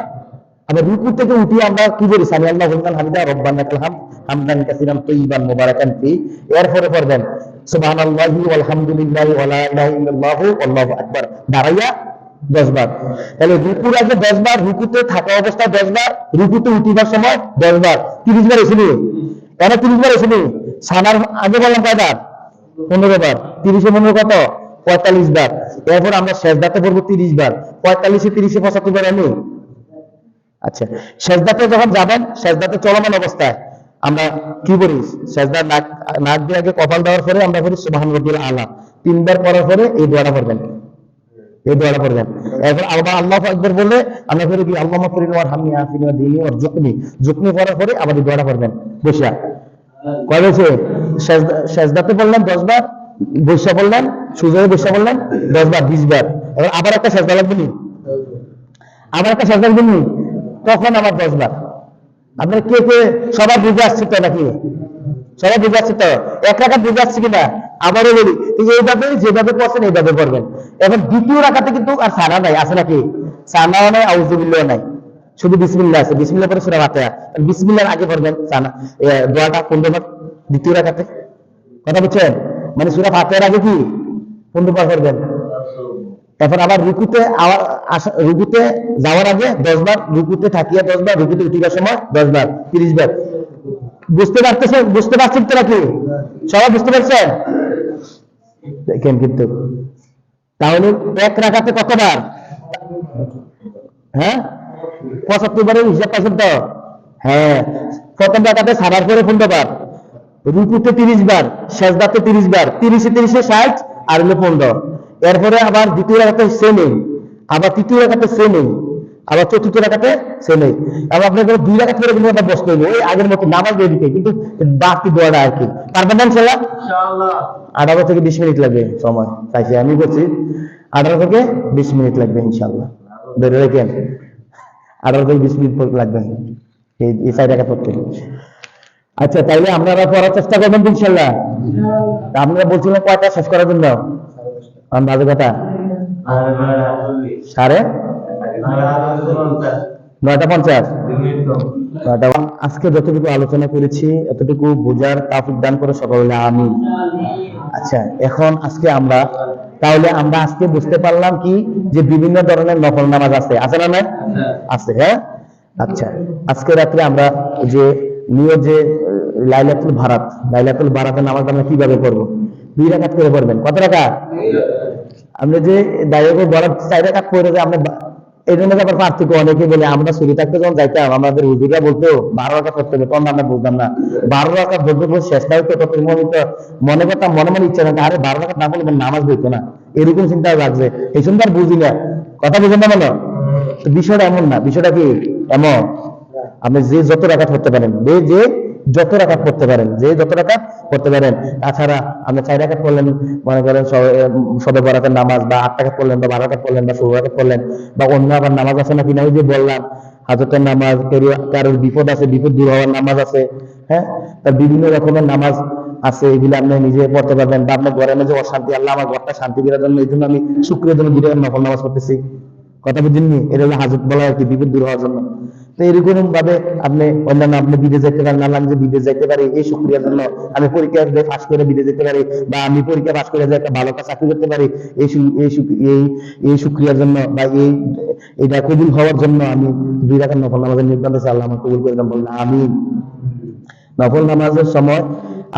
আবার রুকু থেকে উঠি আমরা কি বলি? সামি আল্লাহু লিমান হামিদা রব্বানা লাকাল হামদ হামদান কাসীরান তাইয়িবান মুবারাকান ফি। এরপরে পড়বেন সুবহানাল্লাহি ওয়াল হামদুলিল্লাহি ওয়া লা ইলাহা ইল্লাল্লাহু আল্লাহু আকবার, দাঁড়াইয়া 10 বার। তাহলে রুকুর আগে 10 বার, রুকুতে থাকা অবস্থায় 10 বার, রুকুতে উঠিবার সময় 10 বার, 30 বার হয়েছিল। কেন 30 বার হয়েছিল? সানার আগে বললাম কয়বার? 15 বার। 30 এ 15 কত? 45 বার। এরপর আমরা সেজদাতে পড়বো 30 বার। 45 এ 30 এ 75 বার হলো। আচ্ছা, সেজদাতে যখন যাবেন, সেজদাতে চলমান অবস্থায় আমরা কি করি? সেজদা নাক দিয়ে আগে কপাল দেওয়ার পরে আমরা করি সুবহান রাব্বিল আলা, 3 বার পড়ার পরে এই দোয়াটা পড়বেন, এই দোয়াটা পড়বেন। এরপর আবার আল্লাহু আকবার বলে আমরা করি কি আল্লাহুম্মা ফিরনি ওয়ারহামনি আফিনি ওয়াহদিনি ওয়ারযুকনি পড়ার পরে আবার এই দোয়াটা পড়বেন বসা। কয় হয়েছে? সেজদাতে বললেন 10 বার, বসা বললেন, সুজয়ে বসা বললেন 10 বার, 20 বার। এবার আবার একটা সেজদা লাগবে নি? আবার একটা সেজদা লাগবে নি? তখন আবার 10 বার। আপনার কে সবাই বুঝে আসছে তো নাকি? সবাই বুঝে আসছে তো? 1 রাকাত বুঝে আসছে কিনা? আবারও বলি, এইভাবে যেভাবে পড়ছেন এইভাবে পড়বেন। এখন দ্বিতীয় রাকাতে কিন্তু আর সানা নাই, আছে নাকি? সানাও নাই, আউযু বিল্লাহ নাই, শুধু বিসমিল্লাহ আছে। বিসমিল্লাহ পরে সূরা ফাতিহা, বিসমিল্লাহর আগে পড়বেন সানা দোয়াটা 15 বার দ্বিতীয় রাকাতে। কথা বুঝছেন? মানে সূরা ফাতিহার আগে কি 15 বার পড়বেন। তারপর আবার রুকুতে যাওয়ার আগে 10 বার, রুকুতে থাকিয়ে 10 বার, রুকুতে উঠিবার সময় 10 বার, 30 বার। বুঝতে পারছেন তো নাকি? সবাই বুঝতে পারছেন? দেখেন কিন্তু তাহলে 1 রাকাতে কতবার? হ্যাঁ 75 বারের হিসাব পাচ্ছেন তো? হ্যাঁ, প্রথম রাকাতে সারার পরে 15 বার, রুকুতে 30 বার, সেজদাতে 30 বার, 30 এ 60 আর হলো 15। এরপরে আবার দ্বিতীয় রাকাতে সেম, আবার তৃতীয় রাকাতে সেম, আবার চতুর্থ রাকাতে সেমই। এবং আপনার দুই রাকাত করে কিন্তু আপনার বসতে হইলো ওই আগের মতো নামাজ দিয়ে দিতে, কিন্তু বাকি দোয়াটা আর কি পারবেন না ইনশাআল্লাহ। 18 থেকে 20 মিনিট লাগবে সময় চাইছি, আমি বলছি 18 থেকে 20 মিনিট লাগবে ইনশাআল্লাহ। ধরে রাখেন 18 থেকে 20 মিনিট লাগবে এই 4 রাকাত করতে। আচ্ছা তাইলে আপনারা পড়ার চেষ্টা করবেন ইনশাআল্লাহ। আপনারা বলছিলেন কয়টা শেষ করার জন্য? বাজে কথা 9:50। আজকে যতটুকু আলোচনা করেছি এতটুকু বোঝার তাওফিক দান করে সকলে আমিন। আচ্ছা এখন আজকে আমরা আজকে বুঝতে পারলাম কি যে বিভিন্ন ধরনের নফল নামাজ আছে না না আছে? হ্যাঁ আচ্ছা আজকে রাত্রে আমরা যে যে লাইলাতুল বারাতের নামাজ আমরা কিভাবে পড়বো? 2 রাকাত করে পড়বেন। কত রাকাত? আমরা যে দায়িত্ব বরাত 4 রাকাত পড়ে যে আমরা এই জন্য আবার পার্থক্য অনেকে বলে আমরা শুরু থাকতে যখন যাইতাম আমাদের হুজুররা বলতো 12 রাকাত করতে হবে, তখন আমরা বুঝতাম না 12 রাকাত বলতে শেষটা হইতো তত মনে করতাম মনে ইচ্ছা না আরে 12 রাকাত না বললে নামাজ হইতো না, এরকম চিন্তা লাগছে। এই সময় আর বুঝি না, কথা বুঝেন না মনে। তো বিষয়টা এমন না, বিষয়টা কি এমন আপনি যে যত রাকাত করতে পারেন, যে যত রাকাত করতে পারেন তাছাড়া আপনি 4 রাকাত পড়লেন মনে করেন শবে বরাতের নামাজ, বা 8 রাকাত পড়লেন বা 12 রাকাত পড়লেন বা 16 রাকাত পড়লেন, বা অন্য আবার নামাজ আছে নাকি না ওই যে বললাম হাজতের নামাজ, কারোর বিপদ আছে বিপদ দূর হওয়ার নামাজ আছে, হ্যাঁ তার বিভিন্ন রকমের নামাজ আছে, এগুলো আপনি নিজে পড়তে পারবেন। বা আপনার ঘরের মধ্যে অশান্তি, আল্লাহ আমার ঘরটা শান্তি করার জন্য এই জন্য আমি শুক্রের জন্য 2 রাকাত নফল নামাজ পড়তেছি, কথা বুঝেননি? এটা হলো হাজত বলা আর কি, বিপদ দূর হওয়ার জন্য। তো এরকম ভাবে আপনি অন্যান্য আপনি বিদেশ যেতে পারেন, আল্লাহ যে বিদেশ যেতে পারি এই শুকরিয়ার জন্য, আমি পরীক্ষা পাস করে বিদেশ যেতে পারি, বা আমি পরীক্ষা পাস করে যে একটা ভালো একটা চাকরি করতে পারি এই শুকরিয়ার জন্য, বা এইটা কবুল হওয়ার জন্য আমি 2 রাকাত নফল নামাজের নির্দেশ দিয়েছি, আল্লাহ আমার কবুল করে দেন বললাম আমিন। নফল নামাজের সময়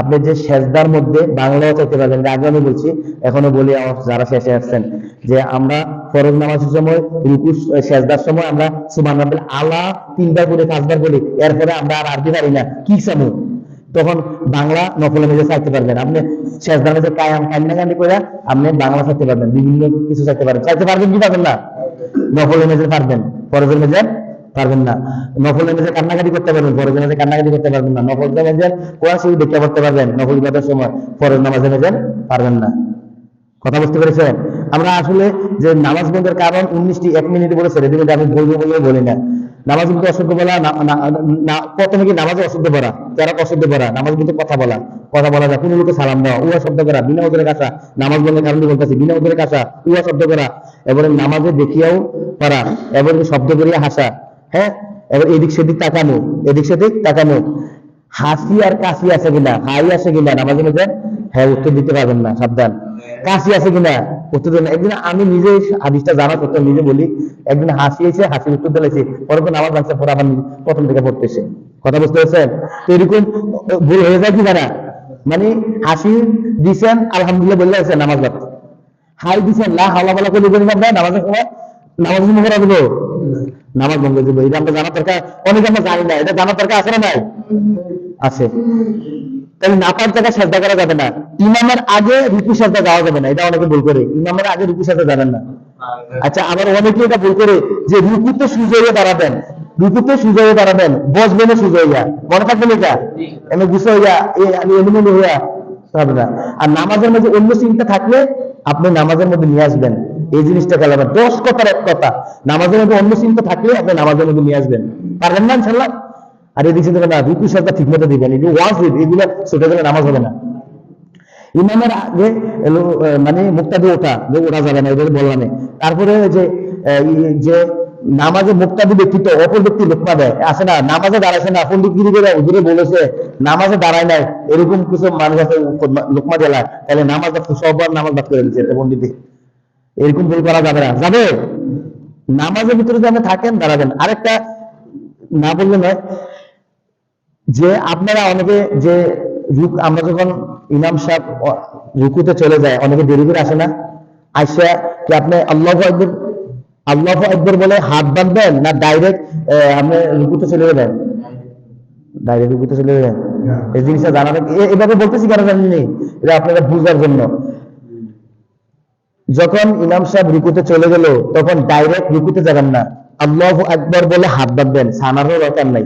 আপনি যে সেজদার মধ্যে বাংলাও চাইতে পারবেন, আগে আমি বলছি এখনো বলি আমার যারা শেষে আসছেন যে আমরা ফরজ নামাজের সময় রুকু সেজদার সময় আমরা সুবহানাল্লাহ আলা 3 বার বলি 5 বার বলি, এরপরে আমরা আর আরবি পারি না কি সামু, তখন বাংলা নফল নামাজে চাইতে পারবেন। আপনি সেজদার মধ্যে কান্নাকান্দি করে আপনি বাংলা চাইতে পারবেন, বিভিন্ন কিছু চাইতে পারবেন কি পারবেন না? নফল নামাজে পারবেন, ফরজের নামাজে পারবেন না। নফল নামাজে কান্নাকাটি করতে পারবেন, ফরজ নামাজে কান্নাকাটি করতে পারবেন না। নফল নামাজে কোরআন শরীফ দেখতে করতে পারবেন, নফল ইবাদতের সময়, ফরজ নামাজে পারবেন না। কথা বুঝতে পেরেছেন? আমরা আসলে যে নামাজ বন্ধের কারণ 19টি 1 মিনিট বলে ছেড়ে দিন, আমি বলবো বলি না। নামাজ বলতে অশুদ্ধ বলা, প্রথমে কি নামাজে অশুদ্ধ পড়া, যারা অশুদ্ধ পড়া নামাজ বলতে কথা বলা যায়, কোনো লোকে সালাম দেওয়া, উহা শব্দ করা, বিনা ওজরে কাঁচা, নামাজ বন্ধের কারণ বলতেছি বিনা ওজরে কাঁচা, উহা শব্দ করা, এবারে নামাজে দেখিয়াও করা, এবারে শব্দ করিয়া হাসা, হ্যাঁ এবার এদিক সেদিক তাকানো, হাসি আর কাশি আছে কিনা, হাই আছে কিনা নামাজের মধ্যে, হ্যাঁ উত্তর দিতে পারবেন না, সাবধান। কাশি আছে কিনা উত্তর দেন। একদিন আমি নিজে হাদিসটা জানা করতাম, নিজে বলি একদিন হাসি এসে হাসির উত্তর দিয়েছি, পরে তো নামাজ ভাঙছে, পরে আবার প্রথম থেকে পড়তেছে। কথা বুঝতে পারছেন? তো এরকম ভুল হয়ে যায় কি জানা, মানে হাসি দিচ্ছেন আলহামদুলিল্লাহ বললে আছে নামাজ বাদ, হাই দিচ্ছেন লা হাওলা বলা করে বলি না নামাজের সময়, নামাজ ভঙ্গ করা দেবো, নামাজ ভঙ্গ দেবো। এটা আমরা জানা দরকার, অনেক আমরা জানি না, এটা জানা দরকার আছে না নাই? আছে। তাহলে নাপাক জায়গায় সাজদা করা যাবে না, ইমামের আগে রুকু সাজদা যাওয়া যাবে না, এটা অনেকে ভুল করে, ইমামের আগে রুকু সাজদা যাবেন না। আচ্ছা আবার অনেকে এটা ভুল করে যে রুকুতে সুজা হয়ে দাঁড়াবেন, বসবেন সুজা হইয়া, মনে থাকবেন এটা এমনি গুছো হইয়া এমনি হইয়া হবে না। আর নামাজের মধ্যে অন্য চিন্তা থাকলে আপনি নামাজের মধ্যে নিয়ে আসবেন, এই জিনিসটা খেলাবেন। 10 কথার এক কথা, নামাজের মধ্যে অন্য চিন্তা থাকলে আপনি নামাজের মধ্যে নিয়ে আসবেন, পারবেন না ইনশাআল্লাহ? আর এদিকে দেবেন না, রুকু সাজদা ঠিক মতো দিবেন, এগুলো ওয়াজিব, এগুলো ছোট গেলে নামাজ হবে না। ইমামের আগে মানে মুক্তাদি ওঠা যাবে না, এভাবে বললাম। তারপরে যে নামাজে মুক্তাদি ব্যক্তি তো অপর ব্যক্তি লোকমা দেয়, আসে না নামাজে দাঁড়াইছে না, পন্ডিতগিরি করে হুজুরে বলেছে নামাজে দাঁড়ায় নাই, এরকম কিছু মানুষ আছে লোকমা জেলায়, তাহলে সবার নামাজ বাদ করে দিচ্ছে পন্ডিত, এরকম ভুল করা যাবে না। যাবে নামাজের ভিতরে যে আপনি থাকেন দাঁড়াবেন। আরেকটা না বললে নয়, যে আপনারা অনেকে যে আমরা যখন ইমাম সাহেব রুকুতে চলে যায় অনেকে দেরি করে আসে না, আইসা কি আপনি আল্লাহু আকবার বলে হাত বাঁধবেন না ডাইরেক্ট আপনি রুকুতে চলে যাবেন? ডাইরেক্ট রুকুতে চলে যাবেন। এই জিনিসটা জানা, এভাবে বলতেছি কেন জানেন, এটা আপনারা বুঝার জন্য। যখন ইমাম সাহেব রুকুতে চলে গেল তখন ডাইরেক্ট রুকুতে যাবেন না, আল্লাহু আকবার বলে হাত বাঁধবেন, সানারও দরকার নাই।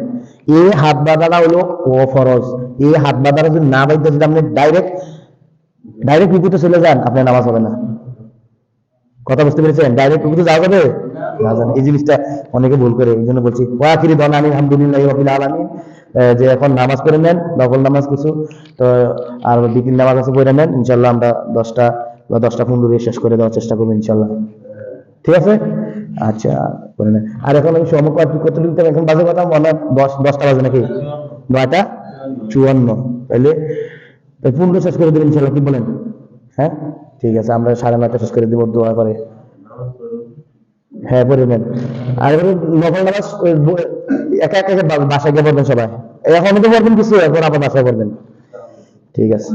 এই হাত বাঁধাটা হলো ও ফরজ। এই হাত বাঁধাটা যদি না বাঁধতে, যদি আপনি ডাইরেক্ট রুকুতে চলে যান, আপনার নামাজ হবে না। কথা বুঝতে পেরেছেন? ডাইরেক্ট রুকুতে যাওয়া যাবে না, জান এই জিনিসটা অনেকে ভুল করে। এই জন্য বলছি ওয়া আখিরি দাওয়ানা আলহামদুলিল্লাহি রাব্বিল আলামিন। যে এখন নামাজ পড়ে নেন, নফল নামাজ কিছু তো, আর বিপিন নামাজ আছে পড়ে নেন। ইনশাআল্লাহ আমরা 10টা বা 10টা 15 শেষ করে দেওয়ার চেষ্টা করবো ইনশাআল্লাহ। ঠিক আছে? আচ্ছা, করে নেন। আর এখন আমি সময় কত দিতে, এখন বাজে কথা মনে হয় 10টা বাজে নাকি? 9টা 54। তাহলে 15 শেষ করে দেবেন ইনশাআল্লাহ, কি বলেন? হ্যাঁ ঠিক আছে, আমরা 9:30 শেষ করে দিব দোয়া করে। হ্যাঁ পড়ে নেন। আর এবার নফল নামাজ একা একা বাসায় গিয়ে পড়বেন সবাই। এখন তো পড়বেন কিছু, এখন আবার বাসায় পড়বেন। ঠিক আছে।